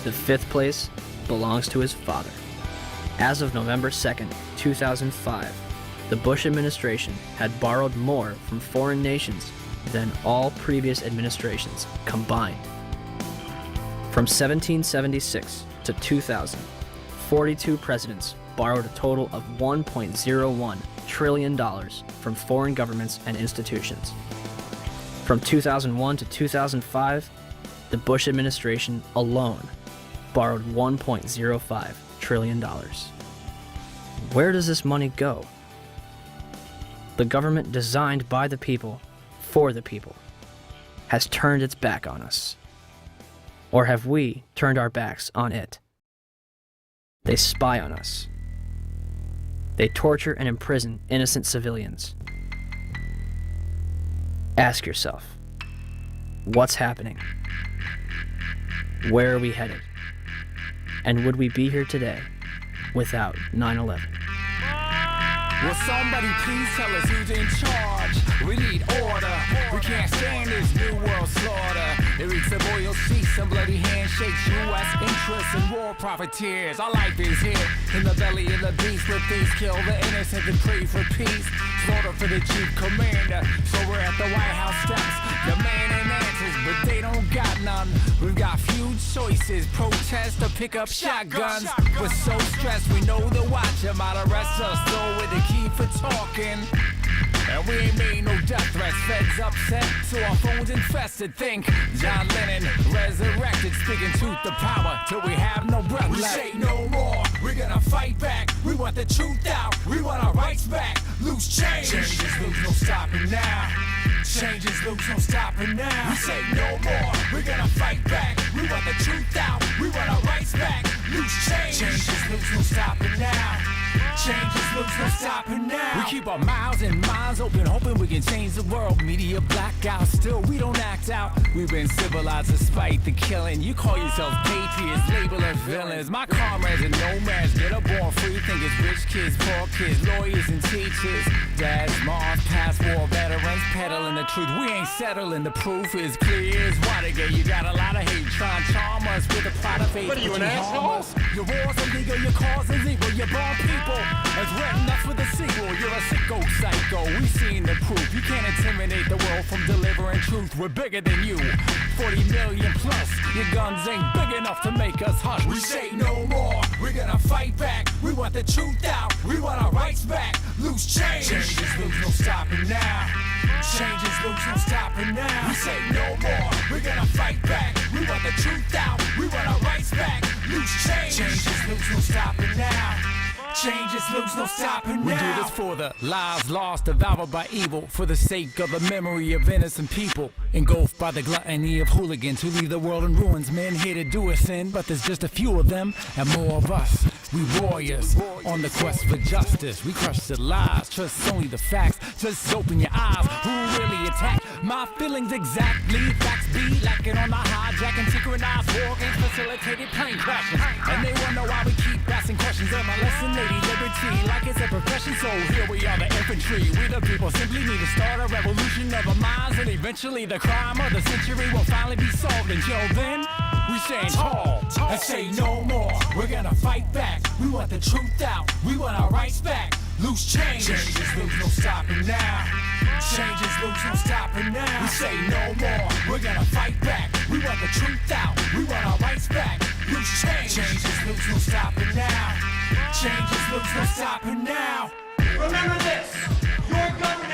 The 5th place belongs to his father. As of November 2nd, 2005, the Bush administration had borrowed more from foreign nations than all previous administrations combined. From 1776 to 2000, 42 presidents borrowed a total of $1.01 trillion from foreign governments and institutions. From 2001 to 2005, the Bush administration alone borrowed $1.05 trillion. Where does this money go? The government designed by the people, for the people, has turned its back on us. Or have we turned our backs on it? They spy on us. They torture and imprison innocent civilians. Ask yourself, what's happening? Where are we headed? And would we be here today without 9/11?
Will somebody please tell us who's in charge? We need order. We can't stand this new world slaughter. It reeks of oil seats and bloody handshakes, U.S. interests and war profiteers. Our life is here in the belly of the beast, where thieves kill the innocent and pray for peace. Slaughter for the chief commander. So we're at the White House steps, demanding answers, but they don't got none. We've got few choices: protest or pick up shotguns. We're so stressed, we know the watcher might arrest us, though with the key for talking. And we ain't made no death threats. Feds upset, so our phones infested. Think John Lennon resurrected, speaking truth to power till we have no breath left. We say no more, we're gonna fight back. We want the truth out, we want our rights back. Loose change, change is loose, no stopping now. Change is loose, no stopping now. We say no more, we're gonna fight back. We want the truth out, we want our rights back. Loose change, change is loose, no stopping now. Change is loose, no stopping now. We keep our mouths and minds open, hoping we can change the world. Media blackout, still we don't act out. We've been civilized despite the killing. You call yourselves patriots, label us villains. My comrades and nomads get up born free, think it's rich kids, poor kids, lawyers and teachers. Dads, moms, past war veterans, peddling the truth. We ain't settling, the proof is clear as Watergate. You got a lot of hate trying to charm us with a plot of hate. What are you, an asshole? Your war's illegal, your cause is evil, you're born people. As written up for the sequel, you're a sicko psycho. We've seen the proof. You can't intimidate the world from delivering truth. We're bigger than you. 40 million plus. Your guns ain't big enough to make us hush. We say no more. We're gonna fight back. We want the truth out. We want our rights back. Loose change. Change is loose, no stopping now. Change is loose, no stopping now. We say no more. We're gonna fight back. We want the truth out. We want our rights back. Loose change. Change is loose, no stopping now. Change is loose, no stopping now. We do this for the lives lost, devoured by evil, for the sake of the memory of innocent people, engulfed by the gluttony of hooligans who leave the world in ruins. Men here to do us in, but there's just a few of them and more of us. We warriors on the quest for justice. We crush the lies, trust only the facts. Just open your eyes. Who really attacked my feelings exactly? Facts be lacking on the hijacking, tinkering eyes, war games, facilitated plane crashes. And they wonder why we keep asking questions. Am I lesson, lady liberty, like it's a profession? So here we are, the infantry. We the people simply need to start a revolution of our minds, and eventually the crime of the century will finally be solved. Until then, we stand tall and say no more. We're gonna fight back. We want the truth out. We want our rights back. Loose change. Change is loose, no stopping now. Change is loose, no stopping now. We say no more. We're gonna fight back. We want the truth out. We want our rights back. Loose change. Change is loose, no stopping now. Change is loose, no stopping now. Remember this. Your gun